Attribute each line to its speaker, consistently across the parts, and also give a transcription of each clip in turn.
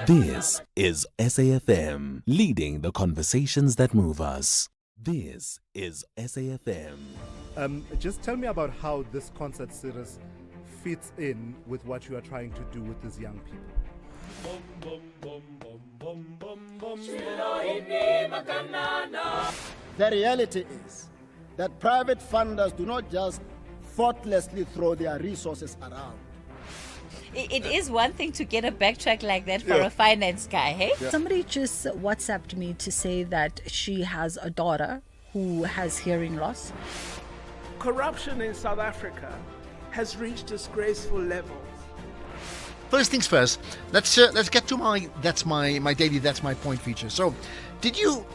Speaker 1: This is SAFM, leading the conversations that move us. This is SAFM.
Speaker 2: Just tell me about how this concert series fits in with what you are trying to do with these young people.
Speaker 3: The reality is that private funders do not just thoughtlessly throw their resources around.
Speaker 4: It is one thing to get a backtrack like that for a finance guy, hey?
Speaker 5: Yeah. Somebody just WhatsApped me to say that she has a daughter who has hearing loss.
Speaker 6: Corruption in South Africa has reached disgraceful levels.
Speaker 7: First things first, let's get to my daily that's my point feature. So, did you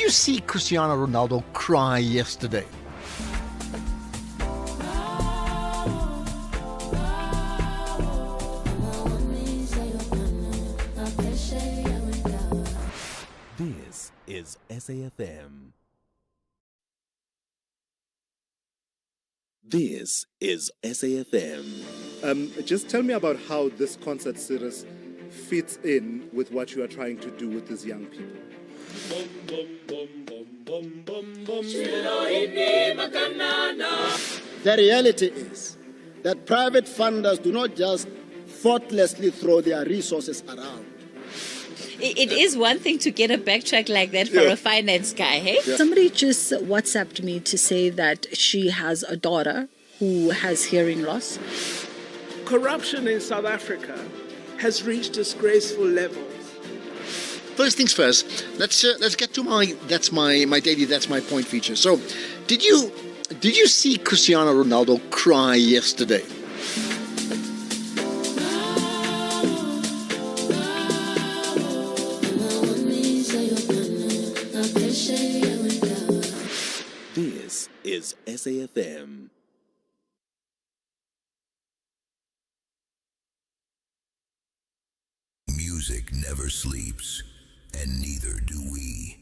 Speaker 7: see Cristiano Ronaldo cry yesterday?
Speaker 1: This is SAFM. This is SAFM.
Speaker 2: Just tell me about how this concert series fits in with what you are trying to do with these young people.
Speaker 3: The reality is that private funders do not just thoughtlessly throw their resources around.
Speaker 4: It is one thing to get a backtrack like that for a finance guy, hey?
Speaker 5: Yeah. Somebody just WhatsApped me to say that she has a daughter who has hearing loss.
Speaker 6: Corruption in South Africa has reached disgraceful levels.
Speaker 7: First things first, let's get to my daily that's my point feature. So, did you see Cristiano Ronaldo cry yesterday?
Speaker 1: This is SAFM.
Speaker 8: Music never sleeps, and neither do we.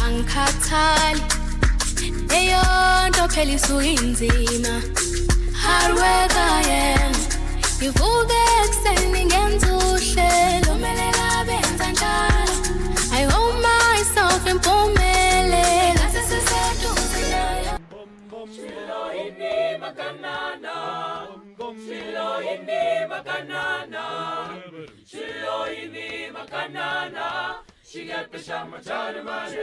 Speaker 9: angikhathali eyo nto phela isuyinzima hard work again ngivuke ekuseni ngenza uhlelo kumele ngabenza njalo I hold myself
Speaker 10: ini makanana, shilo ini makanana, shigepe shamachari mani.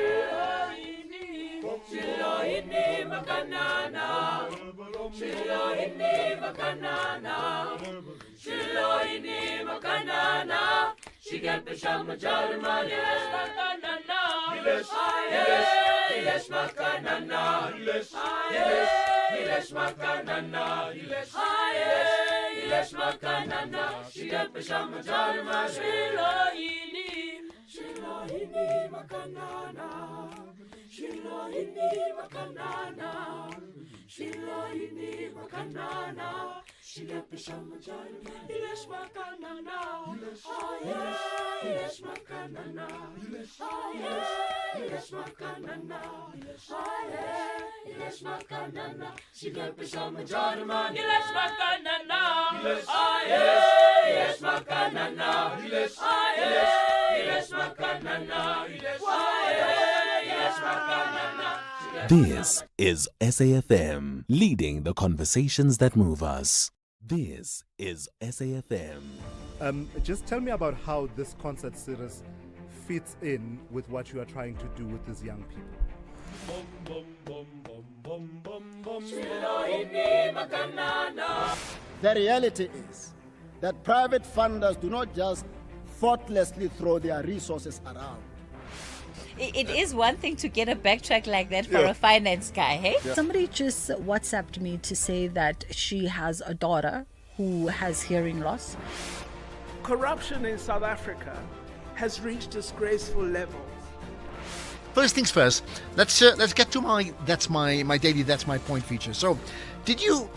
Speaker 10: Shilo ini makanana, shilo ini makanana, shilo ini makanana, shigepe shamachari mani. Ilesh makanana, Ilesh makanana, Ilesh makanana, shigepe shamachari mani. Shilo ini makanana, shilo ini makanana, shilo ini makanana, shigepe shamachari mani. Ilesh makanana, Ilesh makanana, Ilesh makanana, Ilesh makanana, shigepe shamachari mani. Ilesh makanana, Ilesh makanana, Ilesh makanana, Ilesh makanana.
Speaker 1: This is SAFM, leading the conversations that move us. This is SAFM.
Speaker 2: Just tell me about how this concert series fits in with what you are trying to do with these young people.
Speaker 3: The reality is that private funders do not just thoughtlessly throw their resources around.
Speaker 4: It is one thing to get a backtrack like that for a finance guy, hey?
Speaker 5: Somebody just WhatsApped me to say that she has a daughter who has hearing loss.
Speaker 6: Corruption in South Africa has reached disgraceful levels.
Speaker 7: First things first, let's get to my daily that's my point feature. So, did you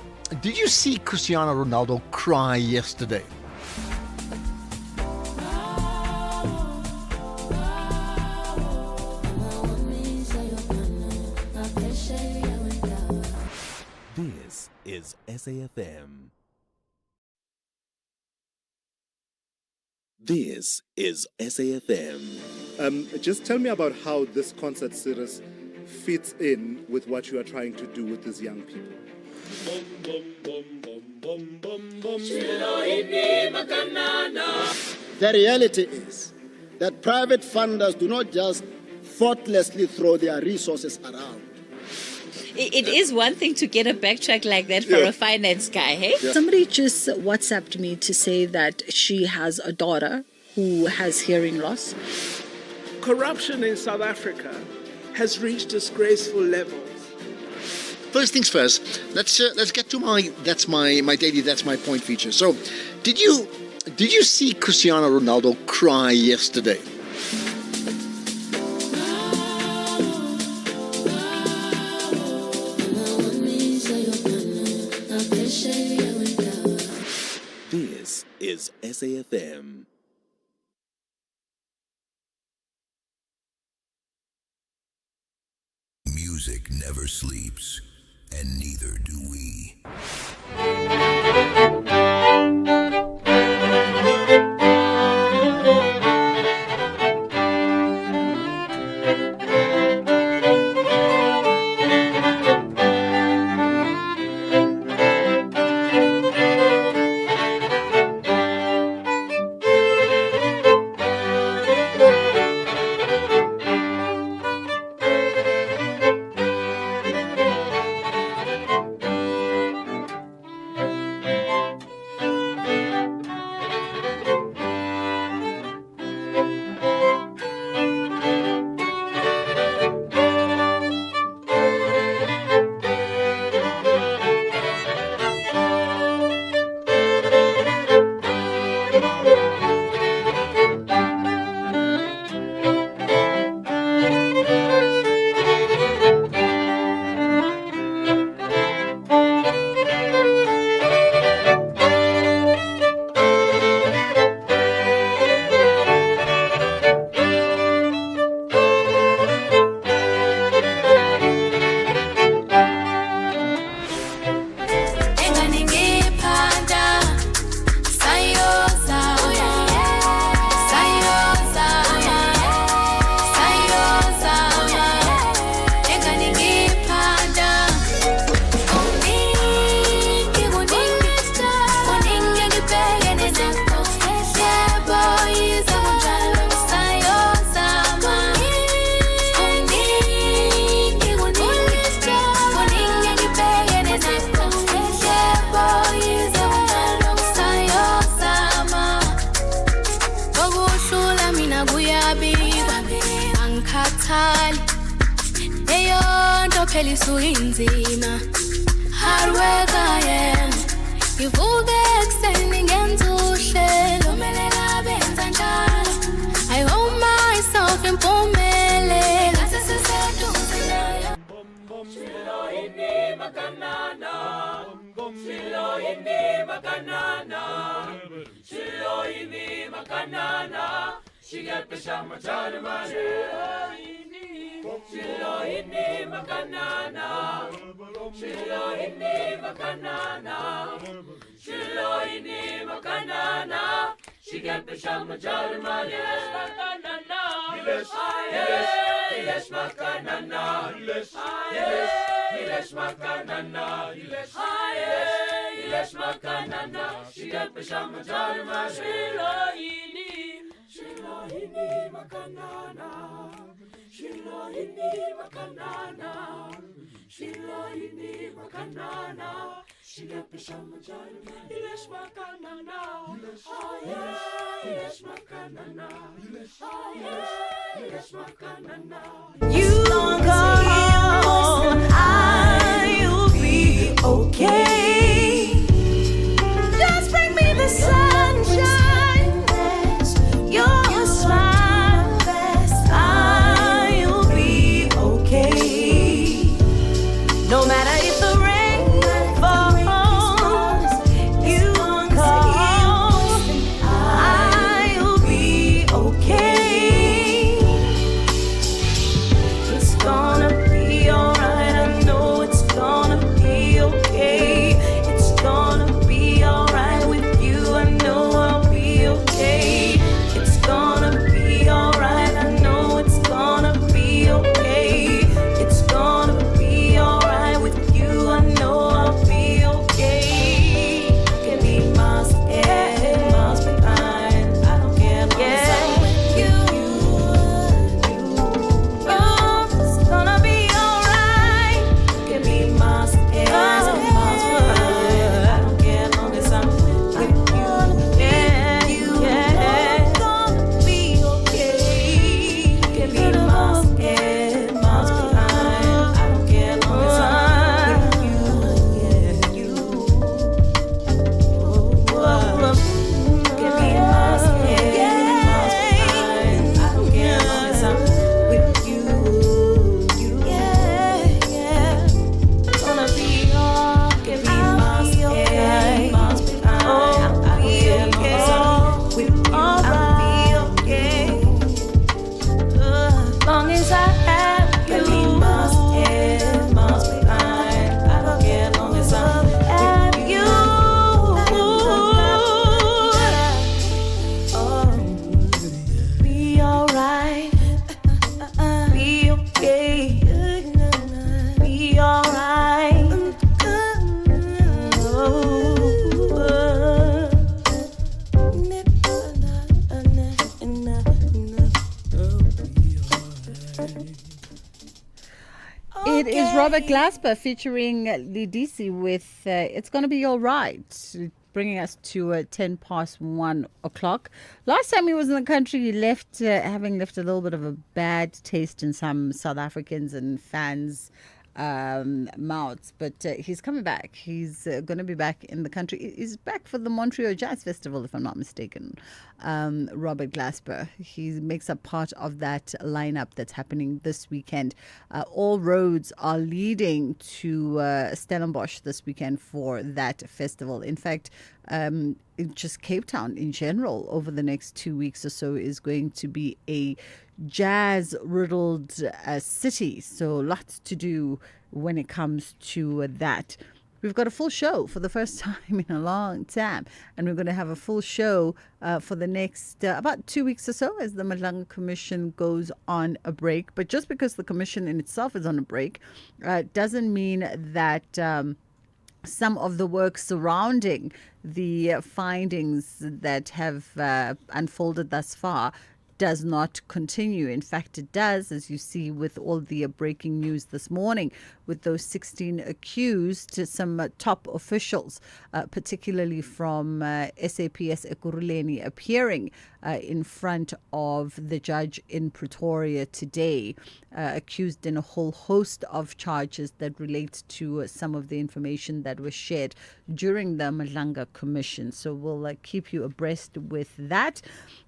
Speaker 7: see Cristiano Ronaldo cry yesterday?
Speaker 1: This is SAFM. This is SAFM.
Speaker 2: Just tell me about how this concert series fits in with what you are trying to do with these young people.
Speaker 3: The reality is that private funders do not just thoughtlessly throw their resources around.
Speaker 4: It is one thing to get a backtrack like that for a finance guy, hey?
Speaker 5: Somebody just WhatsApped me to say that she has a daughter who has hearing loss.
Speaker 6: Corruption in South Africa has reached disgraceful levels.
Speaker 7: First things first, let's get to my daily that's my point feature. So, did you see Cristiano Ronaldo cry yesterday?
Speaker 1: This is SAFM.
Speaker 8: Music never sleeps, and neither do we.
Speaker 9: singakhali eyonto phela isuyinzima hard work I am ngivuke ekuseni ngenza uhlelo melela benza njalo I hold myself impumelelo asesiseduze nayo
Speaker 10: Shilo ini makanana Shilo ini makanana Shilo ini makanana Shigepisha macharma Shilo ini makanana Shilo ini makanana Shilo ini makanana Shigepisha macharma Yes makanana Yes makanana Yes makanana Yes makanana Shigepisha macharma Shilo ini makanana Shilo ini makanana Shilo ini makanana Shigepisha macharma Yes makanana Yes makanana Yes makanana
Speaker 11: You go, I'll be okay. Just bring me the sunshine, your smile, I'll be okay. No matter if the rain falls, you call, I'll be okay. It's gonna be alright, I know it's gonna be okay. It's gonna be alright with you, I know I'll be okay. It's gonna be alright, I know it's gonna be okay. It's gonna be alright with you, I know I'll be okay. Can be miles ahead, miles behind, I don't care long as I'm with you. It's gonna be alright. Can be miles ahead, miles behind. I don't care long as I'm with you. Yeah, it's gonna be okay. Can be miles ahead, miles behind. I don't care long as I'm with you. Yeah, you. Can be miles ahead, miles behind. I don't care long as I'm with you. Gonna be all, can be miles ahead, miles behind. I don't care long as I'm with you. I'll be okay. Long as I have you. Can be miles ahead, miles behind. I don't care long as I'm with you. Be alright. Be okay. Be alright.
Speaker 5: It is Robert Glasper featuring Lidisi with It's Gonna Be Alright, bringing us to 10 past 1 o'clock. Last time he was in the country, he left having left a little bit of a bad taste in some South Africans and fans' mouths, but he's coming back. He's going to be back in the country. He's back for the Montreal Jazz Festival, if I'm not mistaken. Robert Glasper, he makes up part of that lineup that's happening this weekend. All roads are leading to Stellenbosch this weekend for that festival. In fact, just Cape Town in general over the next 2 weeks or so is going to be a jazz-riddled city. So lots to do when it comes to that. We've got a full show for the first time in a long time, and we're going to have a full show for the next about 2 weeks or so as the Madlanga Commission goes on a break. But just because the Commission in itself is on a break doesn't mean that some of the work surrounding the findings that have unfolded thus far does not continue. In fact, it does, as you see with all the breaking news this morning, with those 16 accused, some top officials, particularly from SAPS Ekurhuleni, appearing in front of the judge in Pretoria today, accused in a whole host of charges that relate to some of the information that was shared during the Madlanga Commission. So we'll keep you abreast with that.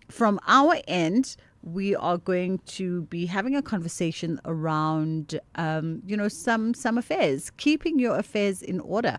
Speaker 5: From our end, we are going to be having a conversation around, some affairs, keeping your affairs in order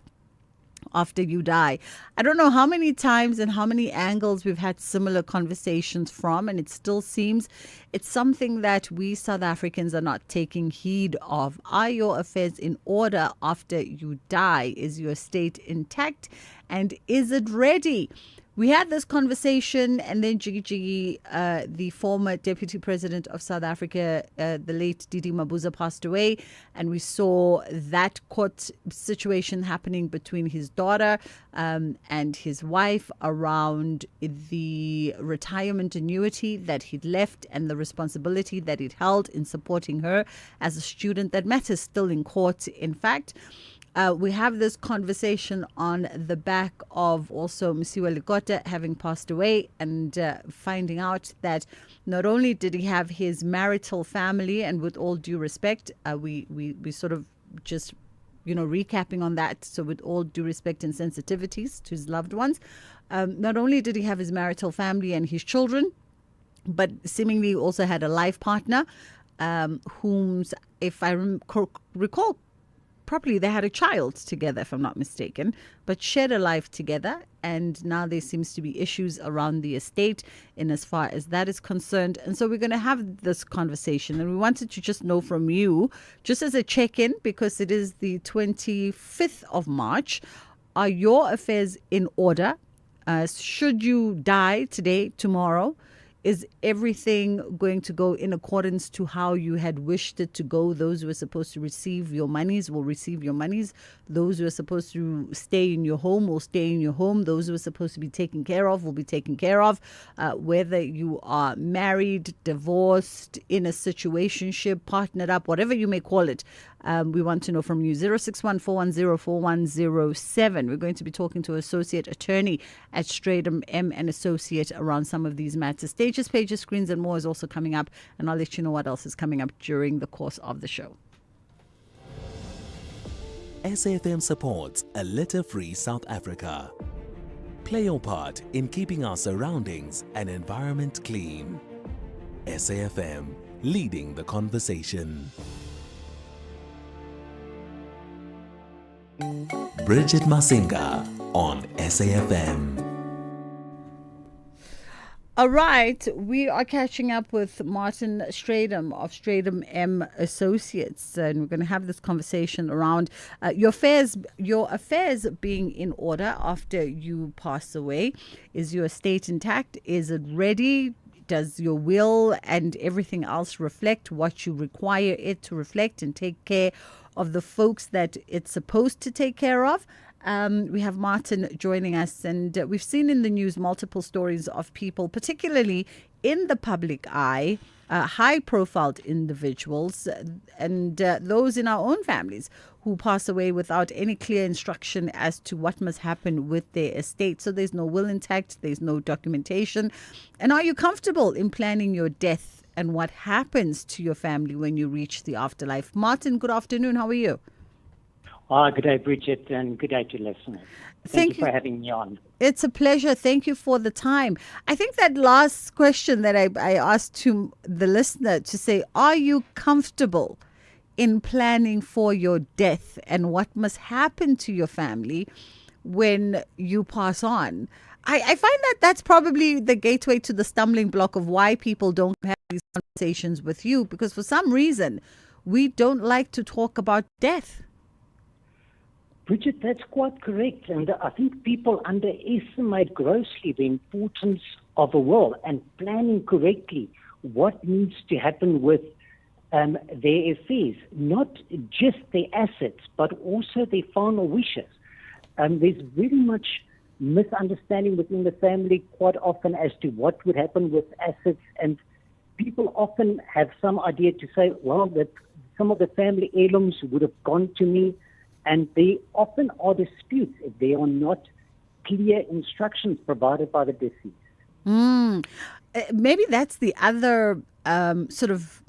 Speaker 5: after you die. I don't know how many times and how many angles we've had similar conversations from, and it still seems it's something that we South Africans are not taking heed of. Are your affairs in order after you die? Is your estate intact? And is it ready? We had this conversation, and then Jiggy, the former deputy president of South Africa, the late Didi Mabuza, passed away, and we saw that court situation happening between his daughter and his wife around the retirement annuity that he'd left and the responsibility that he'd held in supporting her as a student. That matter is still in court, in fact. We have this conversation on the back of also Msiwa Likota having passed away, and finding out that not only did he have his marital family, and with all due respect, we sort of just, recapping on that. So with all due respect and sensitivities to his loved ones, not only did he have his marital family and his children, but seemingly also had a life partner, whom, if I recall properly, they had a child together, if I'm not mistaken, but shared a life together. And now there seems to be issues around the estate in as far as that is concerned. And so we're going to have this conversation, and we wanted to just know from you, just as a check-in, because it is the 25th of March, are your affairs in order? Should you die today, tomorrow? Is everything going to go in accordance to how you had wished it to go? Those who are supposed to receive your monies will receive your monies. Those who are supposed to stay in your home will stay in your home. Those who are supposed to be taken care of will be taken care of. Whether you are married, divorced, in a situationship, partnered up, whatever you may call it, we want to know from you. 061-410-4107. We're going to be talking to Associate Attorney at Stratham M and Associate around some of these matters. Stages, pages, screens, and more is also coming up, and I'll let you know what else is coming up during the course of the show.
Speaker 1: SAFM supports a litter-free South Africa. Play your part in keeping our surroundings and environment clean. SAFM, leading the conversation. Bridget Masinga on SAFM.
Speaker 5: All right, we are catching up with Martin Stratham of Stratham M Associates, and we're going to have this conversation around your affairs being in order after you pass away. Is your estate intact? Is it ready? Does your will and everything else reflect what you require it to reflect, and take care of the folks that it's supposed to take care of? We have Martin joining us, and we've seen in the news multiple stories of people, particularly in the public eye, high-profile individuals, and those in our own families who pass away without any clear instruction as to what must happen with their estate. So there's no will intact, there's no documentation. And are you comfortable in planning your death and what happens to your family when you reach the afterlife? Martin, good afternoon. How are you?
Speaker 12: Good day, Bridget, and good day to listeners. Thank you for having me on.
Speaker 5: It's a pleasure. Thank you for the time. I think that last question that I asked to the listener, to say, are you comfortable in planning for your death and what must happen to your family when you pass on? I find that that's probably the gateway to the stumbling block of why people don't have these conversations with you, because for some reason we don't like to talk about death.
Speaker 12: Bridget, that's quite correct. And I think people underestimate grossly the importance of a will and planning correctly what needs to happen with their affairs, not just their assets, but also their final wishes. There's very much misunderstanding within the family quite often as to what would happen with assets, and people often have some idea to say, well, that some of the family heirlooms would have gone to me, and they often are disputes if there are not clear instructions provided by the deceased.
Speaker 5: Maybe that's the other sort of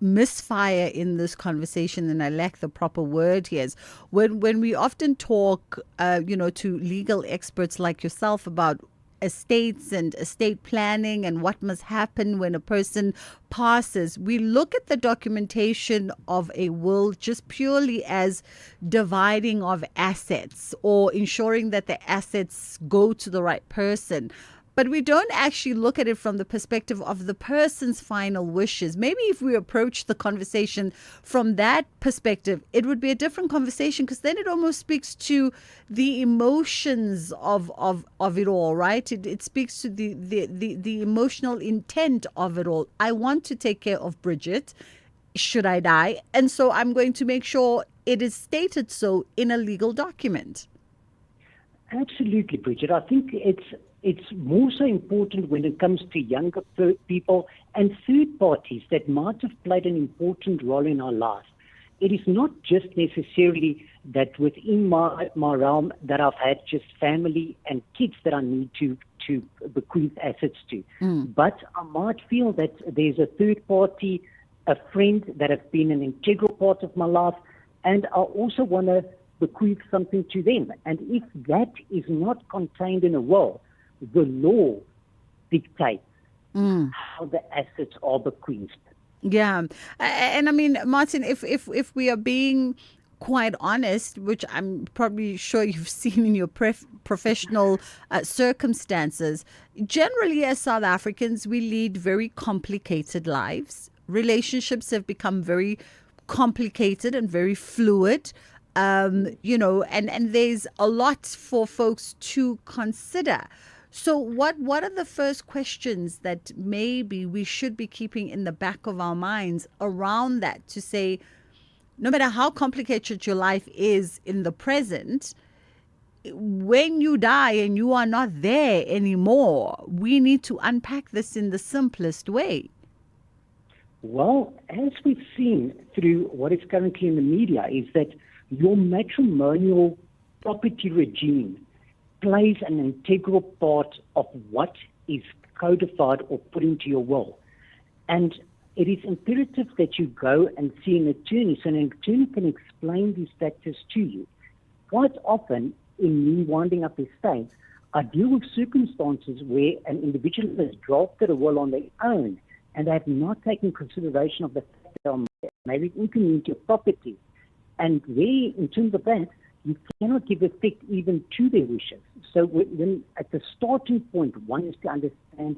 Speaker 5: misfire in this conversation, and I lack the proper word here, is when we often talk to legal experts like yourself about estates and estate planning and what must happen when a person passes, we look at the documentation of a will just purely as dividing of assets or ensuring that the assets go to the right person. But we don't actually look at it from the perspective of the person's final wishes. Maybe if we approach the conversation from that perspective, it would be a different conversation, because then it almost speaks to the emotions of it all, right? It speaks to the emotional intent of it all. I want to take care of Bridget should I die, and so I'm going to make sure it is stated so in a legal document.
Speaker 12: Absolutely, Bridget. I think it's more so important when it comes to younger people and third parties that might have played an important role in our lives. It is not just necessarily that within my realm that I've had just family and kids that I need to bequeath assets to. But I might feel that there's a third party, a friend that has been an integral part of my life, and I also want to bequeath something to them. And if that is not contained in a will, the law dictates how the assets are bequeathed.
Speaker 5: Yeah. And I mean, Martin, if we are being quite honest, which I'm probably sure you've seen in your professional circumstances, generally as South Africans, we lead very complicated lives. Relationships have become very complicated and very fluid. And there's a lot for folks to consider. So what are the first questions that maybe we should be keeping in the back of our minds around that, to say, no matter how complicated your life is in the present, when you die and you are not there anymore, we need to unpack this in the simplest way?
Speaker 12: Well, as we've seen through what is currently in the media, is that your matrimonial property regime plays an integral part of what is codified or put into your will. And it is imperative that you go and see an attorney so an attorney can explain these factors to you. Quite often, in me winding up estates, I deal with circumstances where an individual has drafted a will on their own and they have not taken consideration of the fact that they are married into your property. And there, in terms of that, you cannot give effect even to their wishes. So when at the starting point, one is to understand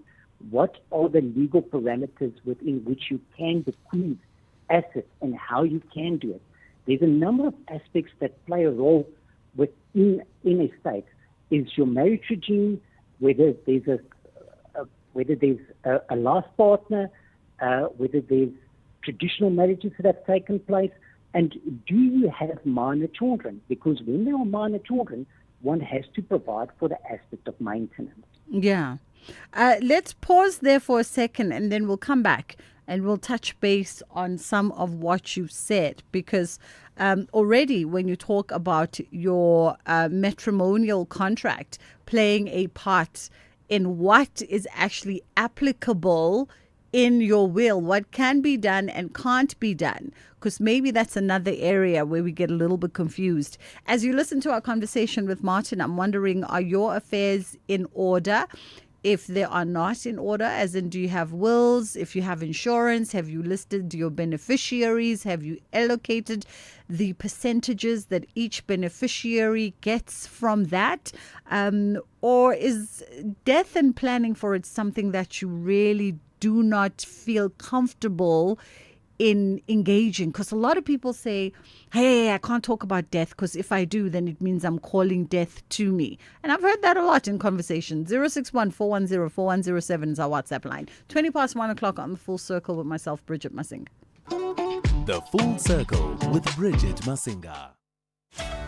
Speaker 12: what are the legal parameters within which you can bequeath assets and how you can do it. There's a number of aspects that play a role within a state. Is your marriage regime, whether there's a life partner, whether there's traditional marriages that have taken place, and do you have minor children? Because when there are minor children, one has to provide for the aspect of maintenance.
Speaker 5: Yeah. Let's pause there for a second, and then we'll come back and we'll touch base on some of what you said, because already when you talk about your matrimonial contract playing a part in what is actually applicable in your will, what can be done and can't be done, because maybe that's another area where we get a little bit confused. As you listen to our conversation with Martin, I'm wondering, are your affairs in order? If they are not in order, as in, do you have wills? If you have insurance, have you listed your beneficiaries? Have you allocated the percentages that each beneficiary gets from that? Or is death and planning for it something that you really do not feel comfortable in engaging? Because a lot of people say, hey, I can't talk about death because if I do, then it means I'm calling death to me. And I've heard that a lot in conversation. 061-410-4107 is our WhatsApp line. 1:20 on The Full Circle with myself, Bridget Masinga.
Speaker 1: The Full Circle with Bridget Masinga.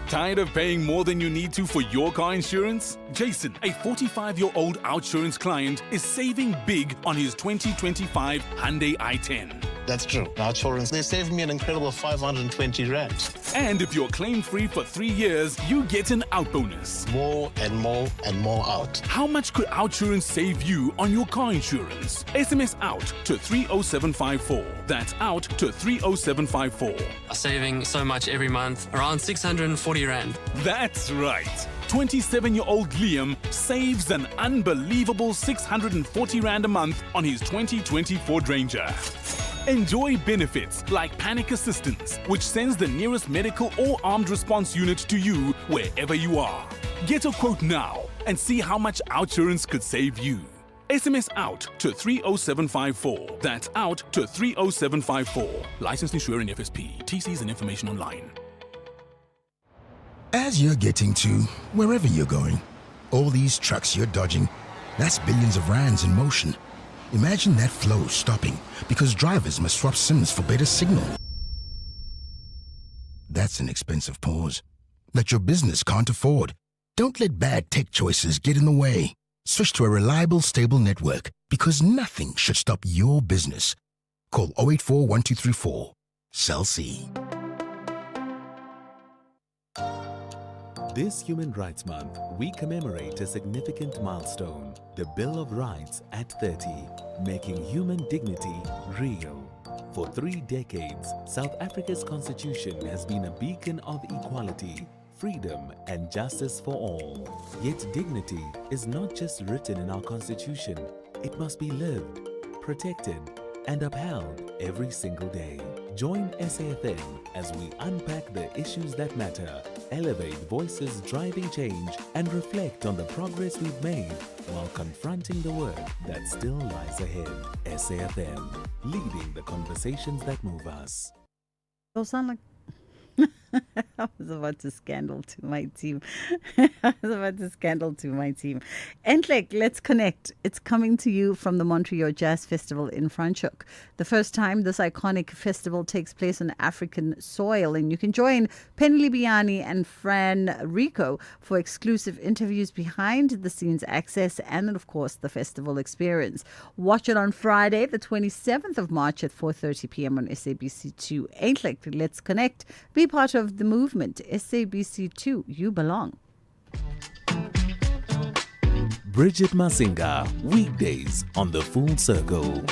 Speaker 13: Tired of paying more than you need to for your car insurance? Jason, a 45-year-old OutSurance client, is saving big on his 2025 Hyundai i10.
Speaker 14: That's true. OutSurance, they saved me an incredible 520 Rand.
Speaker 13: And if you're claim-free for 3 years, you get an out bonus.
Speaker 14: More and more and more out.
Speaker 13: How much could OutSurance save you on your car insurance? SMS out to 30754. That's out to 30754.
Speaker 15: Saving so much every month, around 640 Rand.
Speaker 13: That's right. 27-year-old Liam saves an unbelievable 640 Rand a month on his 2020 Ford Ranger. Enjoy benefits like panic assistance, which sends the nearest medical or armed response unit to you wherever you are. Get a quote now and see how much OutSurance could save you. SMS out to 30754. That's out to 30754. Licensed insurer in FSP. TCs and information online.
Speaker 16: As you're getting to wherever you're going, all these trucks you're dodging, that's billions of rands in motion. Imagine that flow stopping because drivers must swap SIMs for better signal. That's an expensive pause that your business can't afford. Don't let bad tech choices get in the way. Switch to a reliable, stable network because nothing should stop your business. Call 084 1234. Cell C.
Speaker 1: This Human Rights Month, we commemorate a significant milestone, the Bill of Rights at 30, making human dignity real. For 3 decades, South Africa's constitution has been a beacon of equality, freedom and justice for all. Yet dignity is not just written in our constitution, it must be lived, protected and upheld every single day. Join SAFM as we unpack the issues that matter, elevate voices driving change, and reflect on the progress we've made while confronting the work that still lies ahead. SAFM, leading the conversations that move us.
Speaker 5: They'll sound like I was about to scandal to my team. Entlek, let's connect. It's coming to you from the Montreal Jazz Festival in Franschhoek. The first time this iconic festival takes place on African soil, and you can join Penley Biani and Fran Rico for exclusive interviews, behind the scenes access, and of course the festival experience. Watch it on Friday, the 27th of March at 4:30 p.m. on SABC2. Entlek, let's connect. Be part of the movement. SABC2, you belong.
Speaker 1: Bridget Masinga, weekdays on The Full Circle.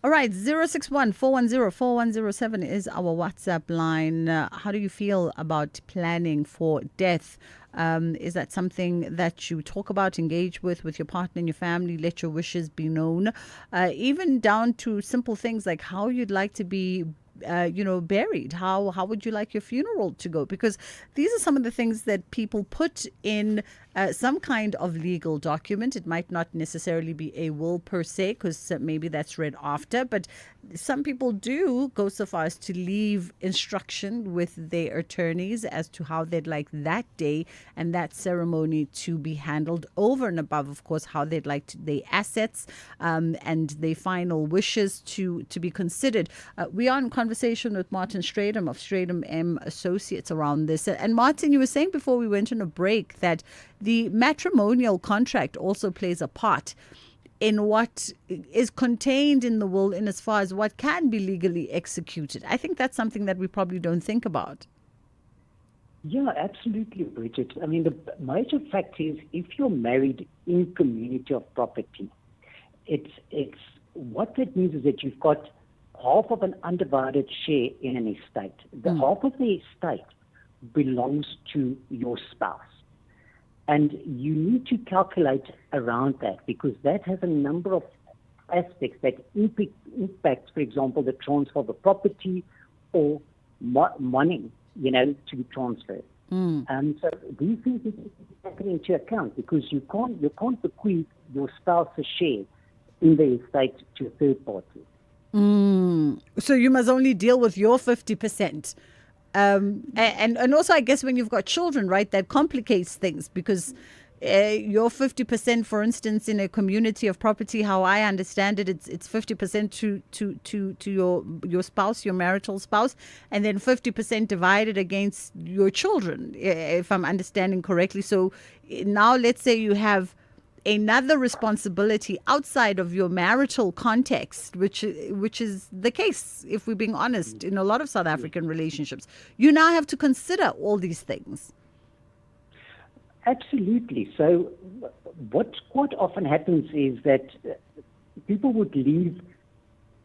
Speaker 5: All right, 061-410-4107 is our WhatsApp line. How do you feel about planning for death? Is that something that you talk about, engage with your partner and your family, let your wishes be known? Even down to simple things like how you'd like to be buried. How would you like your funeral to go? Because these are some of the things that people put in some kind of legal document. It might not necessarily be a will per se, because maybe that's read after, but some people do go so far as to leave instruction with their attorneys as to how they'd like that day and that ceremony to be handled, over and above, of course, how they'd like their assets and their final wishes to be considered. We are in conversation with Martin Stratum of Stratum M Associates around this. And Martin, you were saying before we went on a break that the matrimonial contract also plays a part in what is contained in the will, in as far as what can be legally executed. I think that's something that we probably don't think about.
Speaker 12: Yeah, absolutely, Bridget. I mean, the major fact is, if you're married in community of property, it's what that means is that you've got half of an undivided share in an estate. The half of the estate belongs to your spouse. And you need to calculate around that, because that has a number of aspects that impact, for example, the transfer of the property or money, to be transferred. So these things need to be taken into account, because you can't bequeath your spouse's share in the estate to a third party.
Speaker 5: So you must only deal with your 50%. And also, I guess when you've got children, right, that complicates things, because Your 50%, for instance, in a community of property, how I understand it, it's 50% to your spouse, your marital spouse, and then 50% divided against your children, if I'm understanding correctly. So now let's say you have another responsibility outside of your marital context, which is the case, if we're being honest, in a lot of South African relationships. You now have to consider all these things.
Speaker 12: Absolutely. So what quite often happens is that people would leave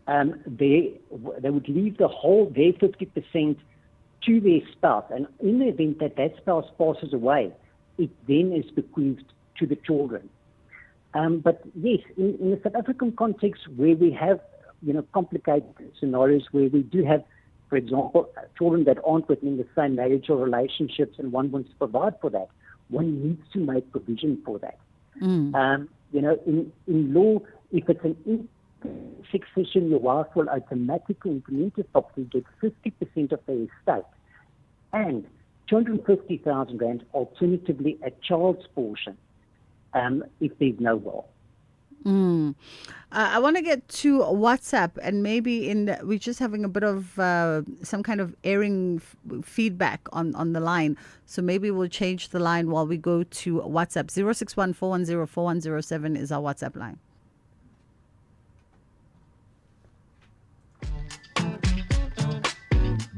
Speaker 12: they would leave their 50% to their spouse, and in the event that that spouse passes away, it then is bequeathed to the children. But yes, in the South African context, where we have complicated scenarios where we do have, for example, children that aren't within the same marital relationships, and one wants to provide for that, one needs to make provision for that. In law, if it's an succession, your wife will automatically implement the property, get 50% of the estate, and 250,000 rand, alternatively a child's portion, if there's no will.
Speaker 5: I want to get to WhatsApp, and maybe we're just having a bit of some kind of airing feedback on the line. So maybe we'll change the line while we go to WhatsApp. 061-410-4107 is our WhatsApp line.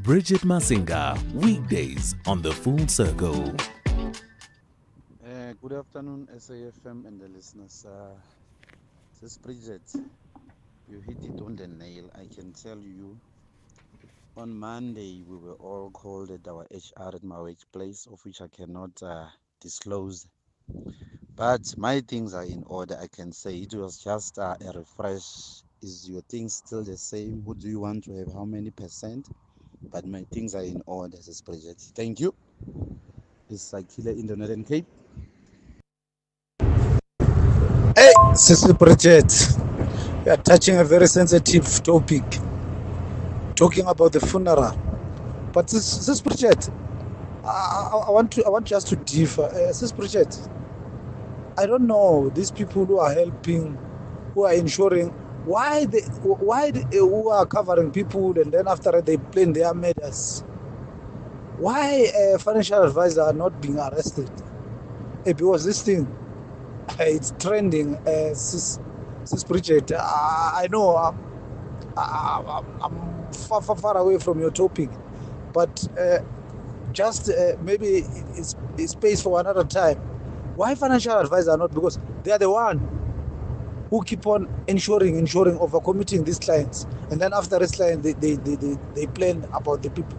Speaker 1: Bridget Masinga, weekdays on The Full Circle.
Speaker 17: Good afternoon, SAFM and the listeners. This is Bridget. You hit it on the nail. I can tell you, on Monday we were all called at our HR at my workplace, of which I cannot disclose. But my things are in order. I can say it was just a refresh. Is your things still the same? Who do you want to have? How many percent? But my things are in order, says Bridget. Thank you. This is Akila in the Northern Cape.
Speaker 18: Hey, Sister Bridget, we are touching a very sensitive topic, talking about the funeral. But Sister Bridget, I want just to differ. Sister Bridget, I don't know these people who are helping, who are ensuring, why who are covering people, and then after they plan their murders. Why financial advisors are not being arrested? Because this thing, it's trending. Sis Bridget, I know I'm far away from your topic, but just maybe it's space for another time. Why financial advisors are not? Because they are the one who keep on ensuring, overcommitting these clients, and then after this client, they plan about the people.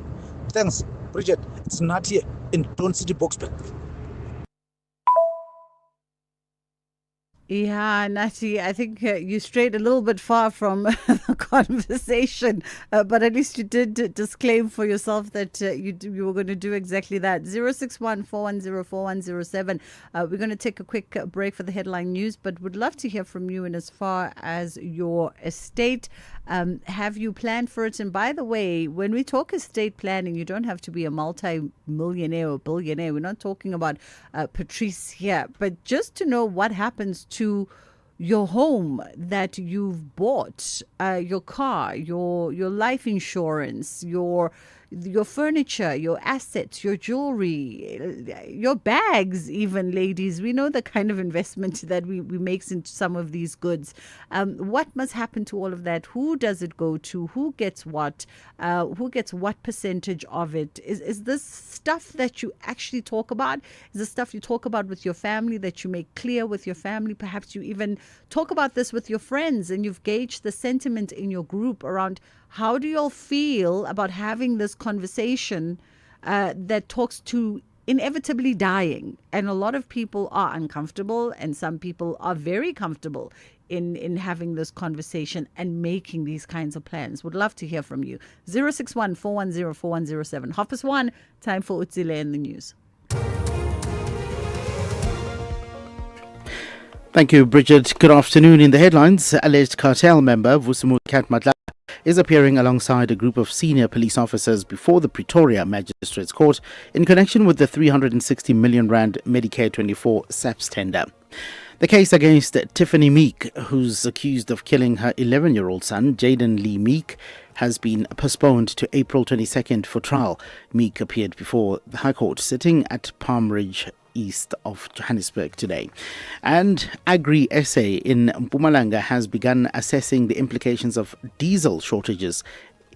Speaker 18: Thanks, Bridget. It's not here in Don City Boxback.
Speaker 5: Yeah, Nati, I think you strayed a little bit far from the conversation, but at least you did disclaim for yourself that you were going to do exactly that. 061-410-4107. We're going to take a quick break for the headline news, but would love to hear from you in as far as your estate. Have you planned for it? And by the way, when we talk estate planning, you don't have to be a multi-millionaire or billionaire. We're not talking about Patrice here, but just to know what happens to your home that you've bought, your car, your life insurance, your furniture, your assets, your jewelry, your bags, even, ladies. We know the kind of investment that we make into some of these goods. What must happen to all of that? Who does it go to? Who gets what? Who gets what percentage of it? Is this stuff that you actually talk about? Is this stuff you talk about with your family, that you make clear with your family? Perhaps you even talk about this with your friends, and you've gauged the sentiment in your group around how do you all feel about having this conversation that talks to inevitably dying. And a lot of people are uncomfortable, and some people are very comfortable in having this conversation and making these kinds of plans. Would love to hear from you. 061-410-4107. 1:30, time for Utsile in the news.
Speaker 19: Thank you, Bridget. Good afternoon. In the headlines, alleged cartel member Vusimu Katmatla is appearing alongside a group of senior police officers before the Pretoria Magistrates Court in connection with the 360 million rand Medicare 24 SAPS tender. The case against Tiffany Meek, who's accused of killing her 11-year-old son, Jaden Lee Meek, has been postponed to April 22nd for trial. Meek appeared before the High Court, sitting at Palm Ridge east of Johannesburg today. And Agri-SA in Mpumalanga has begun assessing the implications of diesel shortages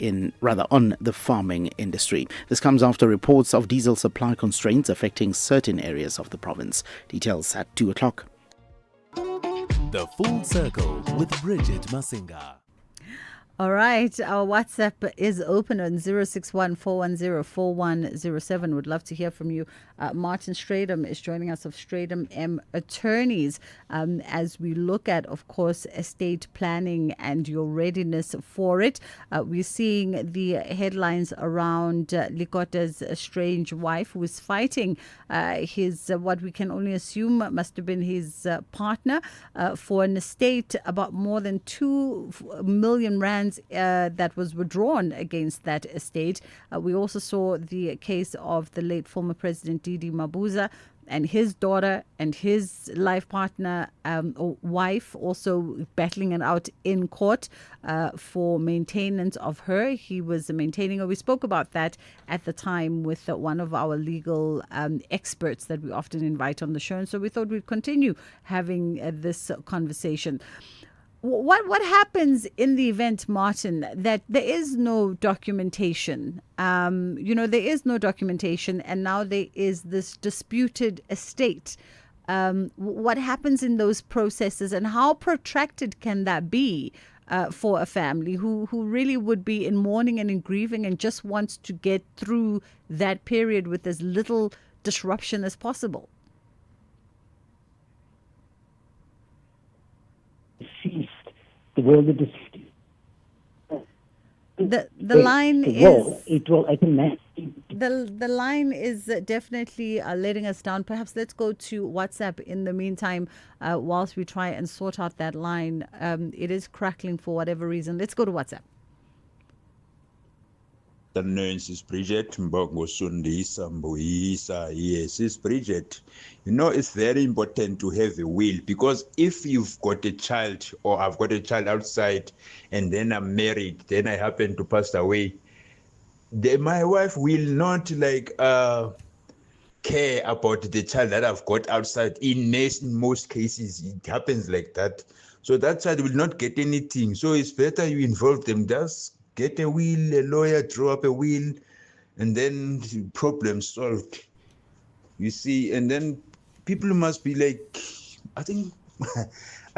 Speaker 19: on the farming industry. This comes after reports of diesel supply constraints affecting certain areas of the province. Details at 2 o'clock.
Speaker 1: The Full Circle with Bridget Masinga.
Speaker 5: All right, our WhatsApp is open on 061-410-4107. Would love to hear from you. Martin Stradom is joining us of Stradom M Attorneys as we look at, of course, estate planning and your readiness for it. We're seeing the headlines around Likota's estranged wife who is fighting his, what we can only assume must have been his partner for an estate about more than 2 million rands that was withdrawn against that estate. We also saw the case of the late former President Didi Mabuza and his daughter and his life partner or wife also battling it out in court for maintenance of her. He was maintaining her. We spoke about that at the time with one of our legal experts that we often invite on the show. And so we thought we'd continue having this conversation. What happens in the event, Martin, that there is no documentation? There is no documentation, and now there is this disputed estate. What happens in those processes, and how protracted can that be for a family who really would be in mourning and in grieving and just wants to get through that period with as little disruption as possible?
Speaker 12: The world
Speaker 5: the line is
Speaker 12: it will
Speaker 5: the line is definitely letting us down. Perhaps let's go to WhatsApp in the meantime whilst we try and sort out that line. It is crackling for whatever reason. Let's go to WhatsApp.
Speaker 20: Sis Bridget Mbogosundisa Mbuisa. Yes, Sis Bridget, it's very important to have a will, because if you've got a child, or I've got a child outside and then I'm married, then I happen to pass away, my wife will not care about the child that I've got outside. In most cases it happens like that, so that child will not get anything. So it's better you involve them. Just get a will, a lawyer, draw up a will, and then problem solved. You see, and then people must be I think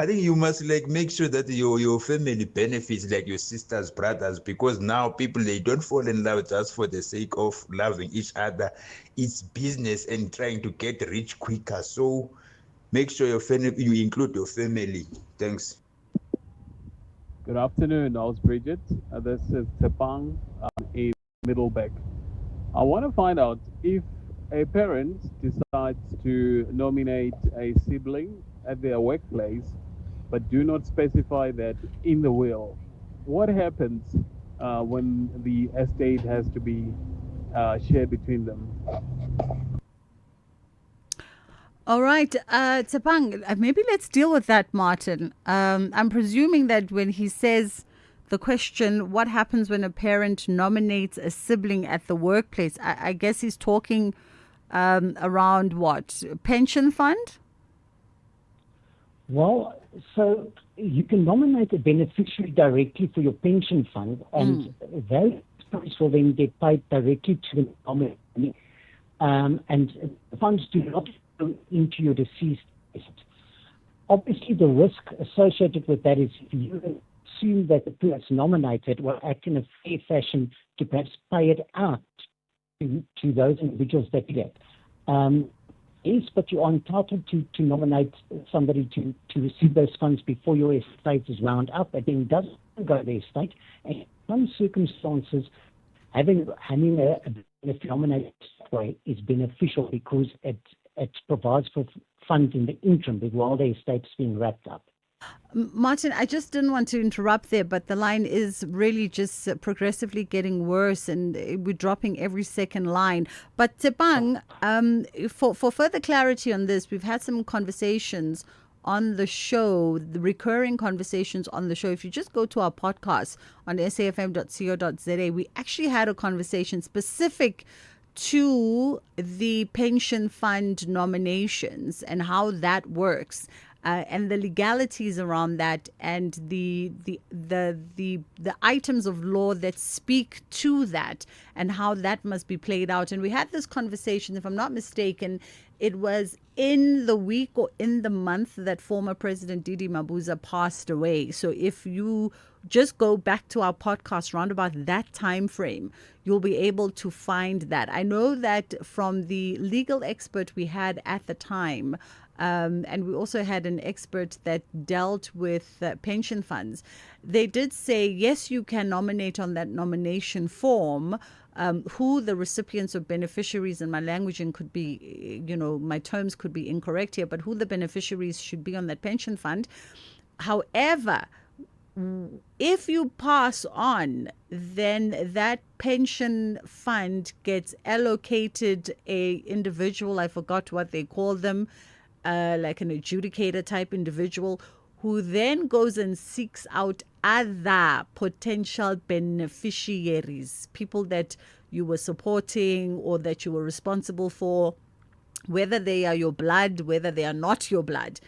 Speaker 20: you must make sure that your family benefits, like your sisters, brothers, because now people, they don't fall in love just for the sake of loving each other. It's business and trying to get rich quicker. So make sure you include your family. Thanks.
Speaker 21: Good afternoon, how's Bridget? This is Tepang in Middlebeck. I want to find out if a parent decides to nominate a sibling at their workplace, but do not specify that in the will. What happens when the estate has to be shared between them?
Speaker 5: All right, Tsepang, maybe let's deal with that, Martin. I'm presuming that when he says the question, what happens when a parent nominates a sibling at the workplace, I guess he's talking around what? Pension fund?
Speaker 12: Well, so you can nominate a beneficiary directly for your pension fund, and those funds will then get paid directly to the nominee. And the funds do not go into your deceased estate. Obviously, the risk associated with that is if you assume that the person that's nominated will act in a fair fashion to perhaps pay it out to those individuals that get. Yes, but you are entitled to nominate somebody to receive those funds before your estate is wound up. Again, it doesn't go to the estate. And in some circumstances, having a beneficiary nominated that way is beneficial because it provides for funds in the interim while the estate is being wrapped up.
Speaker 5: Martin, I just didn't want to interrupt there, but the line is really just progressively getting worse, and we're dropping every second line. But Tepang, for further clarity on this, we've had some conversations on the show, the recurring conversations on the show. If you just go to our podcast on safm.co.za, we actually had a conversation specific to the pension fund nominations and how that works. And the legalities around that, and the items of law that speak to that, and how that must be played out. And we had this conversation, if I'm not mistaken, it was in the week or in the month that former President Didi Mabuza passed away. So if you just go back to our podcast round about that time frame, you'll be able to find that. I know that from the legal expert we had at the time, and we also had an expert that dealt with pension funds. They did say, yes, you can nominate on that nomination form who the recipients or beneficiaries, and my languaging could be, my terms could be incorrect here, but who the beneficiaries should be on that pension fund. However, if you pass on, then that pension fund gets allocated a individual, I forgot what they call them, like an adjudicator type individual, who then goes and seeks out other potential beneficiaries, people that you were supporting or that you were responsible for, whether they are your blood, whether they are not your blood,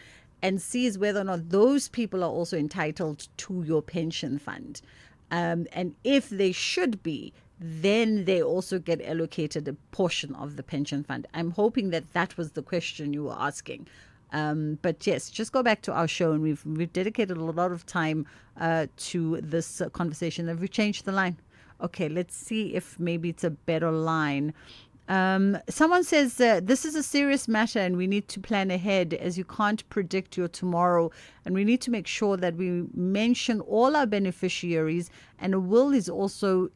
Speaker 5: and sees whether or not those people are also entitled to your pension fund. And if they should be, then they also get allocated a portion of the pension fund. I'm hoping that that was the question you were asking. But yes, just go back to our show, and we've dedicated a lot of time to this conversation. Have we changed the line? Okay, let's see if maybe it's a better line. Someone says this is a serious matter and we need to plan ahead, as you can't predict your tomorrow, and we need to make sure that we mention all our beneficiaries, and a will is also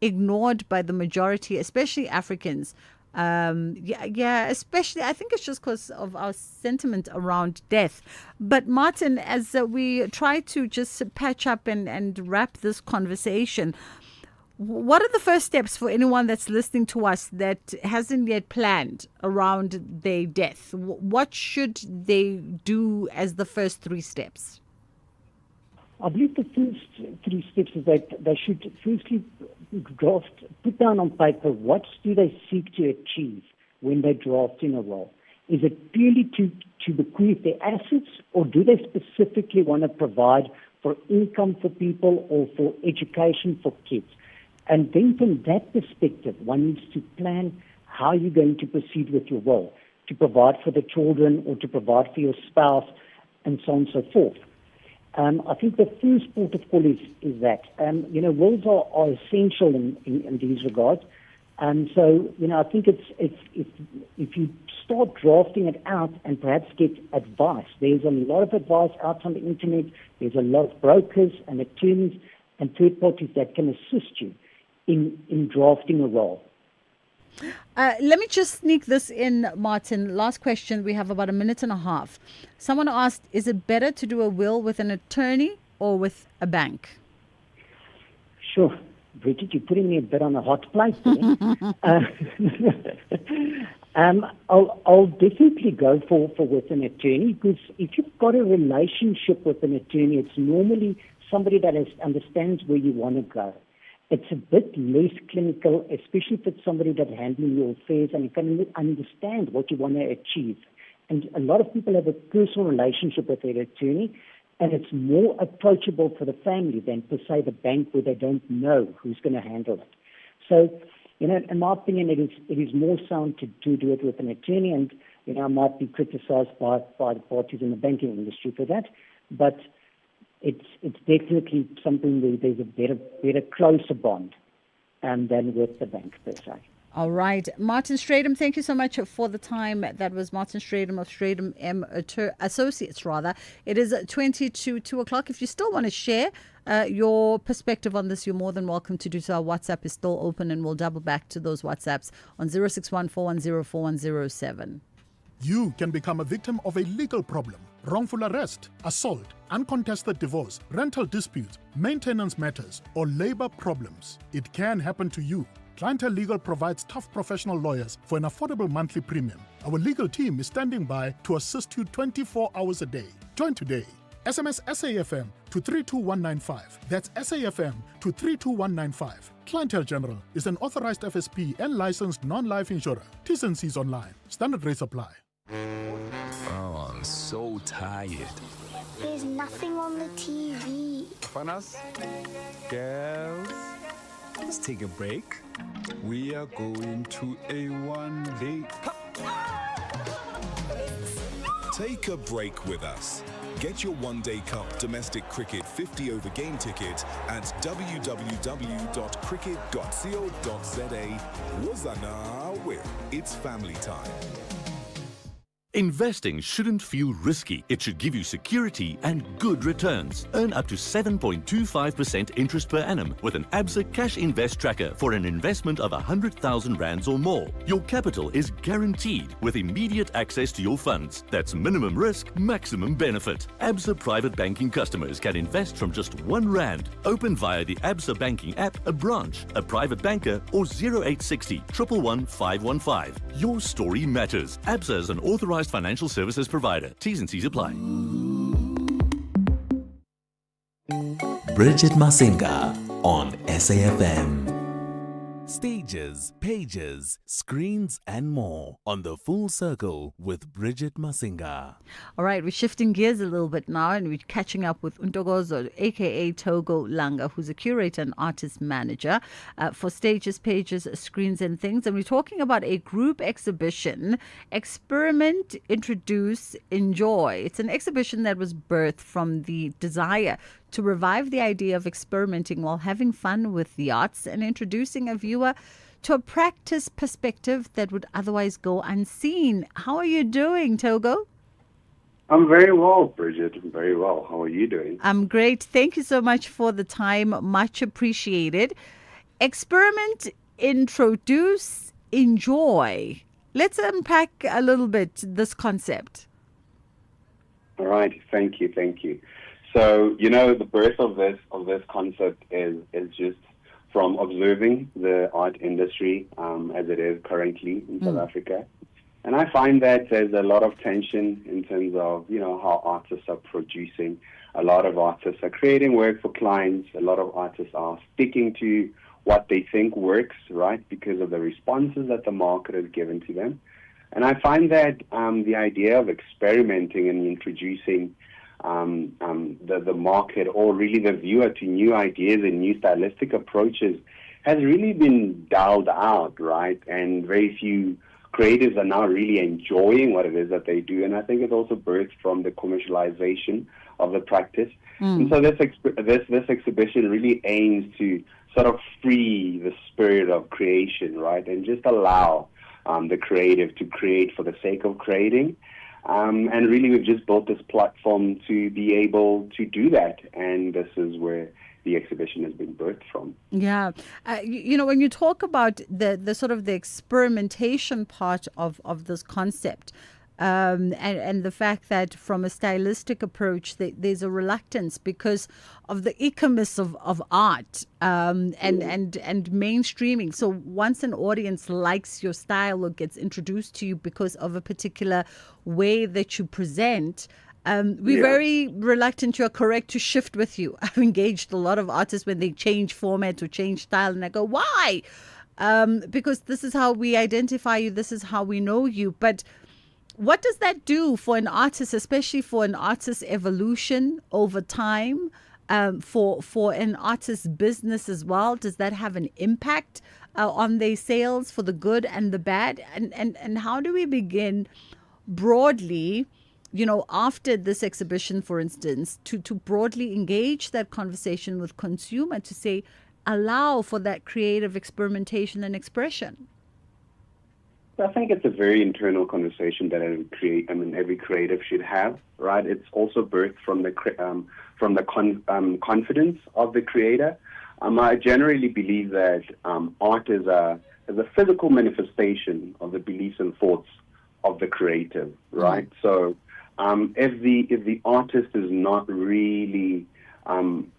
Speaker 5: ignored by the majority, especially Africans. Especially I think it's just because of our sentiment around death. But Martin, as we try to just patch up and wrap this conversation, what are the first steps for anyone that's listening to us that hasn't yet planned around their death? What should they do as the first 3 steps?
Speaker 12: I believe the first 3 steps is that they should firstly put down on paper what do they seek to achieve when they draft in a will. Is it purely to bequeath their assets, or do they specifically want to provide for income for people or for education for kids? And then from that perspective, one needs to plan how you're going to proceed with your will, to provide for the children or to provide for your spouse, and so on and so forth. I think the first port of call is that, wills are essential in these regards. So, I think if you start drafting it out and perhaps get advice, there's a lot of advice out on the internet. There's a lot of brokers and attorneys and third parties that can assist you in drafting a will.
Speaker 5: Let me just sneak this in, Martin. Last question. We have about a minute and a half. Someone asked, is it better to do a will with an attorney or with a bank?
Speaker 12: Sure. Bridget, you're putting me a bit on a hot plate there. I'll definitely go for with an attorney, because if you've got a relationship with an attorney, it's normally somebody that understands where you want to go. It's a bit less clinical, especially if it's somebody that's handling your affairs and you can understand what you want to achieve. And a lot of people have a personal relationship with their attorney, and it's more approachable for the family than, per se, the bank, where they don't know who's going to handle it. So, in my opinion, it is more sound to do it with an attorney, and, I might be criticized by the parties in the banking industry for that, but it's definitely something where there's a better closer bond than with the bank, per se.
Speaker 5: All right. Martin Stratum, thank you so much for the time. That was Martin Stratum of Stratum M Associates, rather. It is 20 to 2 o'clock. If you still want to share your perspective on this, you're more than welcome to do so. Our WhatsApp is still open, and we'll double back to those WhatsApps on 061 410 4107.
Speaker 2: You can become a victim of a legal problem wrongful arrest, assault, uncontested divorce, rental disputes, maintenance matters, or labor problems. It can happen to you. Clientele Legal provides tough professional lawyers for an affordable monthly premium. Our legal team is standing by to assist you 24 hours a day. Join today. SMS SAFM to 32195. That's SAFM to 32195. Clientele General is an authorized FSP and licensed non-life insurer. T's and C's online. Standard rates apply.
Speaker 1: Oh, I'm so tired.
Speaker 22: There's nothing on the TV.
Speaker 23: Fanas, girls, let's take a break. We are going to A1
Speaker 24: Take a break with us. Get your One Day Cup domestic cricket 50 over game ticket at www.cricket.co.za. Wazana, where it's family time.
Speaker 25: Investing shouldn't feel risky. It should give you security and good returns. Earn up to 7.25% interest per annum with an ABSA Cash Invest Tracker for an investment of 100,000 rands or more. Your capital is guaranteed with immediate access to your funds. That's minimum risk, maximum benefit. ABSA Private Banking customers can invest from just R1. Open via the ABSA Banking app, a branch, a private banker, or 0860 111 515. Your story matters. ABSA is an authorized financial services provider. T's and C's apply.
Speaker 1: Bridget Masinga on SAFM. Stages, pages, screens, and more on The Full Circle with Bridget Masinga.
Speaker 5: All right, we're shifting gears a little bit now and we're catching up with Untogozo, aka Togo Langa, who's a curator and artist manager for Stages, Pages, Screens, and Things. And we're talking about a group exhibition, Experiment, Introduce, Enjoy. It's an exhibition that was birthed from the desire to revive the idea of experimenting while having fun with the arts and introducing a viewer to a practice perspective that would otherwise go unseen. How are you doing, Togo?
Speaker 26: I'm very well, Bridget. I'm very well. How are you doing?
Speaker 5: I'm great. Thank you so much for the time. Much appreciated. Experiment, introduce, enjoy. Let's unpack a little bit this concept.
Speaker 26: All right. Thank you. Thank you. So, the birth of this concept is just from observing the art industry as it is currently in South Africa. And I find that there's a lot of tension in terms of, how artists are producing. A lot of artists are creating work for clients. A lot of artists are sticking to what they think works, right, because of the responses that the market has given to them. And I find that the idea of experimenting and introducing the market, or really the viewer, to new ideas and new stylistic approaches has really been dialed out, right? And very few creatives are now really enjoying what it is that they do. And I think it's also birthed from the commercialization of the practice. And so this exhibition really aims to sort of free the spirit of creation, right? And just allow the creative to create for the sake of creating. And really, we've just built this platform to be able to do that. And this is where the exhibition has been birthed from.
Speaker 5: Yeah. When you talk about the sort of the experimentation part of this concept, and the fact that from a stylistic approach, there's a reluctance because of the economics of art and mainstreaming. So once an audience likes your style or gets introduced to you because of a particular way that you present, we're very reluctant, you're correct, to shift with you. I've engaged a lot of artists when they change format or change style, and I go, why? Because this is how we identify you, this is how we know you. But what does that do for an artist, especially for an artist's evolution over time, for an artist's business as well? Does that have an impact on their sales for the good and the bad? And how do we begin broadly, after this exhibition, for instance, to broadly engage that conversation with consumer to say, allow for that creative experimentation and expression?
Speaker 26: I think it's a very internal conversation that every creative should have, right? It's also birthed from the confidence of the creator. I generally believe that art is a physical manifestation of the beliefs and thoughts of the creative, right? So if the artist does not really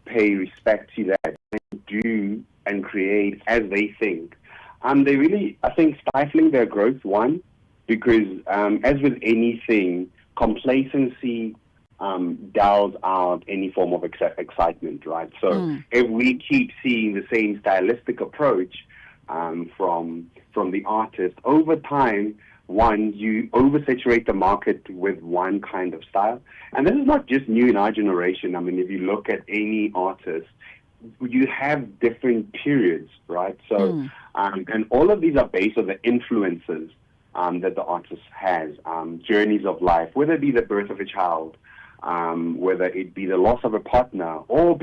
Speaker 26: pay respect to that and do and create as they think, they really, I think, stifling their growth. One, because as with anything, complacency dulls out any form of excitement, right? So if we keep seeing the same stylistic approach from the artist over time, one, you oversaturate the market with one kind of style. And this is not just new in our generation. I mean, if you look at any artist, you have different periods, right? So, and all of these are based on the influences that the artist has, journeys of life, whether it be the birth of a child, whether it be the loss of a partner, or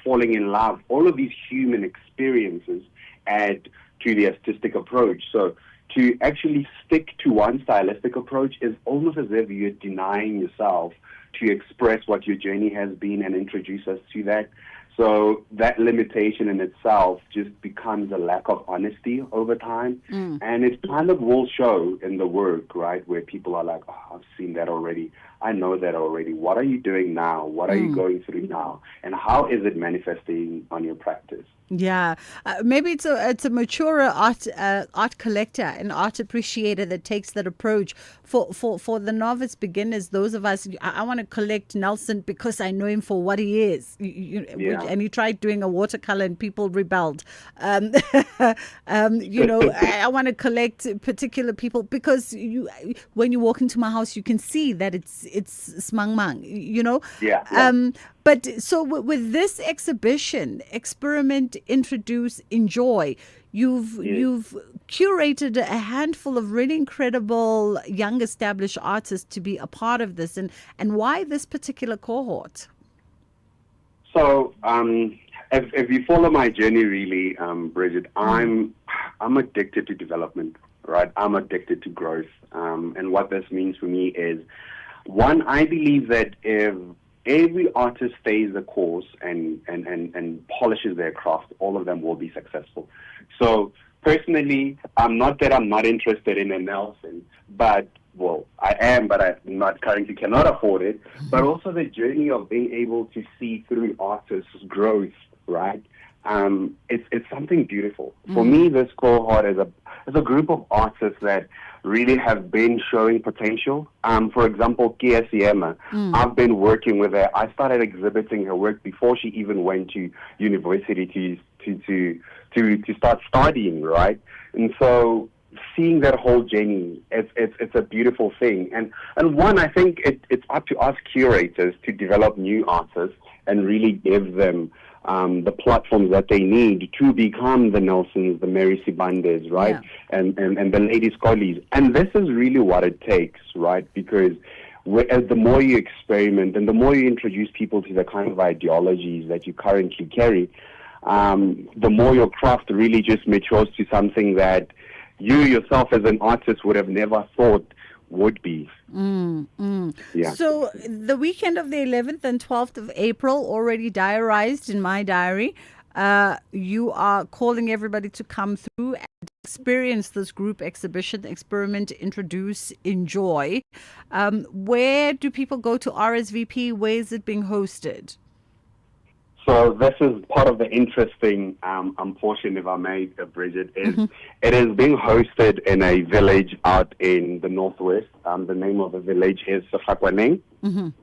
Speaker 26: falling in love. All of these human experiences add to the artistic approach. So to actually stick to one stylistic approach is almost as if you're denying yourself to express what your journey has been and introduce us to that. So that limitation in itself just becomes a lack of honesty over time. And it kind of will show in the work, right, where people are like, oh, I've seen that already. I know that already. What are you doing now? What are you going through now? And how is it manifesting on your practice?
Speaker 5: Yeah, maybe it's a mature art collector, an art appreciator that takes that approach. For the novice beginners, those of us, I want to collect Nelson because I know him for what he is. And he tried doing a watercolor and people rebelled. I want to collect particular people because when you walk into my house, you can see that it's smang mang. But so with this exhibition, Experiment, Introduce, Enjoy, you've curated a handful of really incredible young established artists to be a part of this. And why this particular cohort?
Speaker 26: So if you follow my journey really, Bridget, I'm addicted to development, right? I'm addicted to growth. And what this means for me is, one, I believe that if every artist stays the course and polishes their craft, all of them will be successful. So personally, I'm not interested in a Nelson, but I am, but I not currently cannot afford it. But also the journey of being able to see through artists' growth, right? It's something beautiful. For me, this cohort is a group of artists that really have been showing potential. For example, Kia Siema, I've been working with her. I started exhibiting her work before she even went to university to start studying, right? And so seeing that whole journey, it's a beautiful thing. And one, I think it's up to us curators to develop new artists and really give them the platforms that they need to become the Nelsons, the Mary Sibandes, right? Yeah. And the Lady Scullies. And this is really what it takes, right? Because the more you experiment and the more you introduce people to the kind of ideologies that you currently carry, the more your craft really just matures to something that you yourself as an artist would have never thought would be. Yeah.
Speaker 5: So the weekend of the 11th and 12th of April, already diarized in my diary, you are calling everybody to come through and experience this group exhibition, Experiment, Introduce, Enjoy. Where do people go to RSVP? Where is it being hosted?
Speaker 26: So this is part of the interesting portion, if I may, Bridget, is it is being hosted in a village out in the northwest. The name of the village is Sefakwaneng.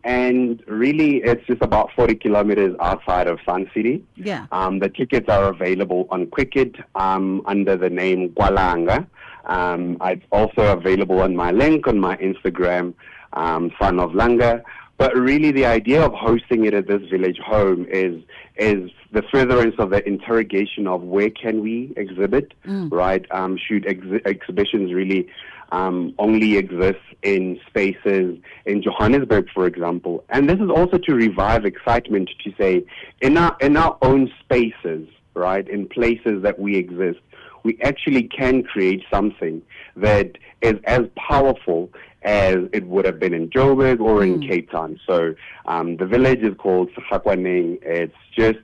Speaker 26: And really it's just about 40 kilometers outside of Sun City.
Speaker 5: Yeah.
Speaker 26: The tickets are available on Quicket under the name Gwalanga. It's also available on my link on my Instagram, Son of Langa. But really the idea of hosting it at this village home is the furtherance of the interrogation of where can we exhibit, right? Should exhibitions really only exist in spaces in Johannesburg, for example? And this is also to revive excitement to say, in our own spaces, right, in places that we exist, we actually can create something that is as powerful as it would have been in Joburg or in Cape Town. So the village is called Sefakwaneng. It's just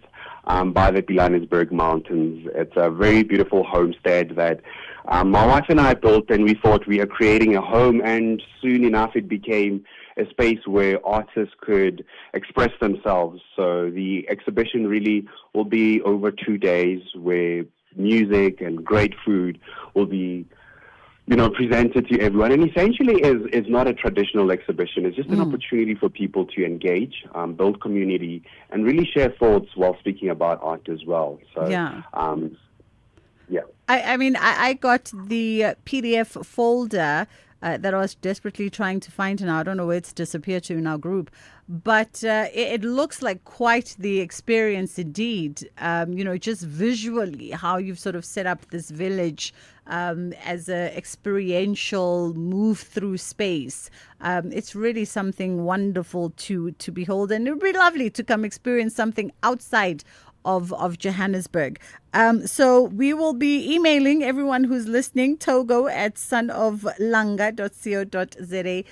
Speaker 26: by the Pilanesberg Mountains. It's a very beautiful homestead that my wife and I built, and we thought we are creating a home, and soon enough it became a space where artists could express themselves. So the exhibition really will be over 2 days, where music and great food will be presented to everyone. And essentially is not a traditional exhibition. It's just an opportunity for people to engage, build community, and really share thoughts while speaking about art as well. So,
Speaker 5: Yeah.
Speaker 26: Yeah.
Speaker 5: I mean, I got the PDF folder that I was desperately trying to find, and I don't know where it's disappeared to in our group. But it looks like quite the experience indeed. Just visually how you've sort of set up this village as a experiential move through space. It's really something wonderful to behold, and it would be lovely to come experience something outside of Johannesburg. So we will be emailing everyone who's listening, Togo at sonoflanga.co.za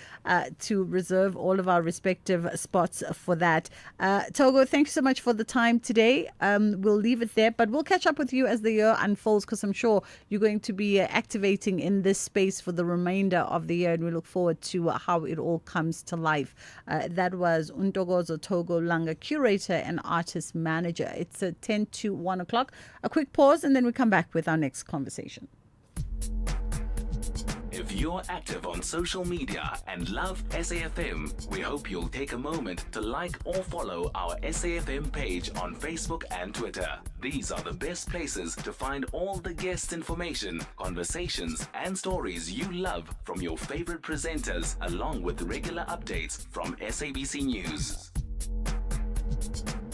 Speaker 5: to reserve all of our respective spots for that. Togo, thank you so much for the time today. We'll leave it there, but we'll catch up with you as the year unfolds, because I'm sure you're going to be activating in this space for the remainder of the year, and we look forward to how it all comes to life. That was Untogozo Togo Langa, curator and artist manager. It's 10 to 1 o'clock. A quick pause, and then we come back with our next conversation.
Speaker 1: If you're active on social media and love SAFM, we hope you'll take a moment to like or follow our SAFM page on Facebook and Twitter. These are the best places to find all the guest information, conversations, and stories you love from your favorite presenters, along with regular updates from SABC News.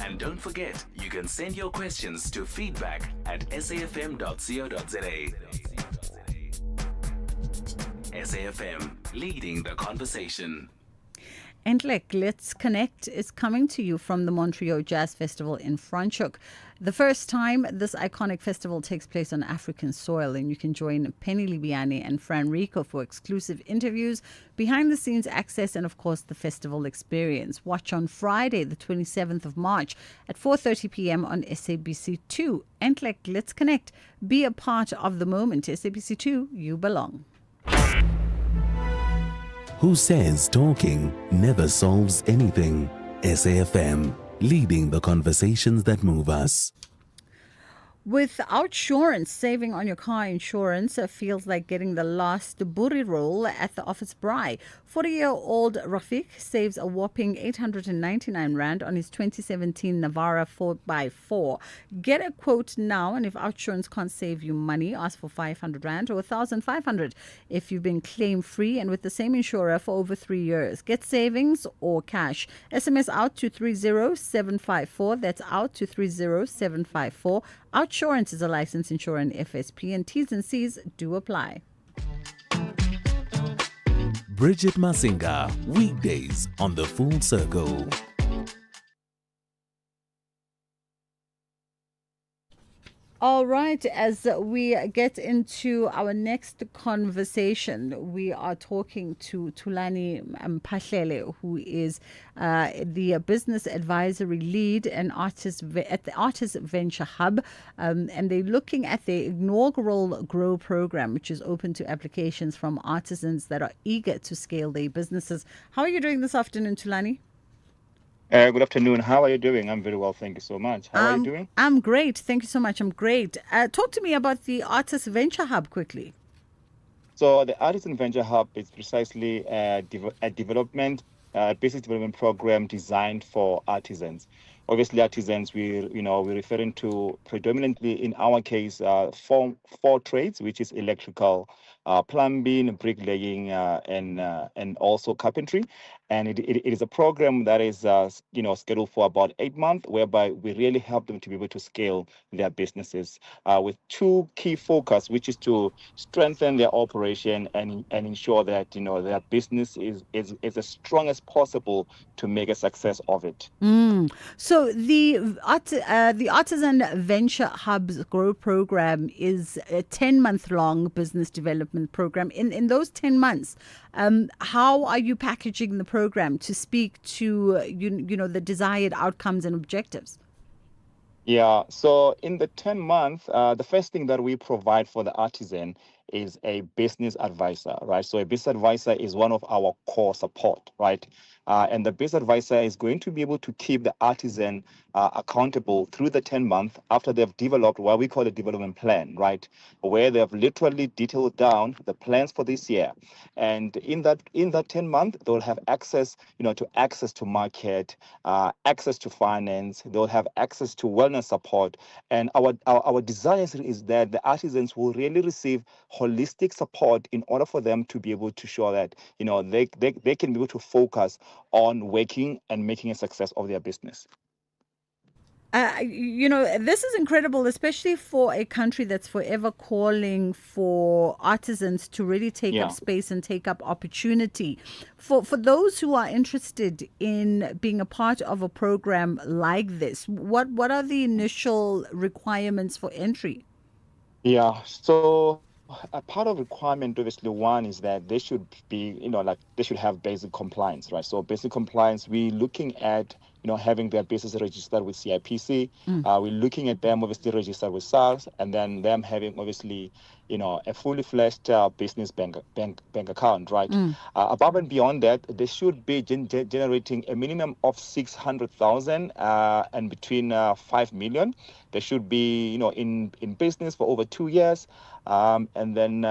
Speaker 1: And don't forget, you can send your questions to feedback@safm.co.za. SAFM, leading the conversation.
Speaker 5: Entlek, Let's Connect is coming to you from the Montreal Jazz Festival in Franschhoek. The first time this iconic festival takes place on African soil, and you can join Penny Libiani and Fran Rico for exclusive interviews, behind-the-scenes access, and, of course, the festival experience. Watch on Friday, the 27th of March at 4:30 p.m. on SABC2. Entlek, Let's Connect. Be a part of the moment. SABC2, you belong.
Speaker 1: Who says talking never solves anything? SAFM, leading the conversations that move us.
Speaker 5: With Outsurance, saving on your car insurance feels like getting the last buri roll at the office braai. 40-year-old Rafik saves a whopping 899 Rand on his 2017 Navara 4x4. Get a quote now, and if Outsurance can't save you money, ask for 500 Rand or 1,500 if you've been claim-free and with the same insurer for over 3 years. Get savings or cash. SMS out to 30754. That's out to 30754. Outsurance is a licensed insurer in FSP, and T's and C's do apply.
Speaker 1: Bridget Masinga, weekdays on The Full Circle.
Speaker 5: All right, as we get into our next conversation, we are talking to Thulani Mphahlele, who is the business advisory lead and artist at the Artist Venture Hub, and they're looking at the inaugural Grow program, which is open to applications from artisans that are eager to scale their businesses. How are you doing this afternoon, Thulani?
Speaker 3: Good afternoon. How are you doing? I'm very well, thank you so much. How are you doing?
Speaker 5: I'm great. Thank you so much. I'm great. Talk to me about the Artist Venture Hub quickly.
Speaker 3: So the Artist Venture Hub is precisely a development, business development program designed for artisans. Obviously, artisans, we're referring to predominantly, in our case, four trades, which is electrical, plumbing, bricklaying, and also carpentry. And it is a program that is, scheduled for about 8 months, whereby we really help them to be able to scale their businesses with two key focus, which is to strengthen their operation and ensure that, their business is as strong as possible to make a success of it.
Speaker 5: So the Artisan Venture Hub's Grow program is a 10-month-long business development program. In those 10 months, how are you packaging the program to speak to the desired outcomes and objectives?
Speaker 3: Yeah, so in the 10 month, the first thing that we provide for the artisan is a business advisor, right? So a business advisor is one of our core support, right? And the business advisor is going to be able to keep the artisan accountable through the 10 month after they've developed what we call a development plan, right? Where they've literally detailed down the plans for this year. And in that 10 month, they'll have access, to access to market, access to finance, they'll have access to wellness support. And our desire is that the artisans will really receive holistic support in order for them to be able to show that, they can be able to focus on working and making a success of their business.
Speaker 5: This is incredible, especially for a country that's forever calling for artisans to really take up space and take up opportunity. For those who are interested in being a part of a program like this, what are the initial requirements for entry?
Speaker 3: Yeah, so a part of requirement, obviously, one is that they should be, they should have basic compliance, right? So basic compliance, we're looking at, having their business registered with CIPC. We're looking at them obviously registered with SARS, and then them having obviously, a fully fledged business bank account, right? Above and beyond that, they should be generating a minimum of 600,000 and between 5 million. They should be, in business for over 2 years, and then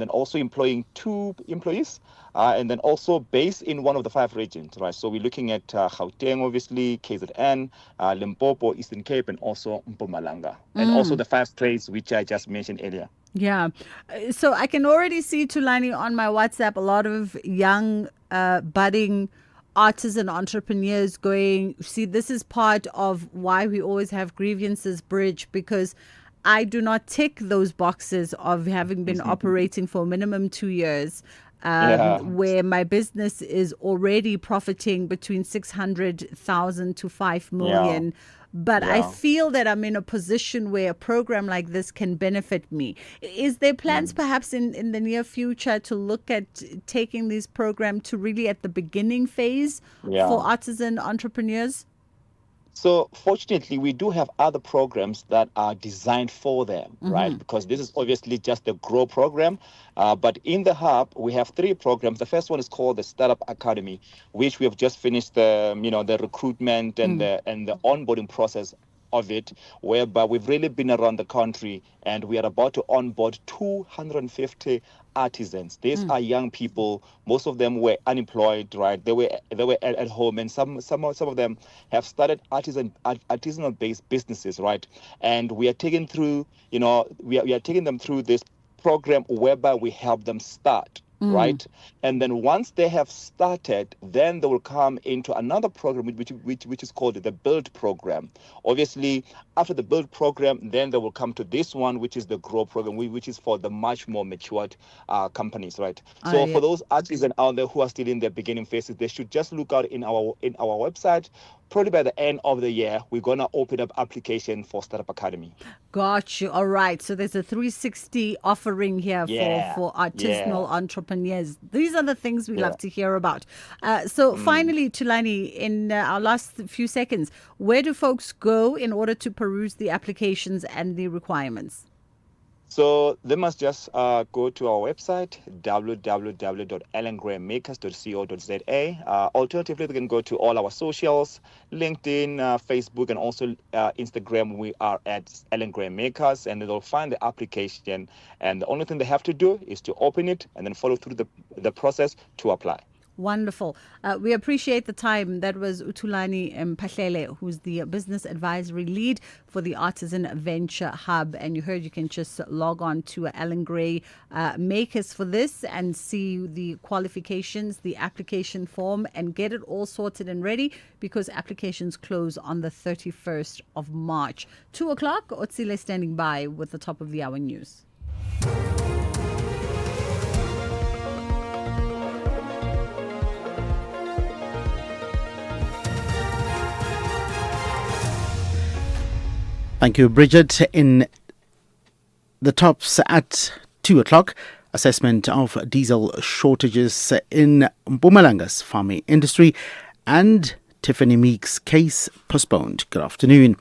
Speaker 3: also employing 2 employees, and then also based in one of the 5 regions, right? So we're looking at Gauteng, obviously, KZN, Limpopo, Eastern Cape, and also Mpumalanga, and also the 5 trades which I just mentioned earlier.
Speaker 5: Yeah. So I can already see, Thulani, on my WhatsApp, a lot of young budding artisan entrepreneurs going, see, this is part of why we always have grievances, Bridge, because I do not tick those boxes of having been operating for minimum 2 years, where my business is already profiting between 600,000 to 5 million. But I feel that I'm in a position where a program like this can benefit me. Is there plans perhaps in the near future to look at taking this program to really at the beginning phase for artisan entrepreneurs?
Speaker 3: So fortunately, we do have other programs that are designed for them, right? Because this is obviously just the Grow program. But in the hub, we have 3 programs. The first one is called the Startup Academy, which we have just finished the recruitment and the onboarding process of it, whereby we've really been around the country and we are about to onboard 250 artisans. These are young people. Most of them were unemployed, right? They were at home, and some of them have started artisanal based businesses, right? And we are taking through, we are taking them through this program whereby we help them start. Right, and then once they have started, then they will come into another program which is called the Build program. Obviously, after the Build program, then they will come to this one, which is the Grow program, which is for the much more matured companies, right? So for those artisans out there who are still in their beginning phases, they should just look out in our website. Probably by the end of the year, we're going to open up application for Startup Academy. Got you.
Speaker 5: All right. So there's a 360 offering here for artisanal entrepreneurs. These are the things we love to hear about. So finally, Thulani, in our last few seconds, where do folks go in order to peruse the applications and the requirements?
Speaker 3: So they must just go to our website, www.allengraymakers.co.za. Alternatively, they can go to all our socials, LinkedIn, Facebook, and also Instagram. We are at Allen Gray Makers, and they'll find the application. And the only thing they have to do is to open it and then follow through the process to apply.
Speaker 5: Wonderful. We appreciate the time. That was Thulani Mphahlele, who's the business advisory lead for the Artisan Venture Hub. And you heard you can just log on to Allen Gray Makers for this and see the qualifications, the application form, and get it all sorted and ready, because applications close on the 31st of March. 2 o'clock, Otsile standing by with the top of the hour news.
Speaker 19: Thank you, Bridget. In the tops at 2 o'clock, assessment of diesel shortages in Mpumalanga's farming industry, and Tiffany Meek's case postponed. Good afternoon.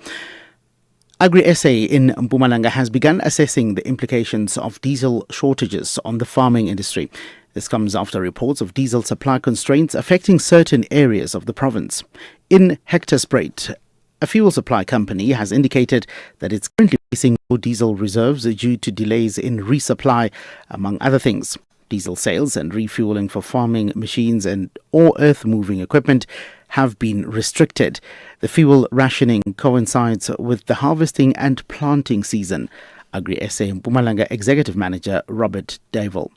Speaker 19: Agri-SA in Mpumalanga has begun assessing the implications of diesel shortages on the farming industry. This comes after reports of diesel supply constraints affecting certain areas of the province. In Hectorspruit, a fuel supply company has indicated that it's currently facing low diesel reserves due to delays in resupply, among other things. Diesel sales and refueling for farming machines and or earth-moving equipment have been restricted. The fuel rationing coincides with the harvesting and planting season. Agri-SA Mpumalanga Executive Manager Robert Davil.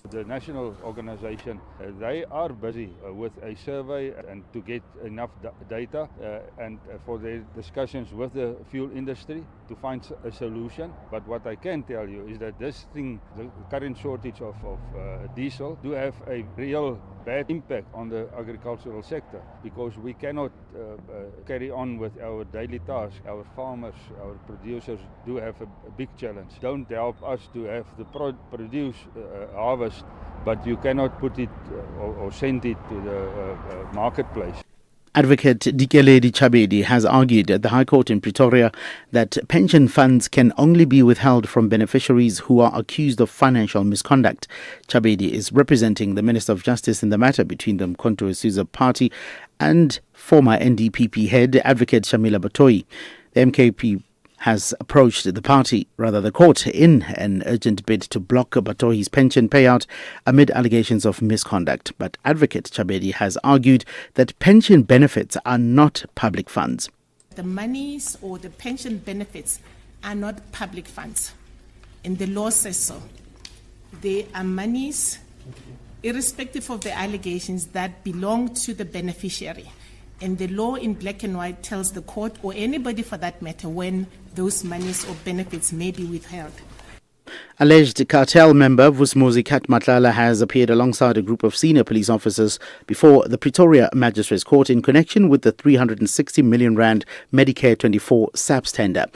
Speaker 4: The national organization, they are busy with a survey and to get enough data and for their discussions with the fuel industry to find a solution. But what I can tell you is that this thing, the current shortage of diesel, do have a real bad impact on the agricultural sector because we cannot carry on with our daily tasks. Our farmers, our producers do have a big challenge. Don't help us to have the produce harvest, but you cannot put it or send it to the marketplace.
Speaker 19: Advocate Dikeledi Chabedi has argued at the High Court in Pretoria that pension funds can only be withheld from beneficiaries who are accused of financial misconduct. Chabedi is representing the Minister of Justice in the matter between the Mkhonto weSizwe party and former NDPP head Advocate Shamila Batoyi. The MKP has approached the court in an urgent bid to block Batoyi's pension payout amid allegations of misconduct. But Advocate Chabedi has argued that pension benefits are not public funds.
Speaker 6: The monies or the pension benefits are not public funds, and the law says so. They are monies, irrespective of the allegations, that belong to the beneficiary. And the law in black and white tells the court, or anybody for that matter, when those monies or benefits may be withheld.
Speaker 19: Alleged cartel member Vusmuzi Matlala has appeared alongside a group of senior police officers before the Pretoria Magistrates Court in connection with the 360 million rand Medicare 24 SAPS tender.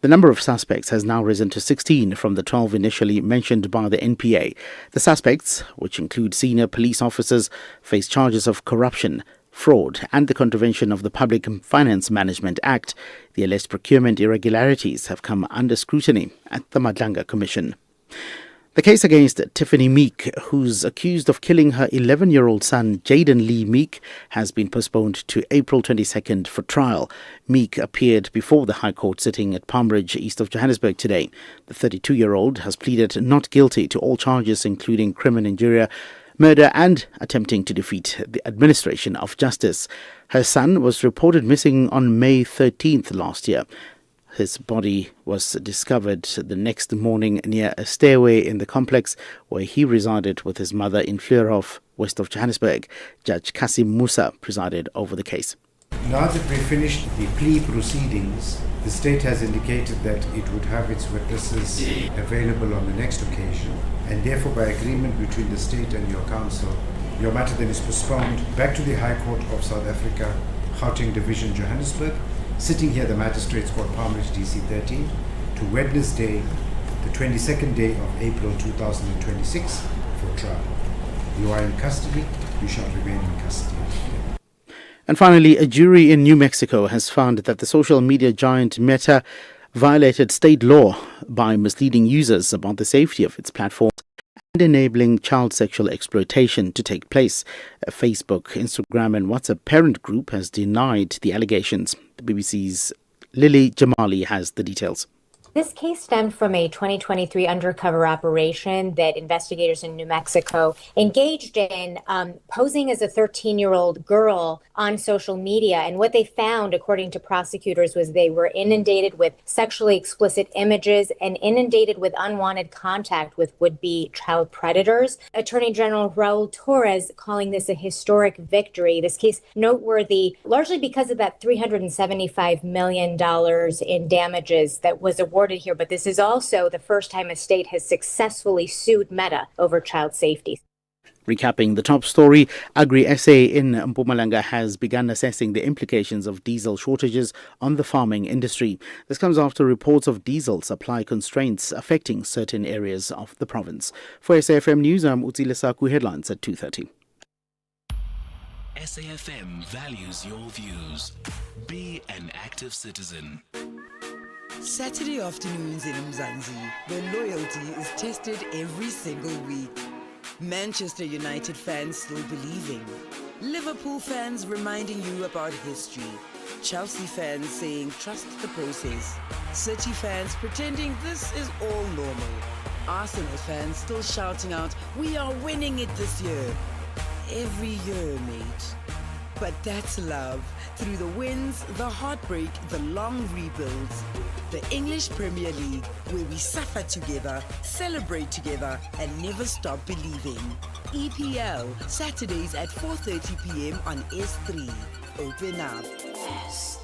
Speaker 19: The number of suspects has now risen to 16 from the 12 initially mentioned by the NPA. The suspects, which include senior police officers, face charges of corruption, fraud and the contravention of the Public Finance Management Act. The alleged procurement irregularities have come under scrutiny at the Madlanga Commission. The case against Tiffany Meek, who's accused of killing her 11-year-old son Jaden Lee Meek, has been postponed to April 22nd for trial. Meek appeared before the High Court sitting at Palmbridge, east of Johannesburg today. The 32-year-old has pleaded not guilty to all charges including criminal injury, murder and attempting to defeat the administration of justice. Her son was reported missing on May 13th last year. His body was discovered the next morning near a stairway in the complex where he resided with his mother in Fleurhof, west of Johannesburg. Judge Kasim Musa presided over the case.
Speaker 7: Now that we've finished the plea proceedings, the state has indicated that it would have its witnesses available on the next occasion, and therefore by agreement between the state and your counsel, your matter then is postponed back to the High Court of South Africa, Gauteng Division, Johannesburg, sitting here the Magistrates Court, Palmbridge, DC 13, to Wednesday, the 22nd day of April 2026 for trial. You are in custody, you shall remain in custody.
Speaker 19: And finally, a jury in New Mexico has found that the social media giant Meta violated state law by misleading users about the safety of its platform and enabling child sexual exploitation to take place. A Facebook, Instagram and WhatsApp parent group has denied the allegations. The BBC's Lily Jamali has the details.
Speaker 8: This case stemmed from a 2023 undercover operation that investigators in New Mexico engaged in, posing as a 13-year-old girl on social media. And what they found, according to prosecutors, was they were inundated with sexually explicit images and inundated with unwanted contact with would-be child predators. Attorney General Raul Torres calling this a historic victory. This case noteworthy largely because of that $375 million in damages that was awarded here, but this is also the first time a state has successfully sued Meta over child safety.
Speaker 19: Recapping the top story, Agri-SA in Mpumalanga has begun assessing the implications of diesel shortages on the farming industry. This comes after reports of diesel supply constraints affecting certain areas of the province. For SAFM News, I'm Utsile Saku, headlines at 2:30.
Speaker 1: SAFM values your views. Be an active citizen.
Speaker 9: Saturday afternoons in Mzansi, the loyalty is tested every single week. Manchester United fans still believing. Liverpool fans reminding you about history. Chelsea fans saying trust the process. City fans pretending this is all normal. Arsenal fans still shouting out, we are winning it this year. Every year, mate. But that's love. Through the wins, the heartbreak, the long rebuilds. The English Premier League, where we suffer together, celebrate together, and never stop believing. EPL, Saturdays at 4:30 p.m. on S3. Open up. S3.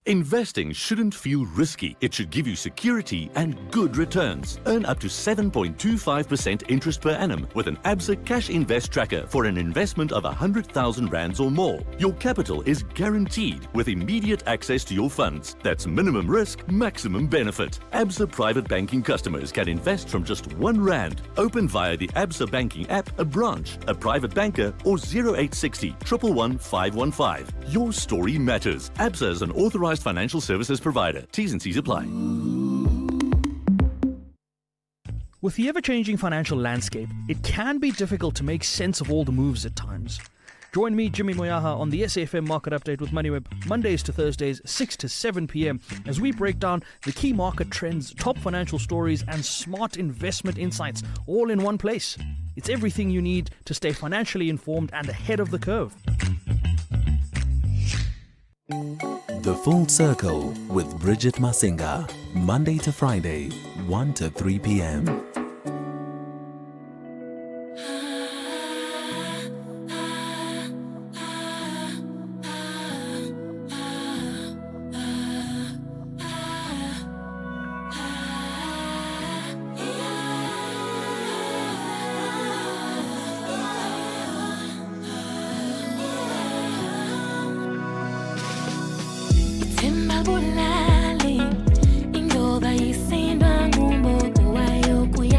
Speaker 25: Investing shouldn't feel risky. It should give you security and good returns. Earn up to 7.25% interest per annum with an ABSA Cash Invest Tracker for an investment of 100,000 rands or more. Your capital is guaranteed with immediate access to your funds. That's minimum risk, maximum benefit. ABSA Private Banking customers can invest from just R1. Open via the ABSA Banking app, a branch, a private banker, or 0860 111 515. Your story matters. ABSA is an authorized financial services provider. T's and C's apply.
Speaker 10: With the ever-changing financial landscape, it can be difficult to make sense of all the moves at times. Join me, Jimmy Moyaha, on the SAFM Market Update with MoneyWeb, Mondays to Thursdays, 6 to 7 p.m, as we break down the key market trends, top financial stories, and smart investment insights, all in one place. It's everything you need to stay financially informed and ahead of the curve.
Speaker 1: The Full Circle with Bridget Masinga, Monday to Friday, 1 to 3 p.m.
Speaker 22: Bulali, ingoba isindwa ngumuntu wayokuya.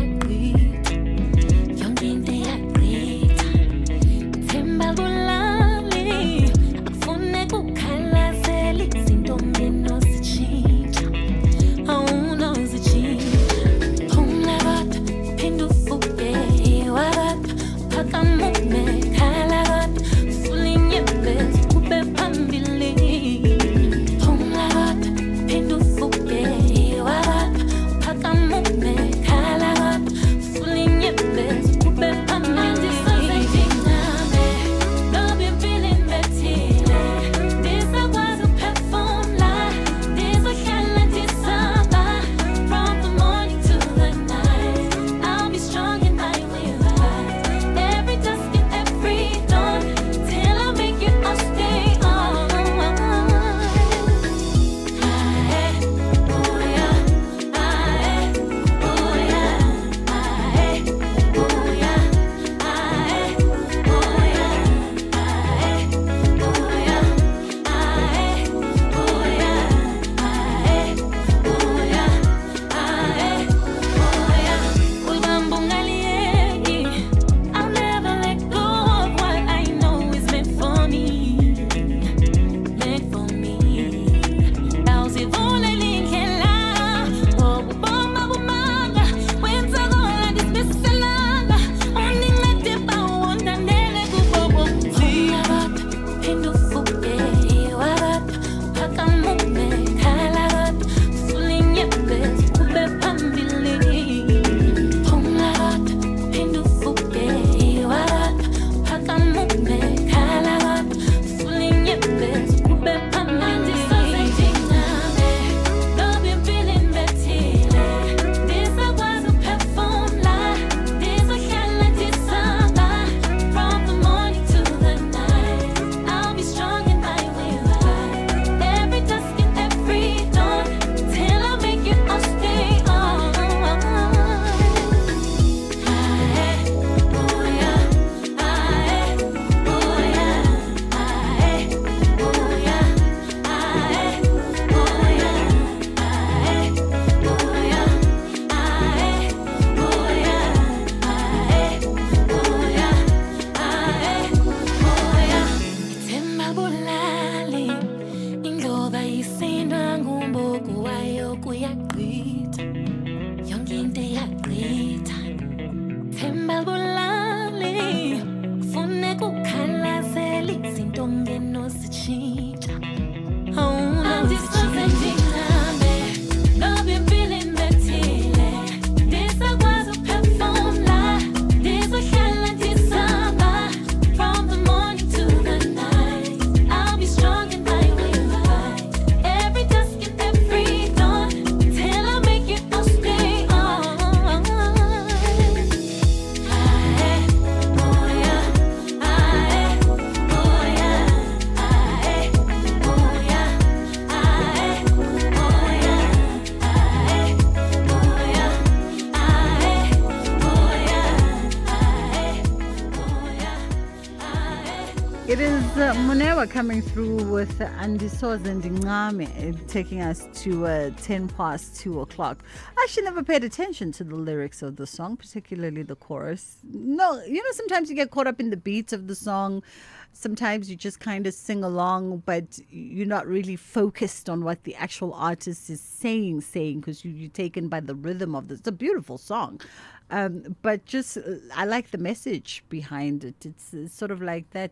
Speaker 5: Monewa coming through with Andisoz and Ngame, taking us to 10 past 2 o'clock. I actually never paid attention to the lyrics of the song, particularly the chorus. No, sometimes you get caught up in the beats of the song. Sometimes you just kind of sing along, but you're not really focused on what the actual artist is saying, because you're taken by the rhythm of this. It's a beautiful song. But just, I like the message behind it. It's sort of like that,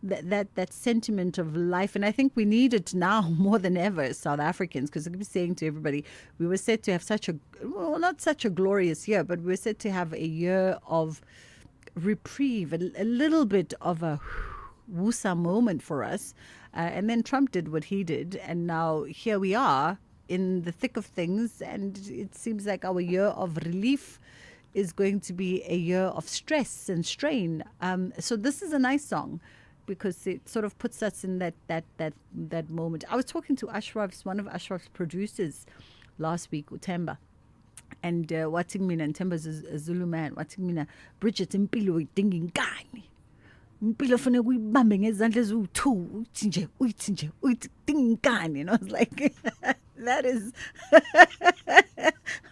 Speaker 5: that sentiment of life. And I think we need it now more than ever as South Africans, because I keep saying to everybody, we were set to have not such a glorious year, but we were set to have a year of reprieve, a little bit of a woosa moment for us. And then Trump did what he did. And now here we are in the thick of things. And it seems like our year of relief is going to be a year of stress and strain. So this is a nice song because it sort of puts us in that moment. I was talking to one of Ashraf's producers last week, Utemba. And Watingmina, and Temba's a Zulu man. Watingmina, Bridget impilo idingingani. Impilo fune kuyibambe ngezandla eziwu-2 uyithi nje uyidingingani. I was like, that is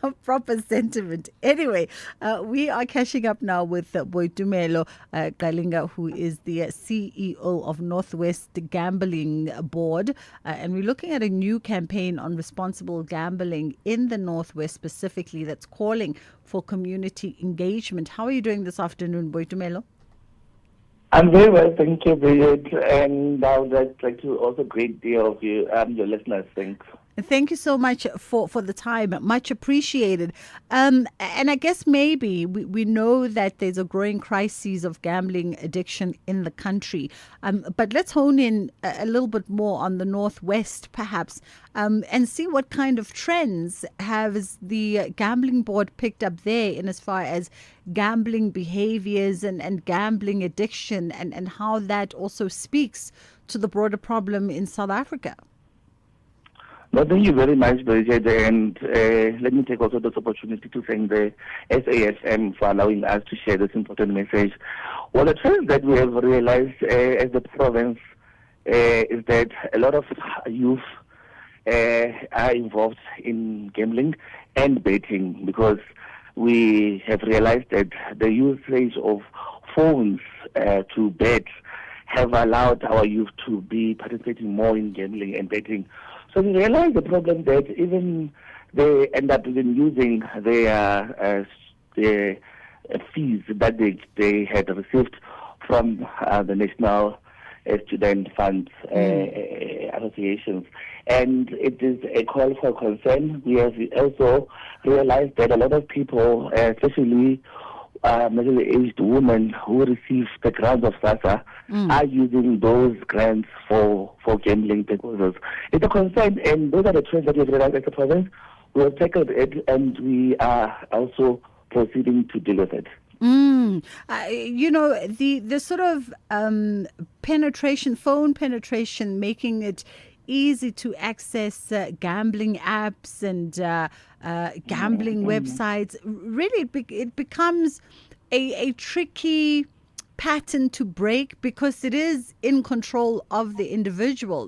Speaker 5: a proper sentiment. Anyway, we are catching up now with Boitumelo Galinga, who is the CEO of Northwest Gambling Board. And we're looking at a new campaign on responsible gambling in the Northwest specifically that's calling for community engagement. How are you doing this afternoon, Boitumelo?
Speaker 11: I'm very well, thank you, Bridget. And now that's like to also great deal of you, your listeners. Thanks.
Speaker 5: Thank you so much for the time. Much appreciated. And I guess maybe we know that there's a growing crisis of gambling addiction in the country. But let's hone in a little bit more on the Northwest, perhaps, and see what kind of trends has the gambling board picked up there in as far as gambling behaviors and gambling addiction and how that also speaks to the broader problem in South Africa.
Speaker 11: Well, thank you very much, Bridget, and let me take also this opportunity to thank the SAFM for allowing us to share this important message. Well, the trend that we have realized as the province is that a lot of youth are involved in gambling and betting because we have realized that the usage of phones to bet have allowed our youth to be participating more in gambling and betting. So we realize the problem that even they end up even using their fees that they had received from the National Student Funds associations. And it is a call for concern. We have also realized that a lot of people, especially middle-aged women who receive the grants of SASSA, are using those grants for gambling purposes. It's a concern, and those are the trends that we have realized as a province. We have tackled it, and we are also proceeding to deal with it.
Speaker 5: The sort of phone penetration, making it easy to access gambling apps and gambling websites, really it becomes a tricky pattern to break because it is in control of the individual.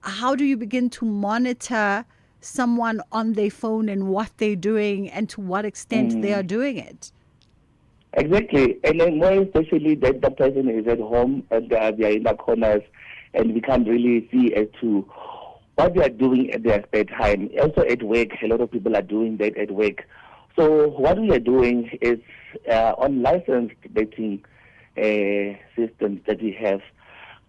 Speaker 5: How do you begin to monitor someone on their phone and what they're doing and to what extent they are doing it?
Speaker 11: Exactly, and then more especially that the person is at home and they are in the corners and we can't really see as to what they are doing at their spare time. Also at work, a lot of people are doing that at work. So what we are doing is on licensed betting systems that we have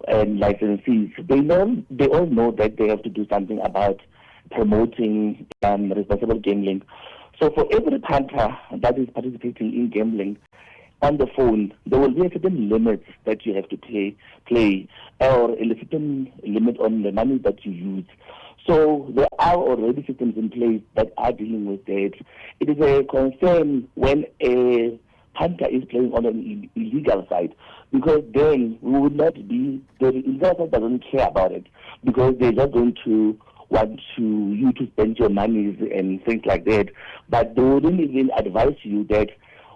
Speaker 11: and licensees, they all know that they have to do something about promoting responsible gambling. So for every punter that is participating in gambling on the phone, there will be a certain limit that you have to play or a certain limit on the money that you use. So there are already systems in place that are dealing with that. It is a concern when a punter is playing on an illegal site, because then we would not be, the illegal site doesn't care about it, because they're just going to want you to spend your money and things like that. But they wouldn't even advise you that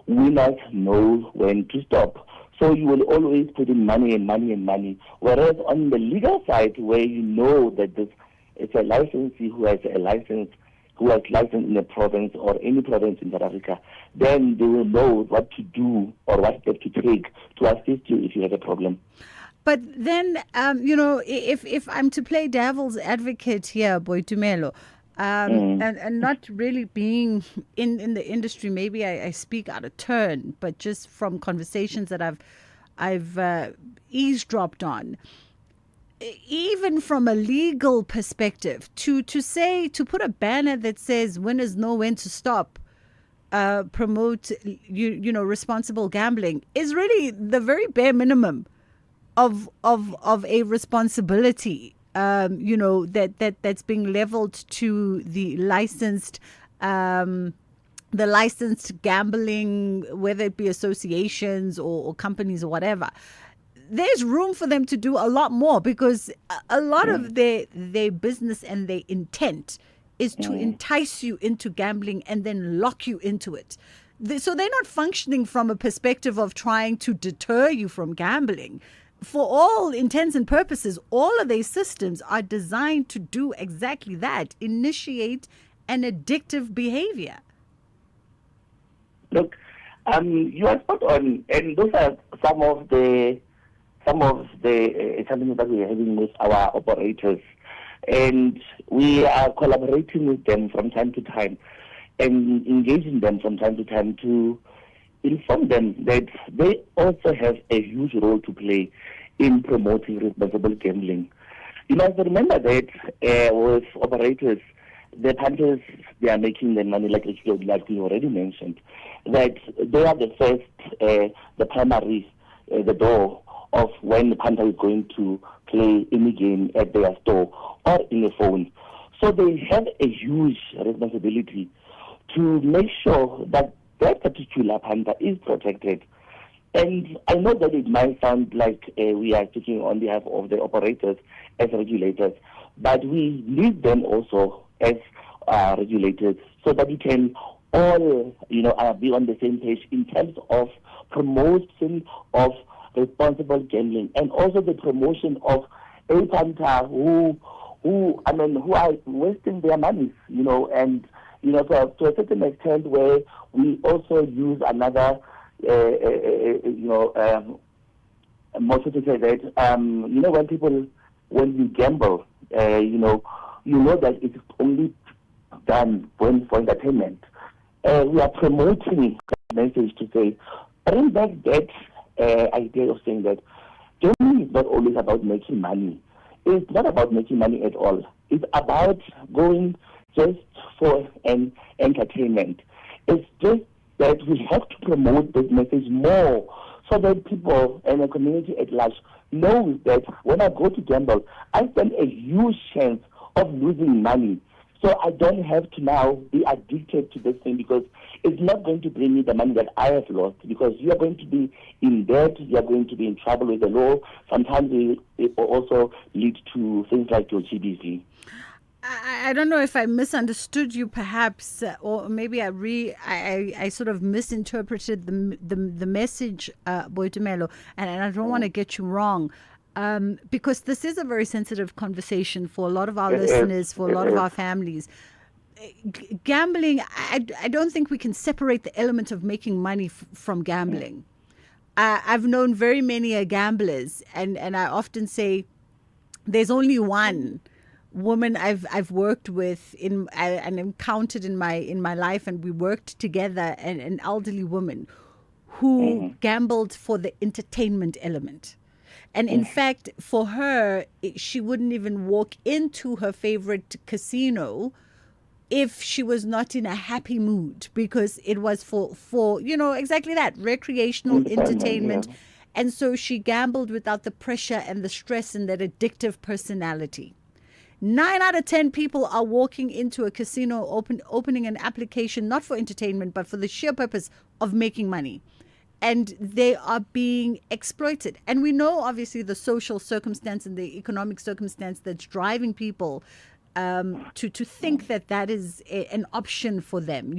Speaker 11: winners know when to stop. So you will always put in money and money and money. Whereas on the legal side, where you know that this it's a licensee who has a license, who has license in a province or any province in South Africa, then they will know what to do or what step to take to assist you if you have a problem.
Speaker 5: But then, if I'm to play devil's advocate here, Boitumelo, and not really being in the industry, maybe I speak out of turn, but just from conversations that I've eavesdropped on, even from a legal perspective, to put a banner that says winners know when to stop, promote responsible gambling is really the very bare minimum of a responsibility, that's being leveled to the licensed gambling, whether it be associations or companies or whatever. There's room for them to do a lot more, because a lot of their business and their intent is to entice you into gambling and then lock you into it. So they're not functioning from a perspective of trying to deter you from gambling. For all intents and purposes, all of these systems are designed to do exactly that, initiate an addictive behavior.
Speaker 11: Look, you are spot on, and those are some of the challenges that we are having with our operators, and we are collaborating with them from time to time and engaging them from time to time to inform them that they also have a huge role to play in promoting responsible gambling. You must remember that with operators, the punters, they are making the money, like you already mentioned, that they are the first, the primary, the door of when the punter is going to play any game at their store or in a phone. So they have a huge responsibility to make sure that that particular punter is protected. And I know that it might sound like we are speaking on behalf of the operators as regulators, but we need them also as regulators so that we can all, be on the same page in terms of promotion of responsible gambling, and also the promotion of a punter who are wasting their money, and to a certain extent where we also use another, mostly to say that, when you gamble, you know that it's only done for entertainment. We are promoting a message to say, bring back that idea of saying that gambling is not always about making money. It's not about making money at all. It's about going just for an entertainment. It's just that we have to promote this message more so that people and the community at large know that when I go to gamble, I stand a huge chance of losing money. So I don't have to now be addicted to this thing, because it's not going to bring me the money that I have lost, because you are going to be in debt, you are going to be in trouble with the law. Sometimes it will also lead to things like your GBV.
Speaker 5: I don't know if I misunderstood you, perhaps, or maybe I sort of misinterpreted the message, Boitumelo, and I don't want to get you wrong, because this is a very sensitive conversation for a lot of our listeners, for a lot of our families. Gambling, I don't think we can separate the element of making money from gambling. I've known very many gamblers, and I often say there's only one woman I've worked with and encountered in my life, and we worked together, an elderly woman who gambled for the entertainment element. And in fact, for her, she wouldn't even walk into her favorite casino if she was not in a happy mood, because it was for exactly that, recreational entertainment. Yeah. And so she gambled without the pressure and the stress and that addictive personality. 9 out of 10 people are walking into a casino, opening an application, not for entertainment, but for the sheer purpose of making money. And they are being exploited. And we know, obviously, the social circumstance and the economic circumstance that's driving people to think that is an option for them,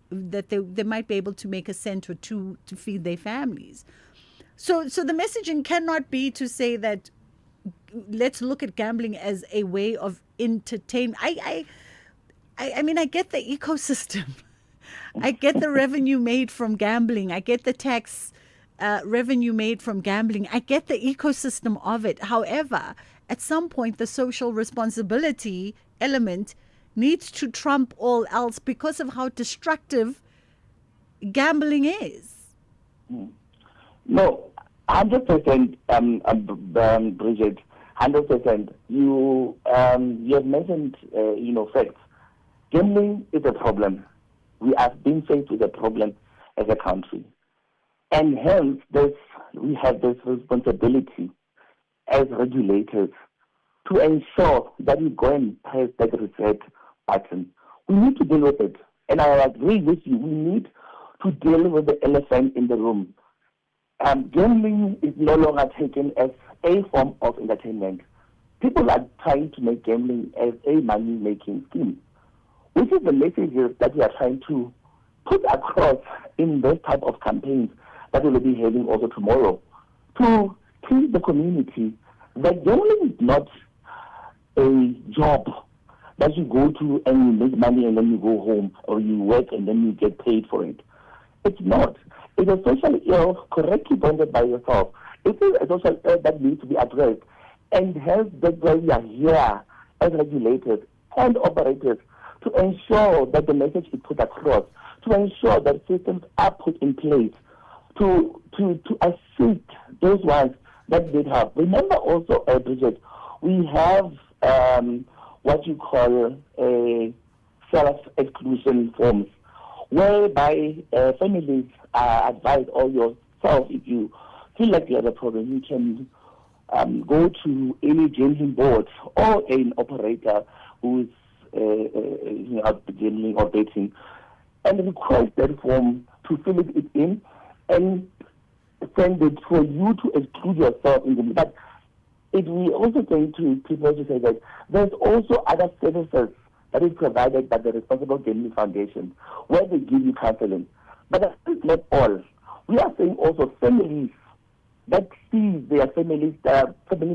Speaker 5: that they might be able to make a cent or two to feed their families. So the messaging cannot be to say that let's look at gambling as a way of entertainment. I mean, I get the ecosystem. I get the revenue made from gambling. I get the tax revenue made from gambling. I get the ecosystem of it. However, at some point, the social responsibility element needs to trump all else because of how destructive gambling is.
Speaker 11: No, 100%, Bridget, 100%. You have mentioned, facts. Gambling is a problem. We have been faced with a problem as a country. And hence, we have this responsibility as regulators to ensure that we go and press that reset button. We need to deal with it. And I agree with you. We need to deal with the elephant in the room. Gambling is no longer taken as a form of entertainment. People are trying to make gambling as a money-making scheme, which is the messages that we are trying to put across in this type of campaigns that we will be having also tomorrow, to teach the community that gambling is not a job that you go to and you make money and then you go home, or you work and then you get paid for it. It's not. It's a social ill correctly pointed by yourself. It is a social ill that needs to be addressed. And hence, that's why we are here as regulators and operators, to ensure that the message is put across, to ensure that systems are put in place to assist those ones that need help. Remember also, Bridget, we have what you call self-exclusion forms, whereby families are advised, or yourself, if you feel like you have a problem, you can go to any gambling board or an operator who's out gambling or betting, and request that form to fill it in and send it for you to exclude yourself in gambling. But we also going to people to say that there's also other services that is provided by the Responsible Gambling Foundation, where they give you counseling. But that's not all. We are saying also families that see their family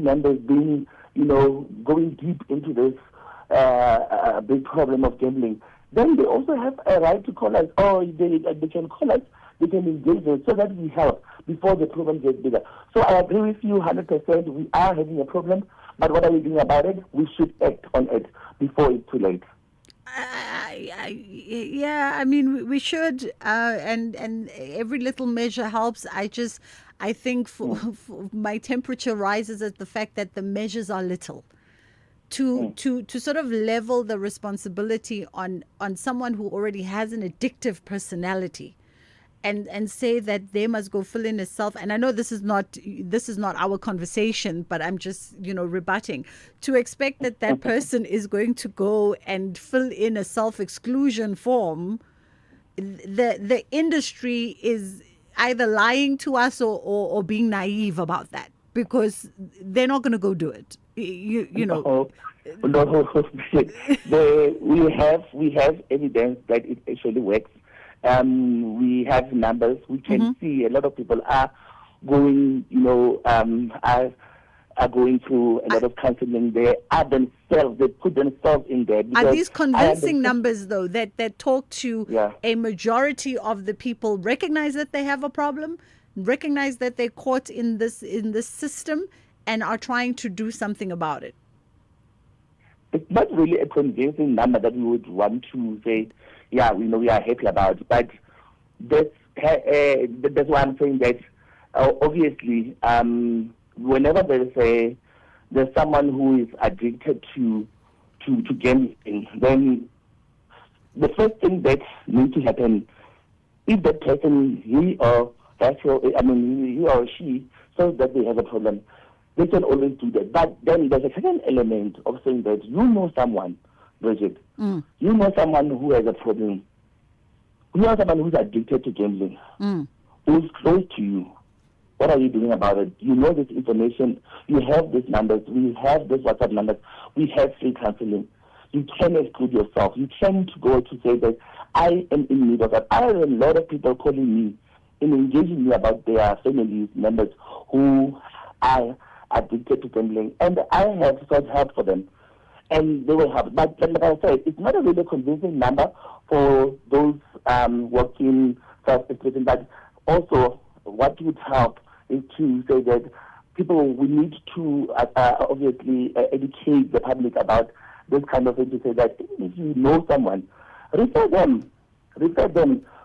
Speaker 11: members being, going deep into this big problem of gambling. Then they also have a right to call us, or they can call us, they can engage us so that we help before the problem gets bigger. So I agree with you 100%. We are having a problem, but what are we doing about it? We should act on it before it's too late.
Speaker 5: Yeah, I mean, we should, and every little measure helps. I think for my temperature rises at the fact that the measures are little. To sort of level the responsibility on someone who already has an addictive personality, and say that they must go fill in a self. And I know this is not our conversation, but I'm just rebutting to expect that person is going to go and fill in a self-exclusion form. The industry is either lying to us or being naive about that, because they're not going to go do it.
Speaker 11: No, we have evidence that it actually works. We have numbers. We can see a lot of people are going, are going through a lot of counseling. They put themselves in there.
Speaker 5: Are these convincing numbers, though, that talk to a majority of the people recognize that they have a problem, recognize that they're caught in this system, and are trying to do something about it?
Speaker 11: It's not really a convincing number that we would want to say, yeah, we are happy about. But that's why I'm saying that obviously, whenever there's someone who is addicted to gambling, then the first thing that needs to happen, if that person, he or she, says that they have a problem, they can always do that. But then there's a second element of saying that you know someone, Bridget, you know someone who has a problem. You know someone who's addicted to gambling, who's close to you. What are you doing about it? You know this information. You have these numbers. We have these WhatsApp numbers. We have free counseling. You can exclude yourself. You can go to say that I am in need of that. I have a lot of people calling me in engaging me about their families members who are addicted to gambling, and I have sought help for them, and they will help. But like I said, it's not a really convincing number for those working self-exploitation. But also, what would help is to say that we need to obviously educate the public about this kind of thing, to say that if you know someone, refer them,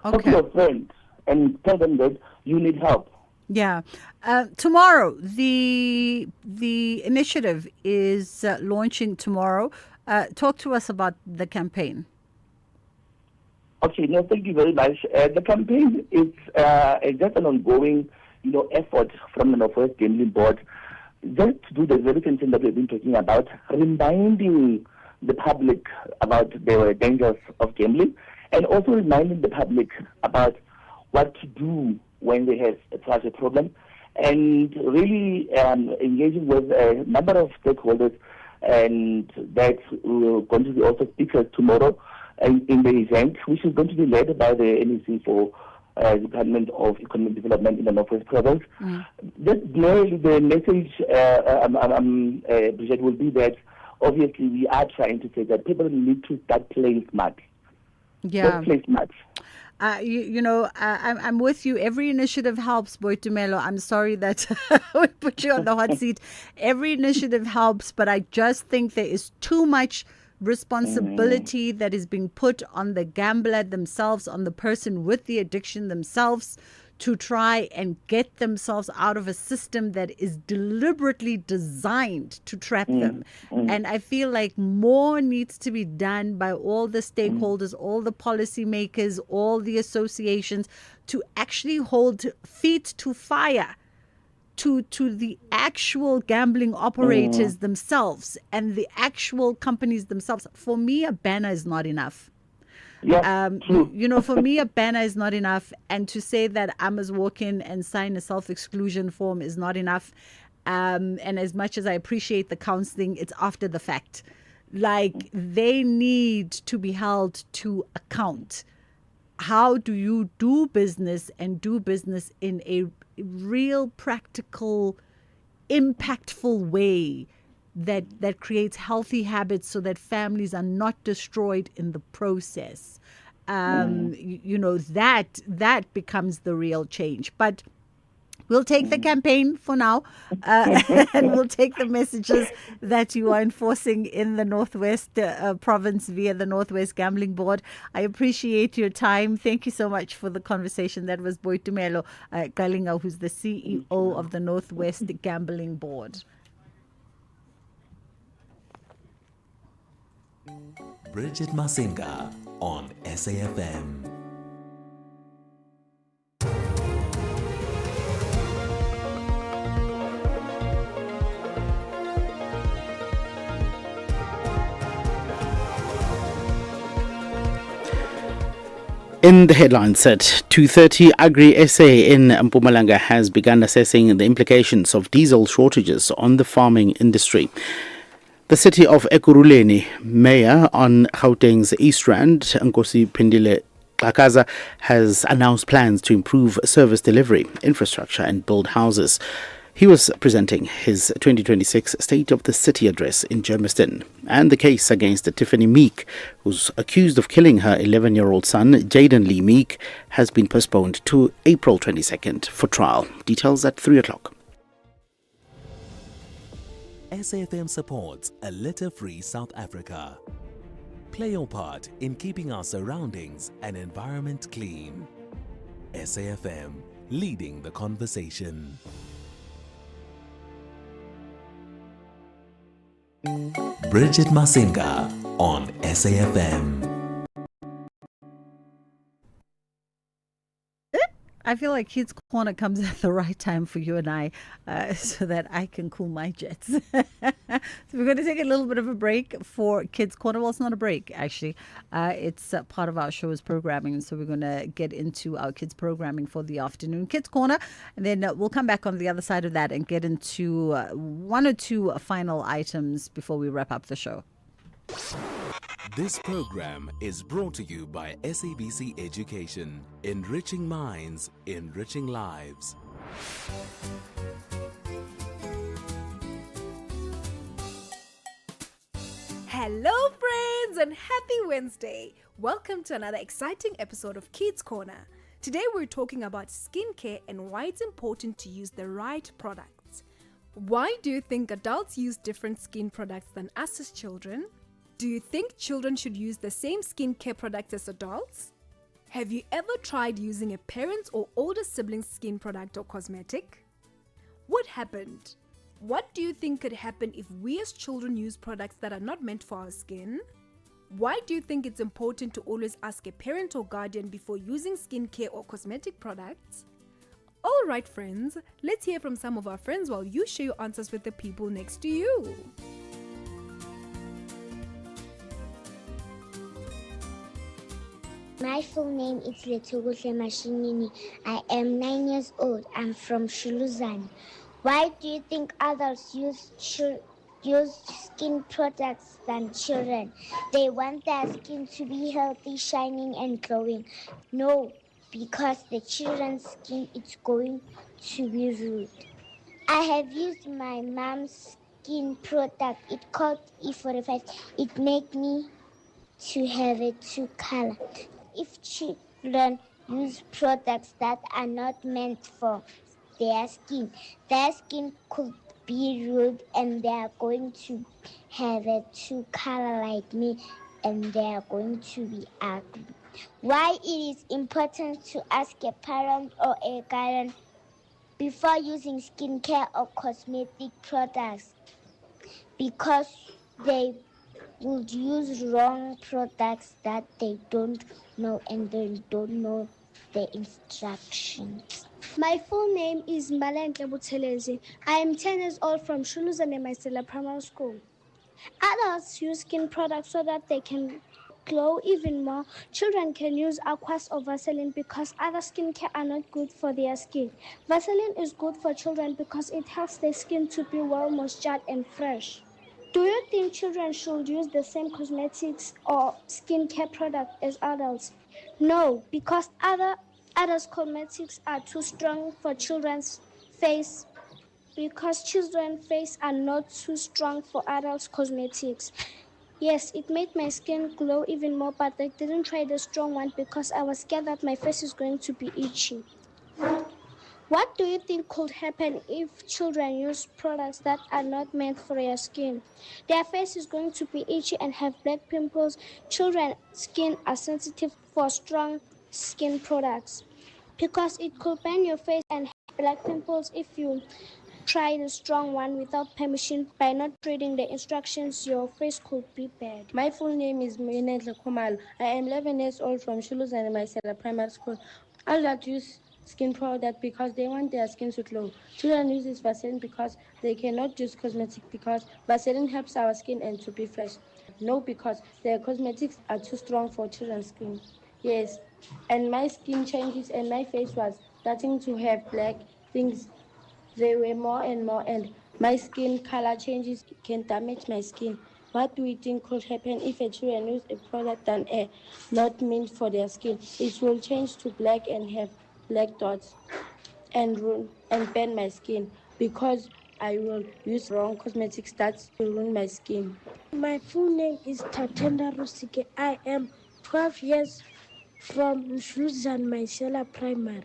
Speaker 11: talk to your friends, and tell them that you need help.
Speaker 5: Yeah. Tomorrow, the initiative is launching tomorrow. Talk to us about the campaign.
Speaker 11: Okay, no, thank you very much. The campaign is just an ongoing, effort from the Northwest Gambling Board, just to do the very same thing that we've been talking about, reminding the public about the dangers of gambling, and also reminding the public about what to do when they have such a problem, and really engaging with a number of stakeholders, and that we're going to be also speakers tomorrow in the event, which is going to be led by the NEC for Department of Economic Development in the Northwest Province. Just really the message, Bridget, will be that obviously we are trying to say that people need to start playing smart.
Speaker 5: Yeah.
Speaker 11: Just play smart.
Speaker 5: I'm with you. Every initiative helps, Boitumelo. I'm sorry that we put you on the hot seat. Every initiative helps, but I just think there is too much responsibility that is being put on the gambler themselves, on the person with the addiction themselves, to try and get themselves out of a system that is deliberately designed to trap them. And I feel like more needs to be done by all the stakeholders, all the policymakers, all the associations, to actually hold feet to fire to the actual gambling operators themselves and the actual companies themselves. For me, a banner is not enough. For me, a banner is not enough. And to say that I must walk in and sign a self-exclusion form is not enough. And as much as I appreciate the counseling, it's after the fact. Like, they need to be held to account. How do you do business, and do business in a real, practical, impactful way that creates healthy habits so that families are not destroyed in the process? That becomes the real change. But we'll take the campaign for now, and we'll take the messages that you are enforcing in the Northwest Province via the Northwest Gambling Board. I appreciate your time. Thank you so much for the conversation. That was Boitumelo Kalinga, who's the CEO of the Northwest Gambling Board.
Speaker 1: Bridget Masinga on SAFM.
Speaker 19: In the headlines at 2:30, Agri-SA in Mpumalanga has begun assessing the implications of diesel shortages on the farming industry. The city of Ekurhuleni mayor on Gauteng's East Rand, Nkosi Phindile Xhakaza, has announced plans to improve service delivery, infrastructure and build houses. He was presenting his 2026 State of the City address in Germiston. And the case against Tiffany Meek, who's accused of killing her 11-year-old son, Jaden Lee Meek, has been postponed to April 22nd for trial. Details at 3 o'clock.
Speaker 1: SAFM supports a litter-free South Africa. Play your part in keeping our surroundings and environment clean. SAFM, leading the conversation. Bridget Masinga on SAFM.
Speaker 5: I feel like Kids Corner comes at the right time for you and I, so that I can cool my jets. So we're going to take a little bit of a break for Kids Corner. Well, it's not a break, actually. It's part of our show's programming. And so we're going to get into our kids programming for the afternoon. Kids Corner. And then we'll come back on the other side of that and get into one or two final items before we wrap up the show.
Speaker 1: This program is brought to you by SABC Education, enriching minds, enriching lives.
Speaker 13: Hello, friends, and happy Wednesday! Welcome to another exciting episode of Kids Corner. Today, we're talking about skincare and why it's important to use the right products. Why do you think adults use different skin products than us as children? Do you think children should use the same skincare products as adults? Have you ever tried using a parent's or older sibling's skin product or cosmetic? What happened? What do you think could happen if we as children use products that are not meant for our skin? Why do you think it's important to always ask a parent or guardian before using skincare or cosmetic products? Alright friends, let's hear from some of our friends while you share your answers with the people next to you.
Speaker 22: My full name is Bridget Masinga. I am 9 years old. I'm from Shuluzane. Why do you think adults use skin products than children? They want their skin to be healthy, shining, and glowing. No, because the children's skin is going to be rude. I have used my mom's skin product. It's called E45. It made me to have a true color. If children use products that are not meant for their skin could be rude and they are going to have a true color like me and they are going to be ugly. Why it is important to ask a parent or a guardian before using skincare or cosmetic products? Because they would use wrong products that they don't know and they don't know the instructions.
Speaker 14: My full name is Malentle Buthelezi. I am 10 years old from Shuluzane Maisela Primary School. Adults use skin products so that they can glow even more. Children can use Aquas or Vaseline because other skincare are not good for their skin. Vaseline is good for children because it helps their skin to be well moistured and fresh. Do you think children should use the same cosmetics or skincare product as adults? No, because adults' cosmetics are too strong for children's face. Because children's face are not too strong for adults' cosmetics. Yes, it made my skin glow even more, but I didn't try the strong one because I was scared that my face is going to be itchy. What do you think could happen if children use products that are not meant for their skin? Their face is going to be itchy and have black pimples. Children's skin are sensitive for strong skin products because it could burn your face and have black pimples if you try the strong one without permission. By not reading the instructions, your face could be bad.
Speaker 15: My full name is Minentle Khumalo. I am 11 years old from Shuluzane Maisela Primary School. I like to use skin product because they want their skin to glow. Children use this Vaseline because they cannot use cosmetic because Vaseline helps our skin and to be fresh. No, because their cosmetics are too strong for children's skin. Yes, and my skin changes and my face was starting to have black things. They were more and more, and my skin color changes can damage my skin. What do we think could happen if a children use a product that are not meant for their skin? It will change to black and have black dots and burn my skin because I will use wrong cosmetics that will ruin my skin.
Speaker 14: My full name is Tatenda Rusike. I am 12 years from Shuluzane Maisela Primary.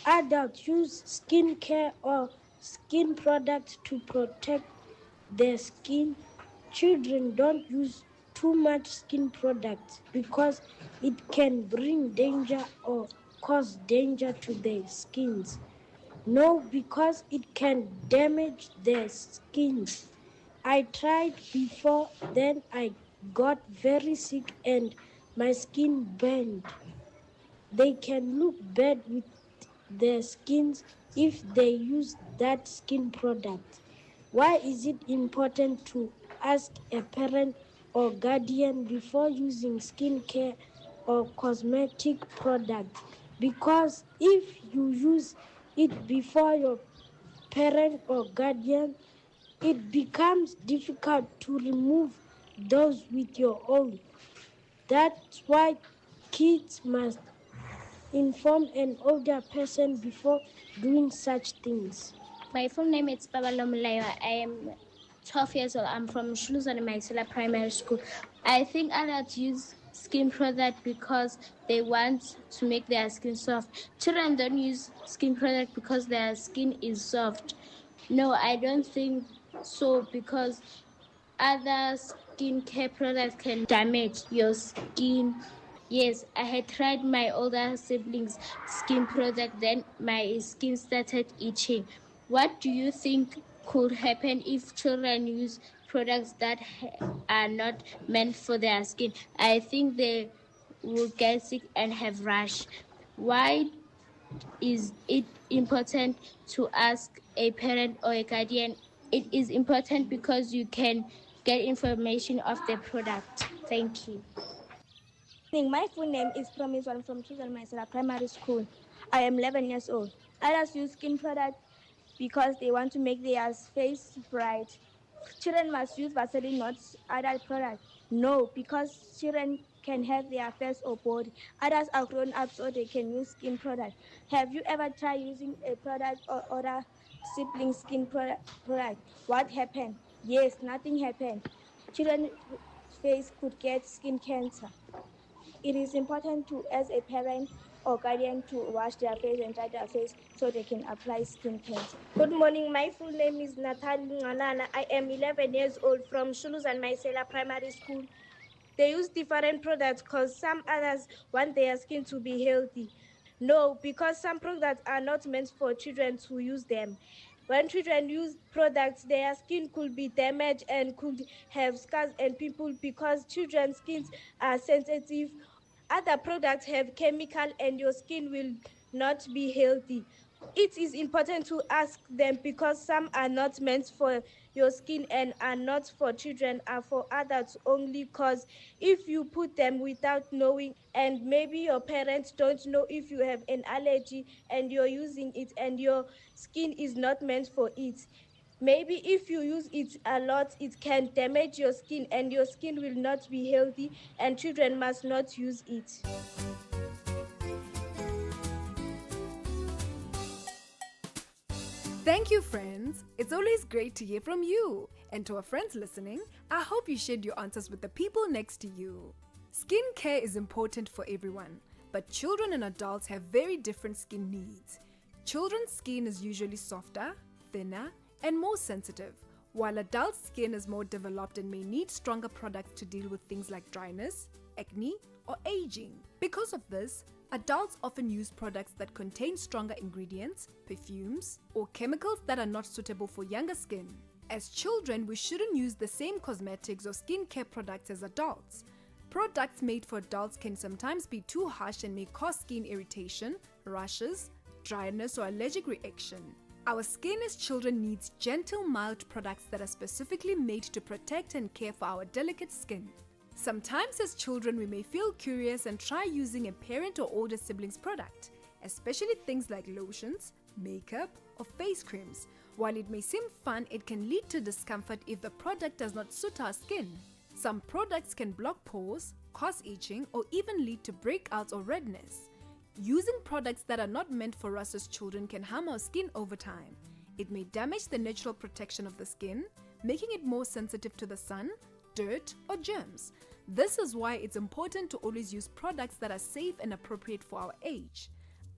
Speaker 14: Adults use skincare or skin products to protect their skin. Children don't use too much skin products because it can bring danger or cause danger to their skins. No, because it can damage their skins. I tried before, then I got very sick and my skin burned. They can look bad with their skins if they use that skin product. Why is it important to ask a parent or guardian before using skincare or cosmetic product? Because if you use it before your parent or guardian, it becomes difficult to remove those with your own.
Speaker 15: That's why kids must inform an older person before doing such things.
Speaker 22: My full name is Babalomulaiwa. I am 12 years old. I'm from Shuluzane Maisela Primary School. I think adults use skin product because they want to make their skin soft. Children don't use skin product because their skin is soft. No, I don't think so, because other skincare products can damage your skin. Yes, I had tried my older siblings' skin product, then my skin started itching. What do you think could happen if children use products that are not meant for their skin? I think they will get sick and have rash. Why is it important to ask a parent or a guardian? It is important because you can get information of the product. Thank you.
Speaker 12: My full name is Promise One from Susan Maisela Primary School. I am 11 years old. Others use skin products because they want to make their face bright. Children must use Vaseline, not adult products. No, because children can have their face or body. Adults are grown up, so they can use skin products. Have you ever tried using a product or other sibling skin product? What happened? Yes, nothing happened. Children's face could get skin cancer. It is important to, as a parent or guardian, to wash their face and dry their face so they can apply skin care.
Speaker 16: Good morning. My full name is Natalie Nganana. I am 11 years old from Shuluzane Maisela Primary School. They use different products because some others want their skin to be healthy. No, because some products are not meant for children to use them. When children use products, their skin could be damaged and could have scars and pimples because children's skins are sensitive. Other products have chemical and your skin will not be healthy. It is important to ask them because some are not meant for your skin and are not for children, are for adults only, because if you put them without knowing, and maybe your parents don't know if you have an allergy and you're using it and your skin is not meant for it, maybe if you use it a lot, it can damage your skin and your skin will not be healthy, and children must not use it.
Speaker 13: Thank you, friends. It's always great to hear from you. And to our friends listening, I hope you shared your answers with the people next to you. Skincare is important for everyone, but children and adults have very different skin needs. Children's skin is usually softer, thinner, and more sensitive, while adult skin is more developed and may need stronger products to deal with things like dryness, acne, or aging. Because of this, adults often use products that contain stronger ingredients, perfumes, or chemicals that are not suitable for younger skin. As children, we shouldn't use the same cosmetics or skincare products as adults. Products made for adults can sometimes be too harsh and may cause skin irritation, rashes, dryness, or allergic reaction. Our skin as children needs gentle, mild products that are specifically made to protect and care for our delicate skin. Sometimes as children we may feel curious and try using a parent or older sibling's product, especially things like lotions, makeup, or face creams. While it may seem fun, it can lead to discomfort if the product does not suit our skin. Some products can block pores, cause itching, or even lead to breakouts or redness. Using products that are not meant for us as children can harm our skin over time. It may damage the natural protection of the skin, making it more sensitive to the sun, dirt, or germs. This is why it's important to always use products that are safe and appropriate for our age.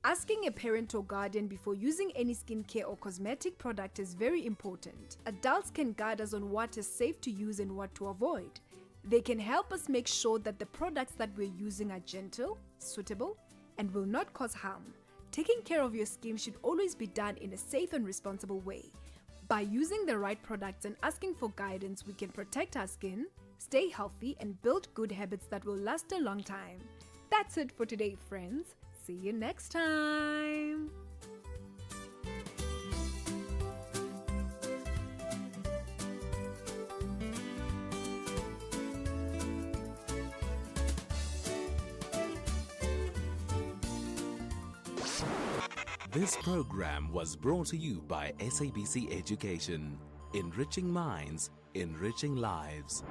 Speaker 13: Asking a parent or guardian before using any skincare or cosmetic product is very important. Adults can guide us on what is safe to use and what to avoid. They can help us make sure that the products that we're using are gentle, suitable, and will not cause harm. Taking care of your skin should always be done in a safe and responsible way. By using the right products and asking for guidance, we can protect our skin, stay healthy, and build good habits that will last a long time. That's it for today, friends. See you next time.
Speaker 1: This program was brought to you by SABC Education, enriching minds, enriching lives.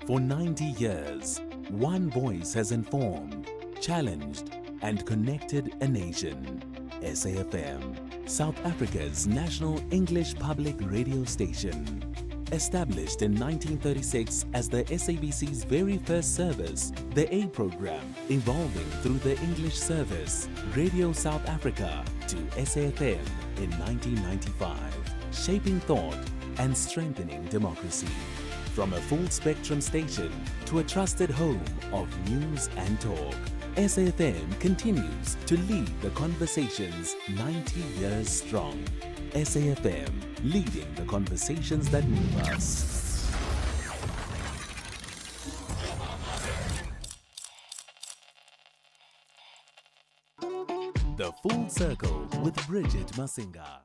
Speaker 1: For 90 years, one voice has informed, challenged, and connected a nation. SAFM, South Africa's national English public radio station. Established in 1936 as the SABC's very first service, the A program, evolving through the English service, Radio South Africa, to SAFM in 1995, shaping thought and strengthening democracy. From a full-spectrum station to a trusted home of news and talk, SAFM continues to lead the conversations 90 years strong. SAFM, leading the conversations that move us. The Full Circle with Bridget Masinga.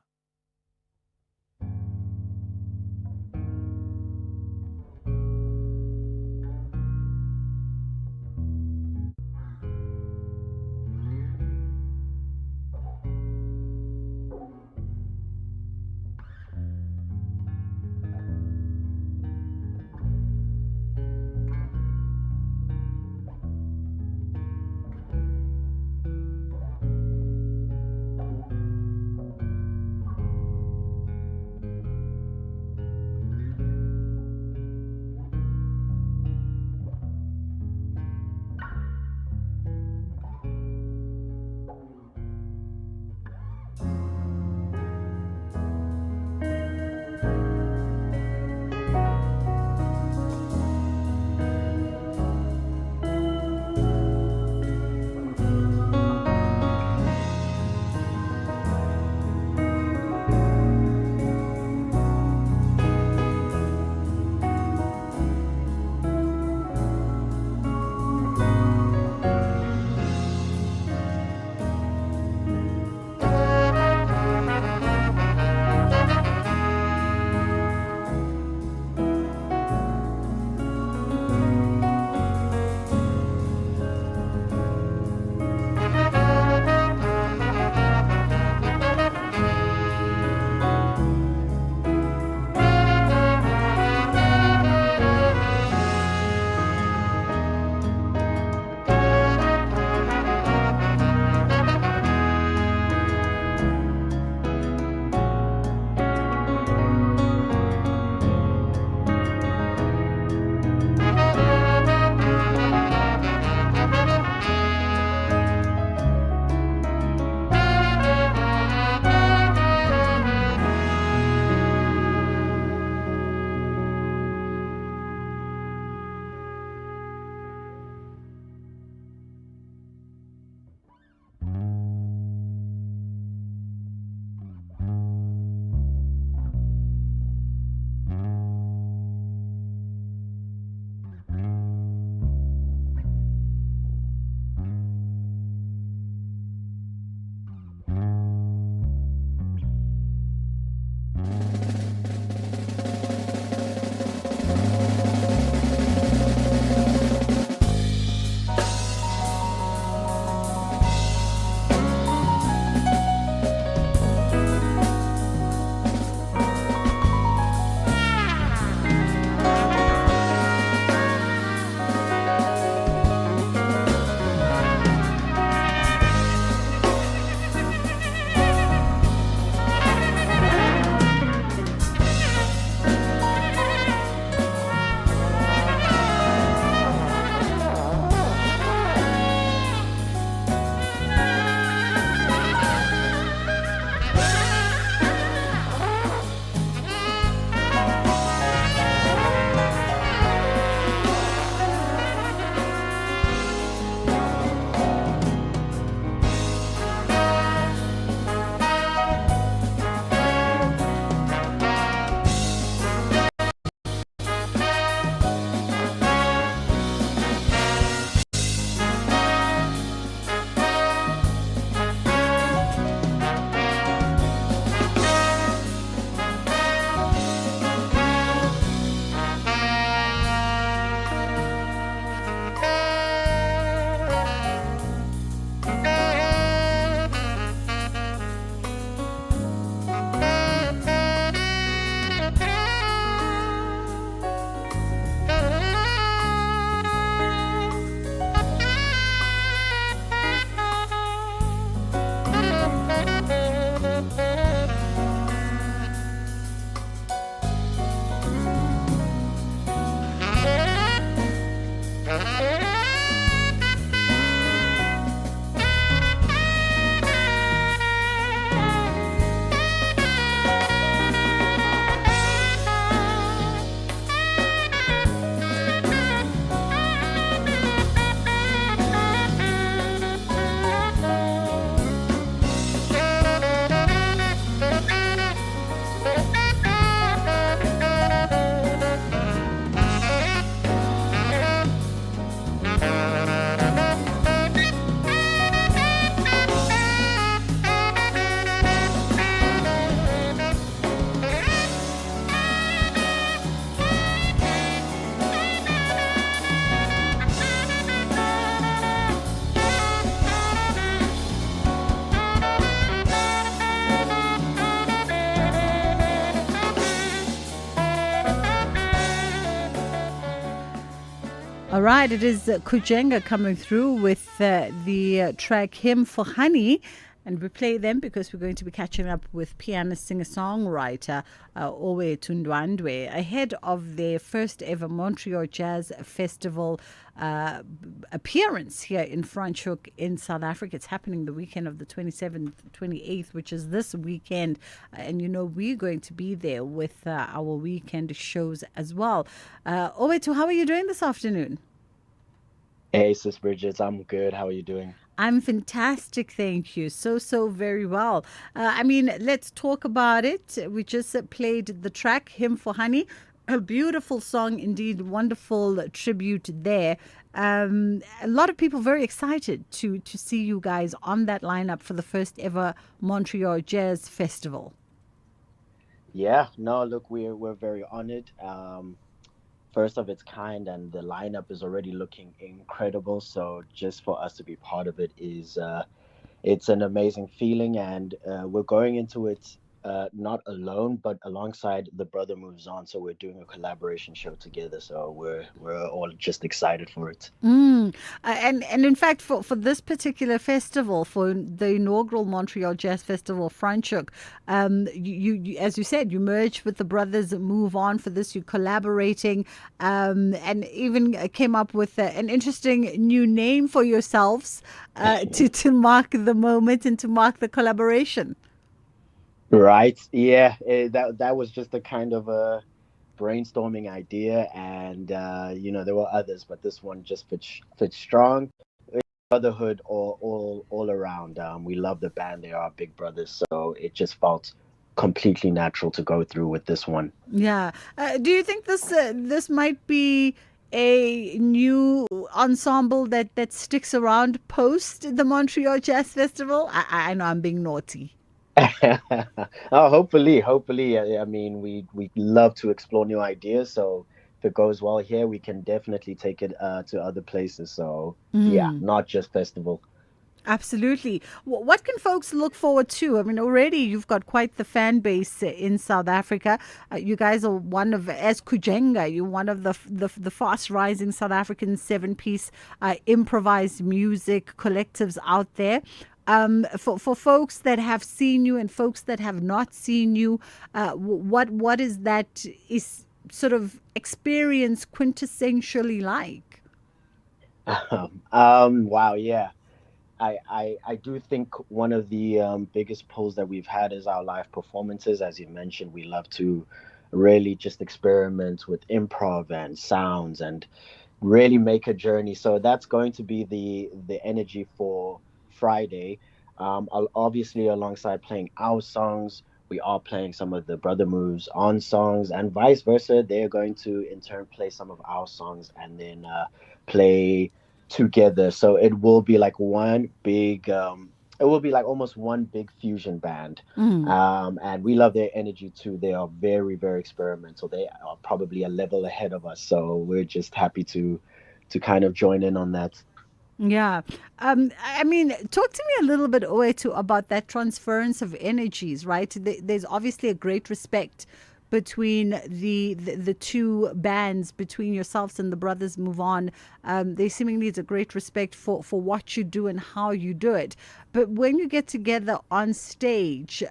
Speaker 5: All right, it is Kujenga coming through with the track Hymn for Honey. And we play them because we're going to be catching up with pianist, singer-songwriter Owe Tundwandwe ahead of their first ever Montreal Jazz Festival appearance here in Franschhoek in South Africa. It's happening the weekend of the 27th, 28th, which is this weekend. And, you know, we're going to be there with our weekend shows as well. Owe, how are you doing this afternoon?
Speaker 2: Hey, Sis Bridget, I'm good. How are you doing?
Speaker 5: I'm fantastic, thank you. So very well. I mean, let's talk about it. We just played the track, Hymn for Honey. A beautiful song indeed, wonderful tribute there. A lot of people very excited to see you guys on that lineup for the first ever Montreal Jazz Festival.
Speaker 2: Yeah, no, look, we're very honored. First of its kind, and the lineup is already looking incredible. So just for us to be part of it is it's an amazing feeling, and we're going into it not alone, but alongside The Brother Moves On. So we're doing a collaboration show together. So we're all just excited for it.
Speaker 5: And in fact, for this particular festival, for the inaugural Montreal Jazz Festival, Franschhoek, you as you said, you merged with The Brothers Move On for this. You're collaborating, and even came up with an interesting new name for yourselves to mark the moment and to mark the collaboration.
Speaker 2: Right. Yeah. That was just a kind of a brainstorming idea, and there were others, but this one just fits strong. Brotherhood all around. We love the band; they are big brothers, so it just felt completely natural to go through with this one.
Speaker 5: Yeah. Do you think this might be a new ensemble that sticks around post the Montreal Jazz Festival? I know I'm being naughty.
Speaker 2: Oh, hopefully. I mean, we love to explore new ideas. So if it goes well here, we can definitely take it to other places. So yeah, not just festival.
Speaker 5: Absolutely. What can folks look forward to? I mean, already you've got quite the fan base in South Africa. You guys are one of, as Kujenga, you're one of the fast rising South African 7-piece improvised music collectives out there. For folks that have seen you and folks that have not seen you, what is that is sort of experience quintessentially like?
Speaker 2: Wow, yeah. I do think one of the biggest pulls that we've had is our live performances. As you mentioned, we love to really just experiment with improv and sounds and really make a journey. So that's going to be the energy for Friday. Obviously, alongside playing our songs, we are playing some of the Brother Moves On songs, and vice versa. They're going to in turn play some of our songs and then play together. So it will be like one big. It will be like almost one big fusion band. And we love their energy too. They are very, very experimental. They are probably a level ahead of us. So we're just happy to kind of join in on that.
Speaker 5: Yeah. I mean, talk to me a little bit, Owe, about that transference of energies, right? There's obviously a great respect between the two bands, between yourselves and the Brothers Move On. There seemingly is a great respect for what you do and how you do it. But when you get together on stage,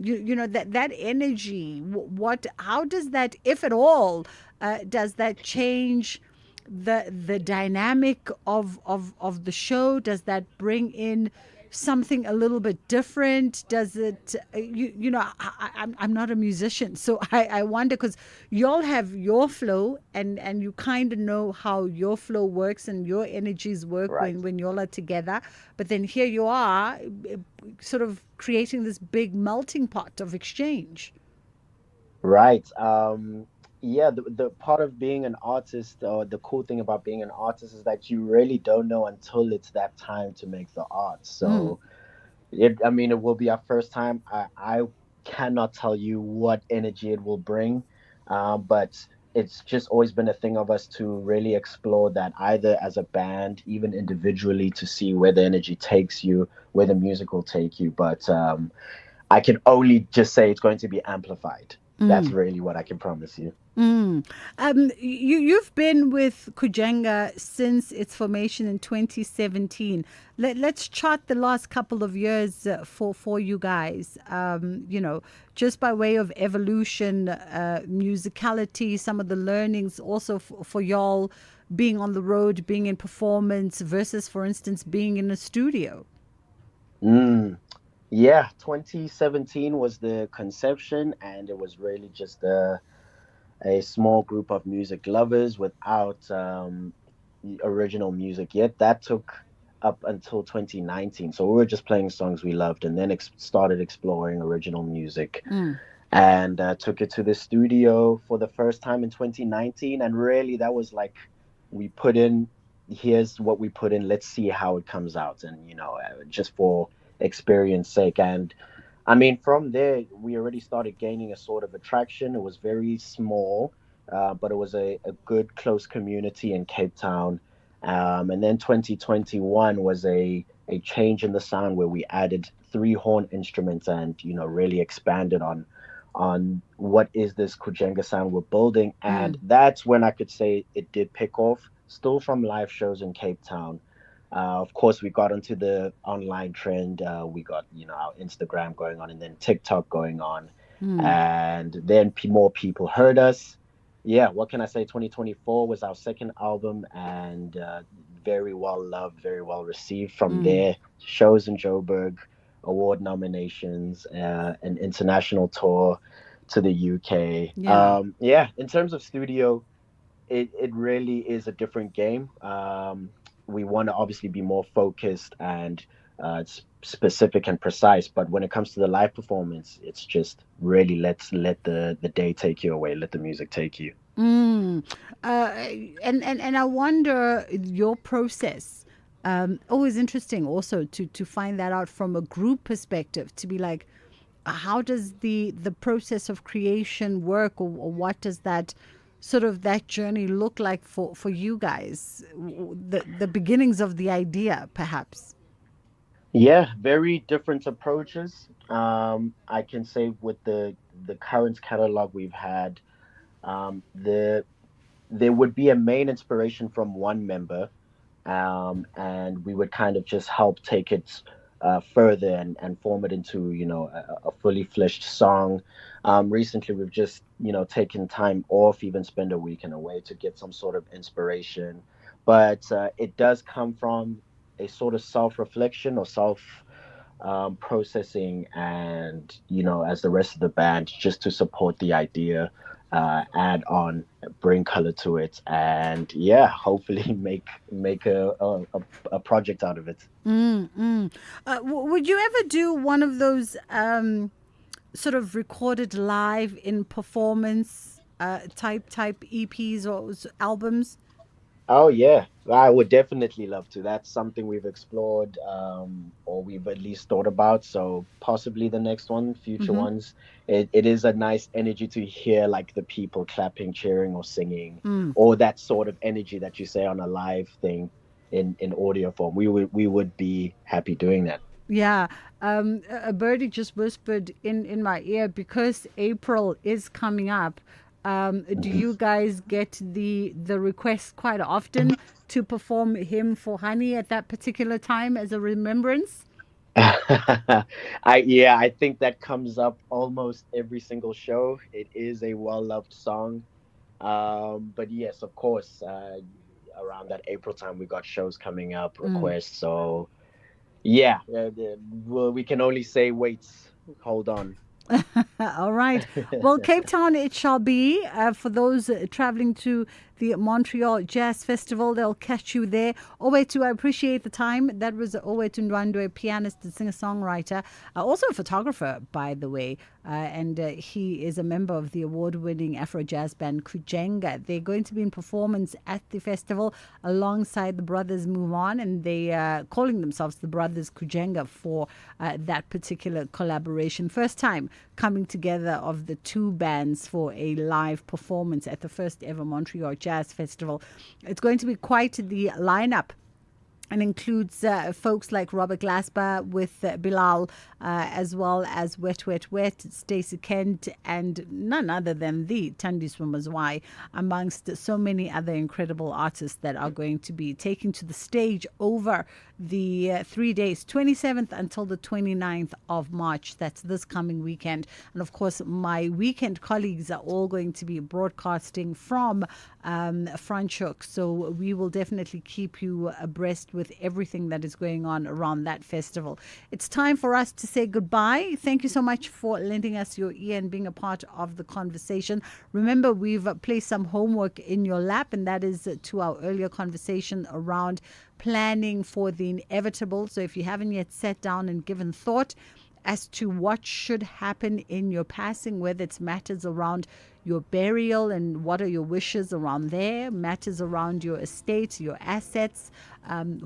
Speaker 5: you know, that energy, how does that, if at all, does that change the dynamic of the show? Does that bring in something a little bit different? Does it I'm not a musician, so I wonder, because y'all have your flow and you kind of know how your flow works and your energies work when y'all are together, but then here you are sort of creating this big melting pot of exchange.
Speaker 2: Right. Yeah, the part of being an artist, or the cool thing about being an artist, is that you really don't know until it's that time to make the art. So it will be our first time. I cannot tell you what energy it will bring, but it's just always been a thing of us to really explore that, either as a band, even individually, to see where the energy takes you, where the music will take you. But I can only just say it's going to be amplified. That's really what I can promise you.
Speaker 5: You've been with Kujenga since its formation in 2017. Let's chart the last couple of years for you guys. Just by way of evolution, musicality, some of the learnings also for y'all being on the road, being in performance versus, for instance, being in a studio.
Speaker 2: Yeah, 2017 was the conception, and it was really just a small group of music lovers without original music yet. That took up until 2019. So we were just playing songs we loved, and then started exploring original music, and took it to the studio for the first time in 2019. And really, that was like, we put in, here's what we put in, let's see how it comes out, and just for experience sake. And I mean, from there, we already started gaining a sort of attraction. It was very small, but it was a good, close community in Cape Town. And then 2021 was a change in the sound, where we added three horn instruments, and really expanded on what is this Kujenga sound we're building. And that's when I could say it did pick off, still from live shows in Cape Town. Of course, we got into the online trend. We got, our Instagram going on, and then TikTok going on. And then more people heard us. Yeah, what can I say? 2024 was our second album, and very well loved, very well received from there. Shows in Joburg, award nominations, an international tour to the UK. In terms of studio, it really is a different game. We want to obviously be more focused and specific and precise, but when it comes to the live performance, it's just really let the day take you away, let the music take you.
Speaker 5: And I wonder your process. Always interesting also to find that out from a group perspective, to be like, how does the process of creation work, or what does that journey look like for you guys, the beginnings of the idea, perhaps?
Speaker 2: Yeah, very different approaches. I can say with the current catalog we've had, there would be a main inspiration from one member, and we would kind of just help take it further and form it into a fully fleshed song. Recently, we've just taken time off, even spend a weekend away to get some sort of inspiration, but it does come from a sort of self-reflection or self processing, and as the rest of the band, just to support the idea, add on, bring color to it, and hopefully make a project out of it.
Speaker 5: Would you ever do one of those sort of recorded live in performance type EPs or albums?
Speaker 2: Oh yeah, I would definitely love to. That's something we've explored, or we've at least thought about. So possibly the next one, future ones. It is a nice energy to hear, like the people clapping, cheering, or singing, or that sort of energy that you say on a live thing in audio form. We would be happy doing that.
Speaker 5: Yeah, a birdie just whispered in my ear, because April is coming up. Do you guys get the request quite often to perform Hymn for Honey at that particular time as a remembrance?
Speaker 2: I think that comes up almost every single show. It is a well-loved song. But yes, of course, around that April time, we got shows coming up, requests. So well, we can only say wait, hold on.
Speaker 5: All right. Well, Cape Town it shall be. For those traveling to the Montreal Jazz Festival, they'll catch you there. Owetu, I appreciate the time. That was Owetu Ndwandwe, a pianist and singer-songwriter, also a photographer, by the way. And he is a member of the award-winning Afro jazz band Kujenga. They're going to be in performance at the festival alongside the Brothers Move On, and they are calling themselves the Brothers Kujenga for that particular collaboration. First time coming together of the two bands for a live performance at the first ever Montreal Jazz Festival. It's going to be quite the lineup. and includes folks like Robert Glasper with Bilal, as well as Wet, Stacey Kent, and none other than the Tandiswa Mazwai, amongst so many other incredible artists that are going to be taking to the stage over the 3 days, 27th until the 29th of March. That's this coming weekend. And of course, my weekend colleagues are all going to be broadcasting from Franschhoek. So we will definitely keep you abreast with everything that is going on around that festival. It's time for us to say goodbye. Thank you so much for lending us your ear and being a part of the conversation. Remember, we've placed some homework in your lap, and that is to our earlier conversation around planning for the inevitable. So if you haven't yet sat down and given thought as to what should happen in your passing, whether it's matters around your burial and what are your wishes around there, matters around your estate, your assets,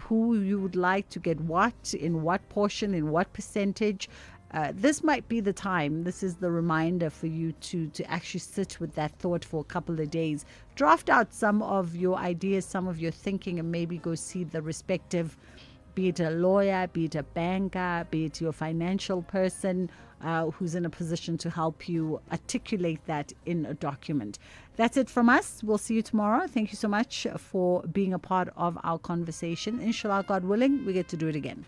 Speaker 5: who you would like to get what, in what portion, in what percentage. This might be the time. This is the reminder for you to actually sit with that thought for a couple of days. Draft out some of your ideas, some of your thinking, and maybe go see the respective, be it a lawyer, be it a banker, be it your financial person who's in a position to help you articulate that in a document. That's it from us. We'll see you tomorrow. Thank you so much for being a part of our conversation. Inshallah, God willing, we get to do it again.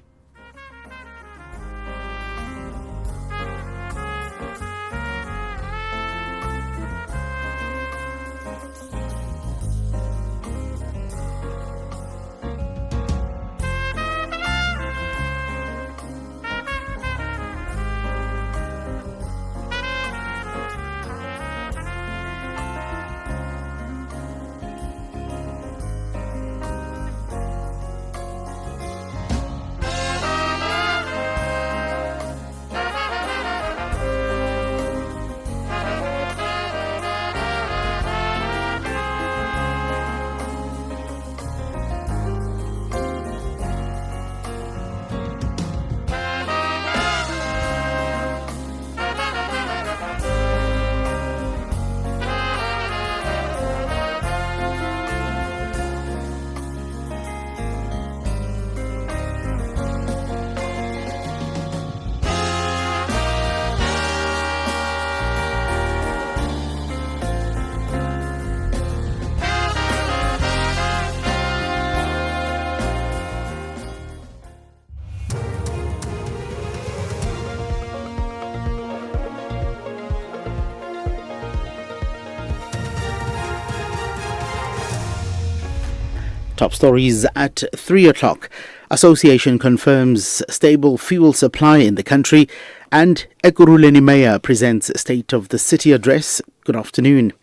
Speaker 19: Top stories at 3 o'clock. Association confirms stable fuel supply in the country, and Ekurhuleni Mayor presents State of the City address. Good afternoon.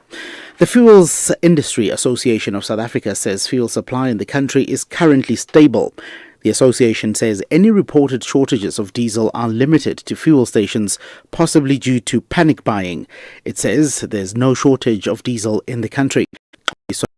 Speaker 19: The Fuels Industry Association of South Africa says fuel supply in the country is currently stable. The association says any reported shortages of diesel are limited to fuel stations, possibly due to panic buying. It says there's no shortage of diesel in the country.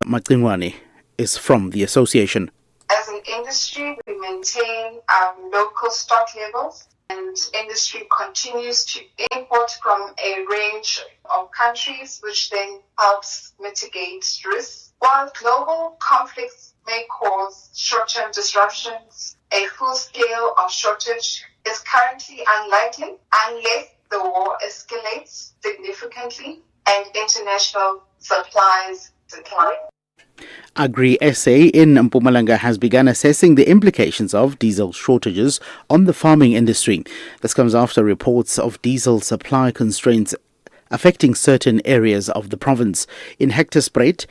Speaker 19: Matsingwane is from the association.
Speaker 17: As an industry, we maintain our local stock levels, and industry continues to import from a range of countries, which then helps mitigate risks. While global conflicts may cause short-term disruptions, a full scale of shortage is currently unlikely unless the war escalates significantly and international supplies decline.
Speaker 19: Agri-SA in Mpumalanga has begun assessing the implications of diesel shortages on the farming industry. This comes after reports of diesel supply constraints affecting certain areas of the province. In Hectorspruit,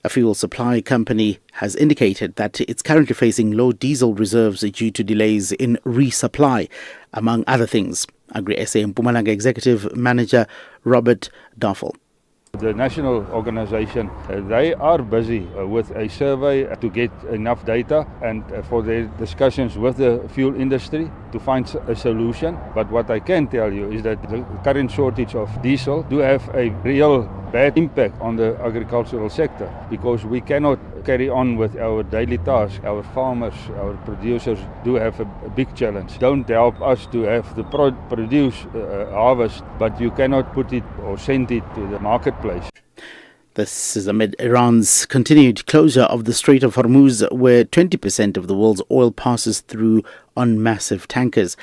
Speaker 19: a fuel supply company has indicated that it's currently facing low diesel reserves due to delays in resupply, among other things. Agri-SA Mpumalanga Executive Manager Robert Duffel.
Speaker 4: The national organization, they are busy with a survey to get enough data and for their discussions with the fuel industry to find a solution. But what I can tell you is that the current shortage of diesel do have a real bad impact on the agricultural sector, because we cannot carry on with our daily tasks. Our farmers, our producers do have a big challenge. Don't help us to have the produce harvest, but you cannot put it or send it to the marketplace.
Speaker 19: This is amid Iran's continued closure of the Strait of Hormuz, where 20% of the world's oil passes through on massive tankers.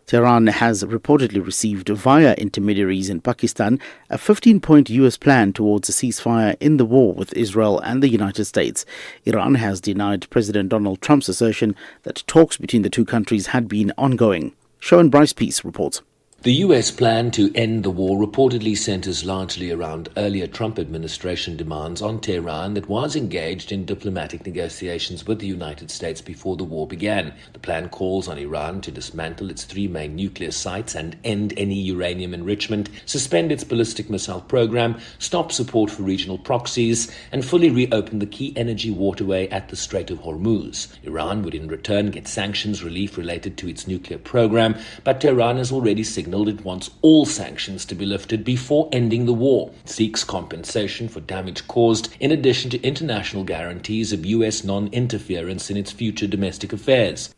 Speaker 19: Tehran has reportedly received via intermediaries in Pakistan a 15-point US plan towards a ceasefire in the war with Israel and the United States. Iran has denied President Donald Trump's assertion that talks between the two countries had been ongoing. Sean Bryce Peace reports.
Speaker 18: The U.S. plan to end the war reportedly centers largely around earlier Trump administration demands on Tehran that was engaged in diplomatic negotiations with the United States before the war began. The plan calls on Iran to dismantle its 3 main nuclear sites and end any uranium enrichment, suspend its ballistic missile program, stop support for regional proxies, and fully reopen the key energy waterway at the Strait of Hormuz. Iran would in return get sanctions relief related to its nuclear program, but Tehran has already signaled it wants all sanctions to be lifted before ending the war. It seeks compensation for damage caused, in addition to international guarantees of U.S. non-interference in its future domestic affairs.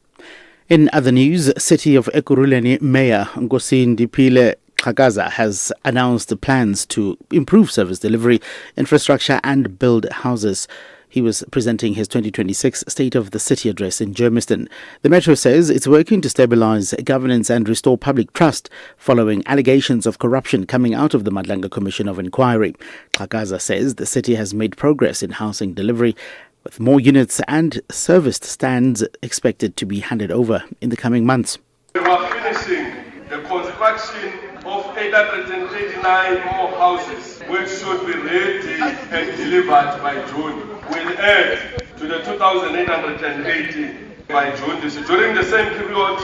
Speaker 19: In other news, City of Ekurhuleni Mayor Nkosindipile Xhakaza has announced the plans to improve service delivery, infrastructure and build houses. He was presenting his 2026 State of the City address in Germiston. The Metro says it's working to stabilize governance and restore public trust following allegations of corruption coming out of the Madlanga Commission of Inquiry. Xhakaza says the city has made progress in housing delivery, with more units and serviced stands expected to be handed over in the coming months.
Speaker 20: We are finishing the construction of 889 more houses, which should be ready and delivered by June. We'll add to the 2,880 by June. During the same period,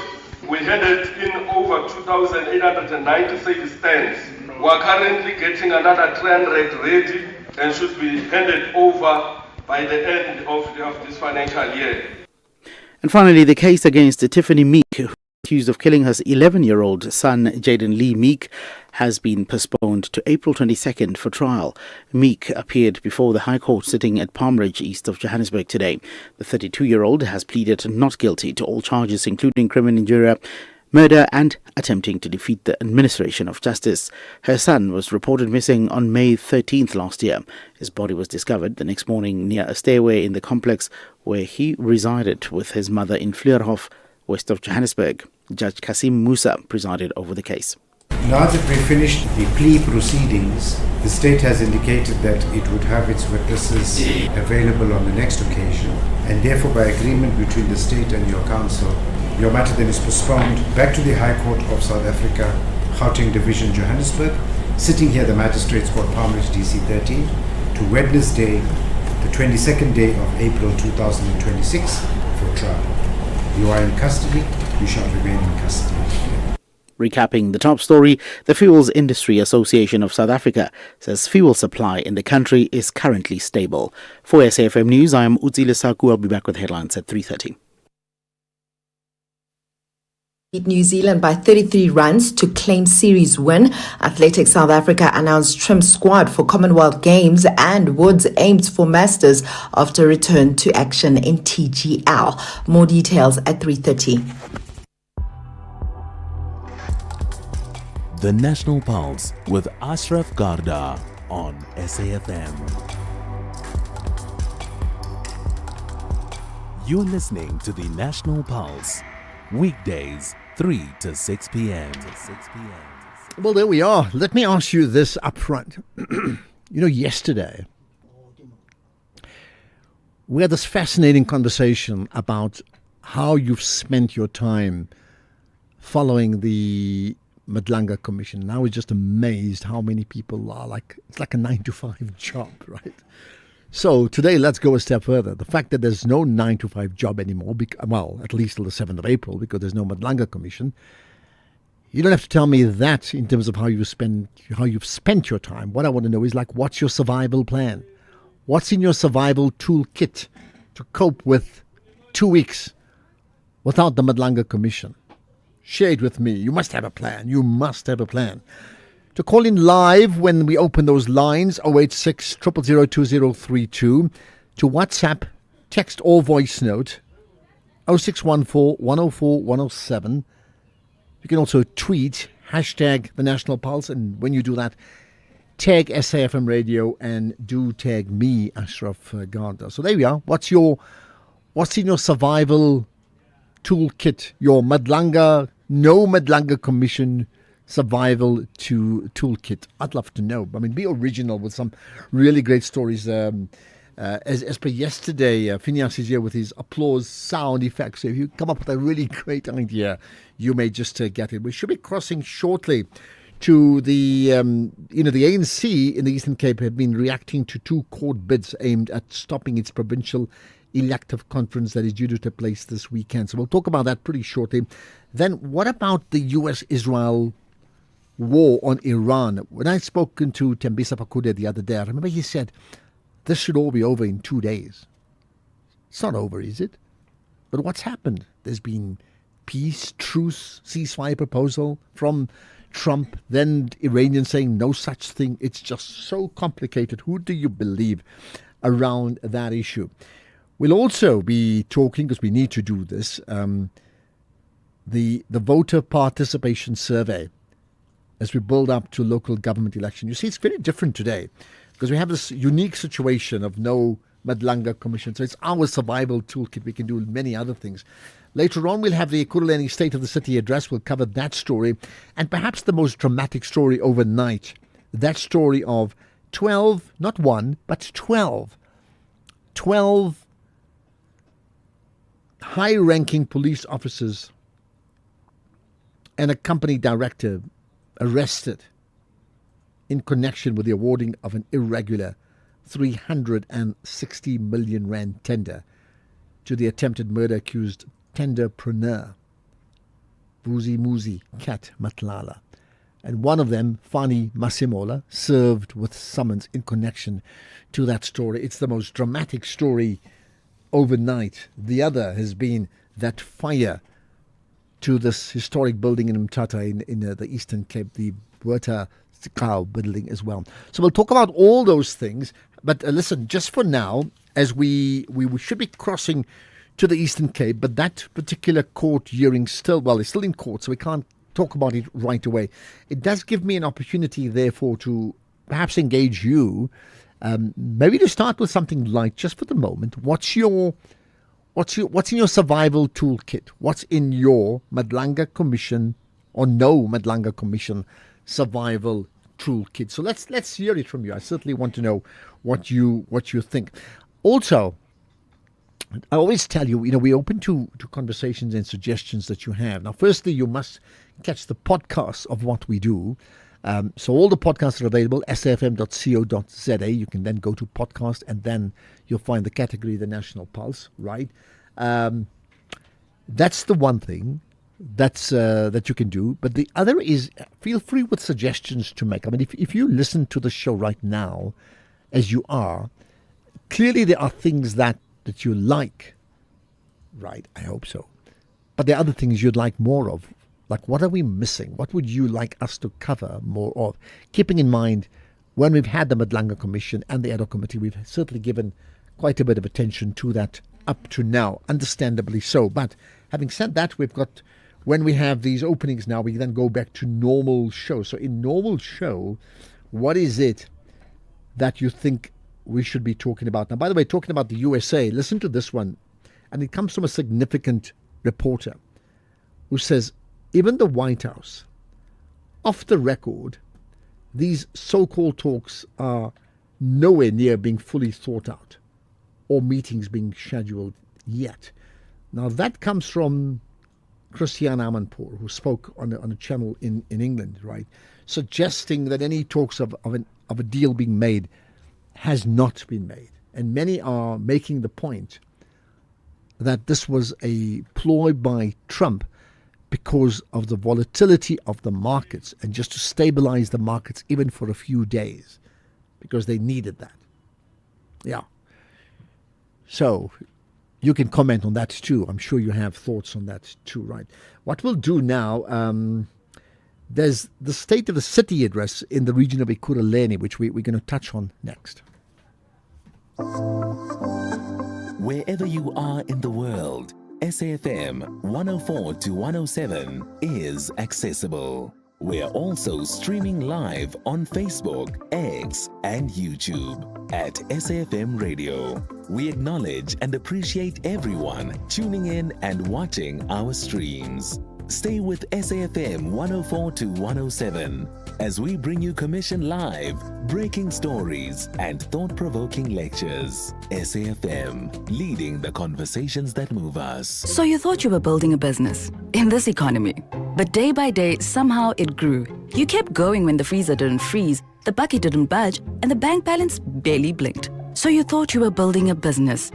Speaker 20: we handed in over 2,890 service stands. We are currently getting another 300 ready and should be handed over by the end of this financial year.
Speaker 19: And finally, the case against Tiffany Meek, who is accused of killing her 11-year-old son, Jaden Lee Meek, has been postponed to April 22nd for trial. Meek appeared before the High Court sitting at Palmridge, east of Johannesburg today. The 32-year-old has pleaded not guilty to all charges, including criminal injury, murder and attempting to defeat the administration of justice. Her son was reported missing on May 13th last year. His body was discovered the next morning near a stairway in the complex where he resided with his mother in Vleurhof, west of Johannesburg. Judge Kasim Musa presided over the case.
Speaker 7: Now that we finished the plea proceedings, the state has indicated that it would have its witnesses available on the next occasion, and therefore by agreement between the state and your council, your matter then is postponed back to the High Court of South Africa, Gauteng Division, Johannesburg, sitting here the Magistrates Court, Palmridge, DC 13, to Wednesday, the 22nd day of April 2026 for trial. You are in custody, you shall remain in custody.
Speaker 19: Recapping the top story, the Fuels Industry Association of South Africa says fuel supply in the country is currently stable. For SAFM News, I am Utsile Saku. I'll be back with headlines at 3:30.
Speaker 21: Beat New Zealand by 33 runs to claim series win. Athletics South Africa announced trim squad for Commonwealth Games, and Woods aims for Masters after return to action in TGL. More details at 3:30.
Speaker 1: The National Pulse with Ashraf Garda on SAFM. You're listening to the National Pulse, weekdays 3 to 6 p.m.
Speaker 23: Well, there we are. Let me ask you this up front. Yesterday, we had this fascinating conversation about how you've spent your time following the Madlanga Commission. And I was just amazed how many people are it's like a 9-to-5 job, right? So today, let's go a step further. The fact that there's no 9-to-5 job anymore, at least till the 7th of April, because there's no Madlanga Commission. You don't have to tell me that in terms of how you've spent your time. What I want to know is what's your survival plan? What's in your survival toolkit to cope with 2 weeks without the Madlanga Commission? Share it with me. You must have a plan. You must have a plan. To call in live when we open those lines, 086 000 2032. To WhatsApp, text or voice note, 0614 104 107. You can also tweet, hashtag The National Pulse. And when you do that, tag SAFM Radio and do tag me, Ashraf Garda. So there we are. What's in your survival toolkit? Your no Madlanga Commission survival toolkit. I'd love to know. I mean, be original with some really great stories. As per yesterday, Phineas is here with his applause sound effects. So if you come up with a really great idea, you may just get it. We should be crossing shortly to the ANC in the Eastern Cape have been reacting to 2 court bids aimed at stopping its provincial elective conference that is due to take place this weekend. So we'll talk about that pretty shortly. Then what about the US-Israel war on Iran? When I spoken to Tembisa Pakude the other day, I remember he said, this should all be over in 2 days. It's not over, is it? But what's happened? There's been peace, truce, ceasefire proposal from Trump, then Iranians saying no such thing. It's just so complicated. Who do you believe around that issue? We'll also be talking, because we need to do this, the voter participation survey as we build up to local government election. You see, it's very different today because we have this unique situation of no Madlanga Commission. So it's our survival toolkit. We can do many other things. Later on, we'll have the Ekurhuleni State of the City address. We'll cover that story. And perhaps the most dramatic story overnight, that story of 12, not one, but 12 high-ranking police officers and a company director arrested in connection with the awarding of an irregular 360 million rand tender to the attempted murder accused tenderpreneur Vusi Muzi Kat Matlala. And one of them, Fani Masimola, served with summons in connection to that story. It's the most dramatic story overnight. The other has been that fire to this historic building in Mthatha in the Eastern Cape, the Buerta Cow building as well. So we'll talk about all those things. But listen, just for now, as we should be crossing to the Eastern Cape, but that particular court hearing is still in court, so we can't talk about it right away. It does give me an opportunity, therefore, to perhaps engage you, maybe to start with something light just for the moment. What's in your survival toolkit? What's in your Madlanga Commission or no Madlanga Commission survival toolkit? So let's hear it from you. I certainly want to know what you think. Also, I always tell you, we're open to conversations and suggestions that you have. Now, firstly, you must catch the podcasts of what we do. So all the podcasts are available, safm.co.za. You can then go to podcast and then you'll find the category, the National Pulse, right? That's the one thing that you can do. But the other is feel free with suggestions to make. I mean, if you listen to the show right now, as you are, clearly there are things that you like, right? I hope so. But there are other things you'd like more of. Like, what are we missing? What would you like us to cover more of? Keeping in mind, when we've had the Madlanga Commission and the Ad hoc Committee, we've certainly given quite a bit of attention to that up to now, understandably so. But having said that, when we have these openings now, we then go back to normal show. So in normal show, what is it that you think we should be talking about? Now, by the way, talking about the USA, listen to this one. And it comes from a significant reporter who says, even the White House, off the record, these so-called talks are nowhere near being fully thought out or meetings being scheduled yet. Now, that comes from Christiane Amanpour, who spoke on a channel in England, right, suggesting that any talks of a deal being made has not been made. And many are making the point that this was a ploy by Trump because of the volatility of the markets and just to stabilize the markets even for a few days because they needed that. Yeah. So you can comment on that too. I'm sure you have thoughts on that too, right? What we'll do now, there's the State of the City address in the region of Ekurhuleni, which we're going to touch on next.
Speaker 1: Wherever you are in the world, SAFM 104 to 107 is accessible. We're also streaming live on Facebook, X, and YouTube at SAFM Radio. We acknowledge and appreciate everyone tuning in and watching our streams. Stay with SAFM 104 to 107 as we bring you commission live, breaking stories, and thought-provoking lectures. SAFM, leading the conversations that move us.
Speaker 3: So you thought you were building a business in this economy, but day by day, somehow it grew. You kept going when the freezer didn't freeze, the bucket didn't budge, and the bank balance barely blinked. So you thought you were building a business.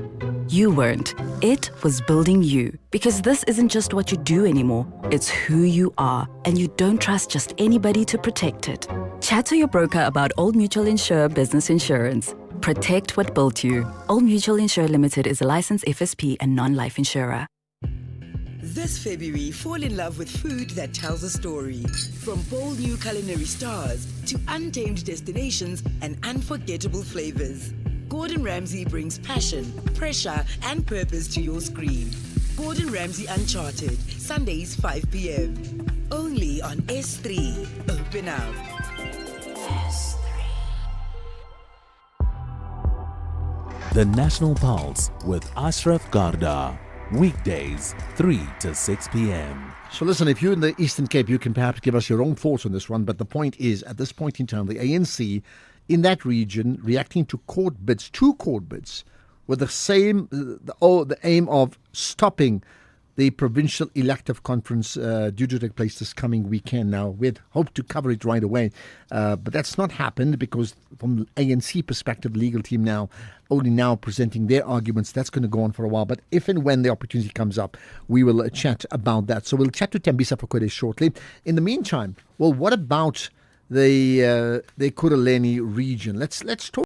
Speaker 3: You weren't. It was building you. Because this isn't just what you do anymore. It's who you are. And you don't trust just anybody to protect it. Chat to your broker about Old Mutual Insure Business Insurance. Protect what built you. Old Mutual Insure Limited is a licensed FSP and non-life insurer.
Speaker 6: This February, fall in love with food that tells a story. From bold new culinary stars to untamed destinations and unforgettable flavors. Gordon Ramsay brings passion, pressure, and purpose to your screen. Gordon Ramsay Uncharted, Sundays 5 p.m. Only on S3. Open up.
Speaker 1: The National Pulse with Ashraf Garda. Weekdays, 3 to 6 p.m.
Speaker 23: So listen, if you're in the Eastern Cape, you can perhaps give us your own thoughts on this one. But the point is, at this point in time, the ANC in that region reacting to two court bids, with the aim of stopping the provincial elective conference due to take place this coming weekend. Now, we'd hoped to cover it right away, but that's not happened because from the ANC perspective, the legal team only now presenting their arguments. That's going to go on for a while, but if and when the opportunity comes up, we will chat about that. So we'll chat to Tembisa Fakwede shortly. In the meantime, well, what about the Kuruleni region? Let's talk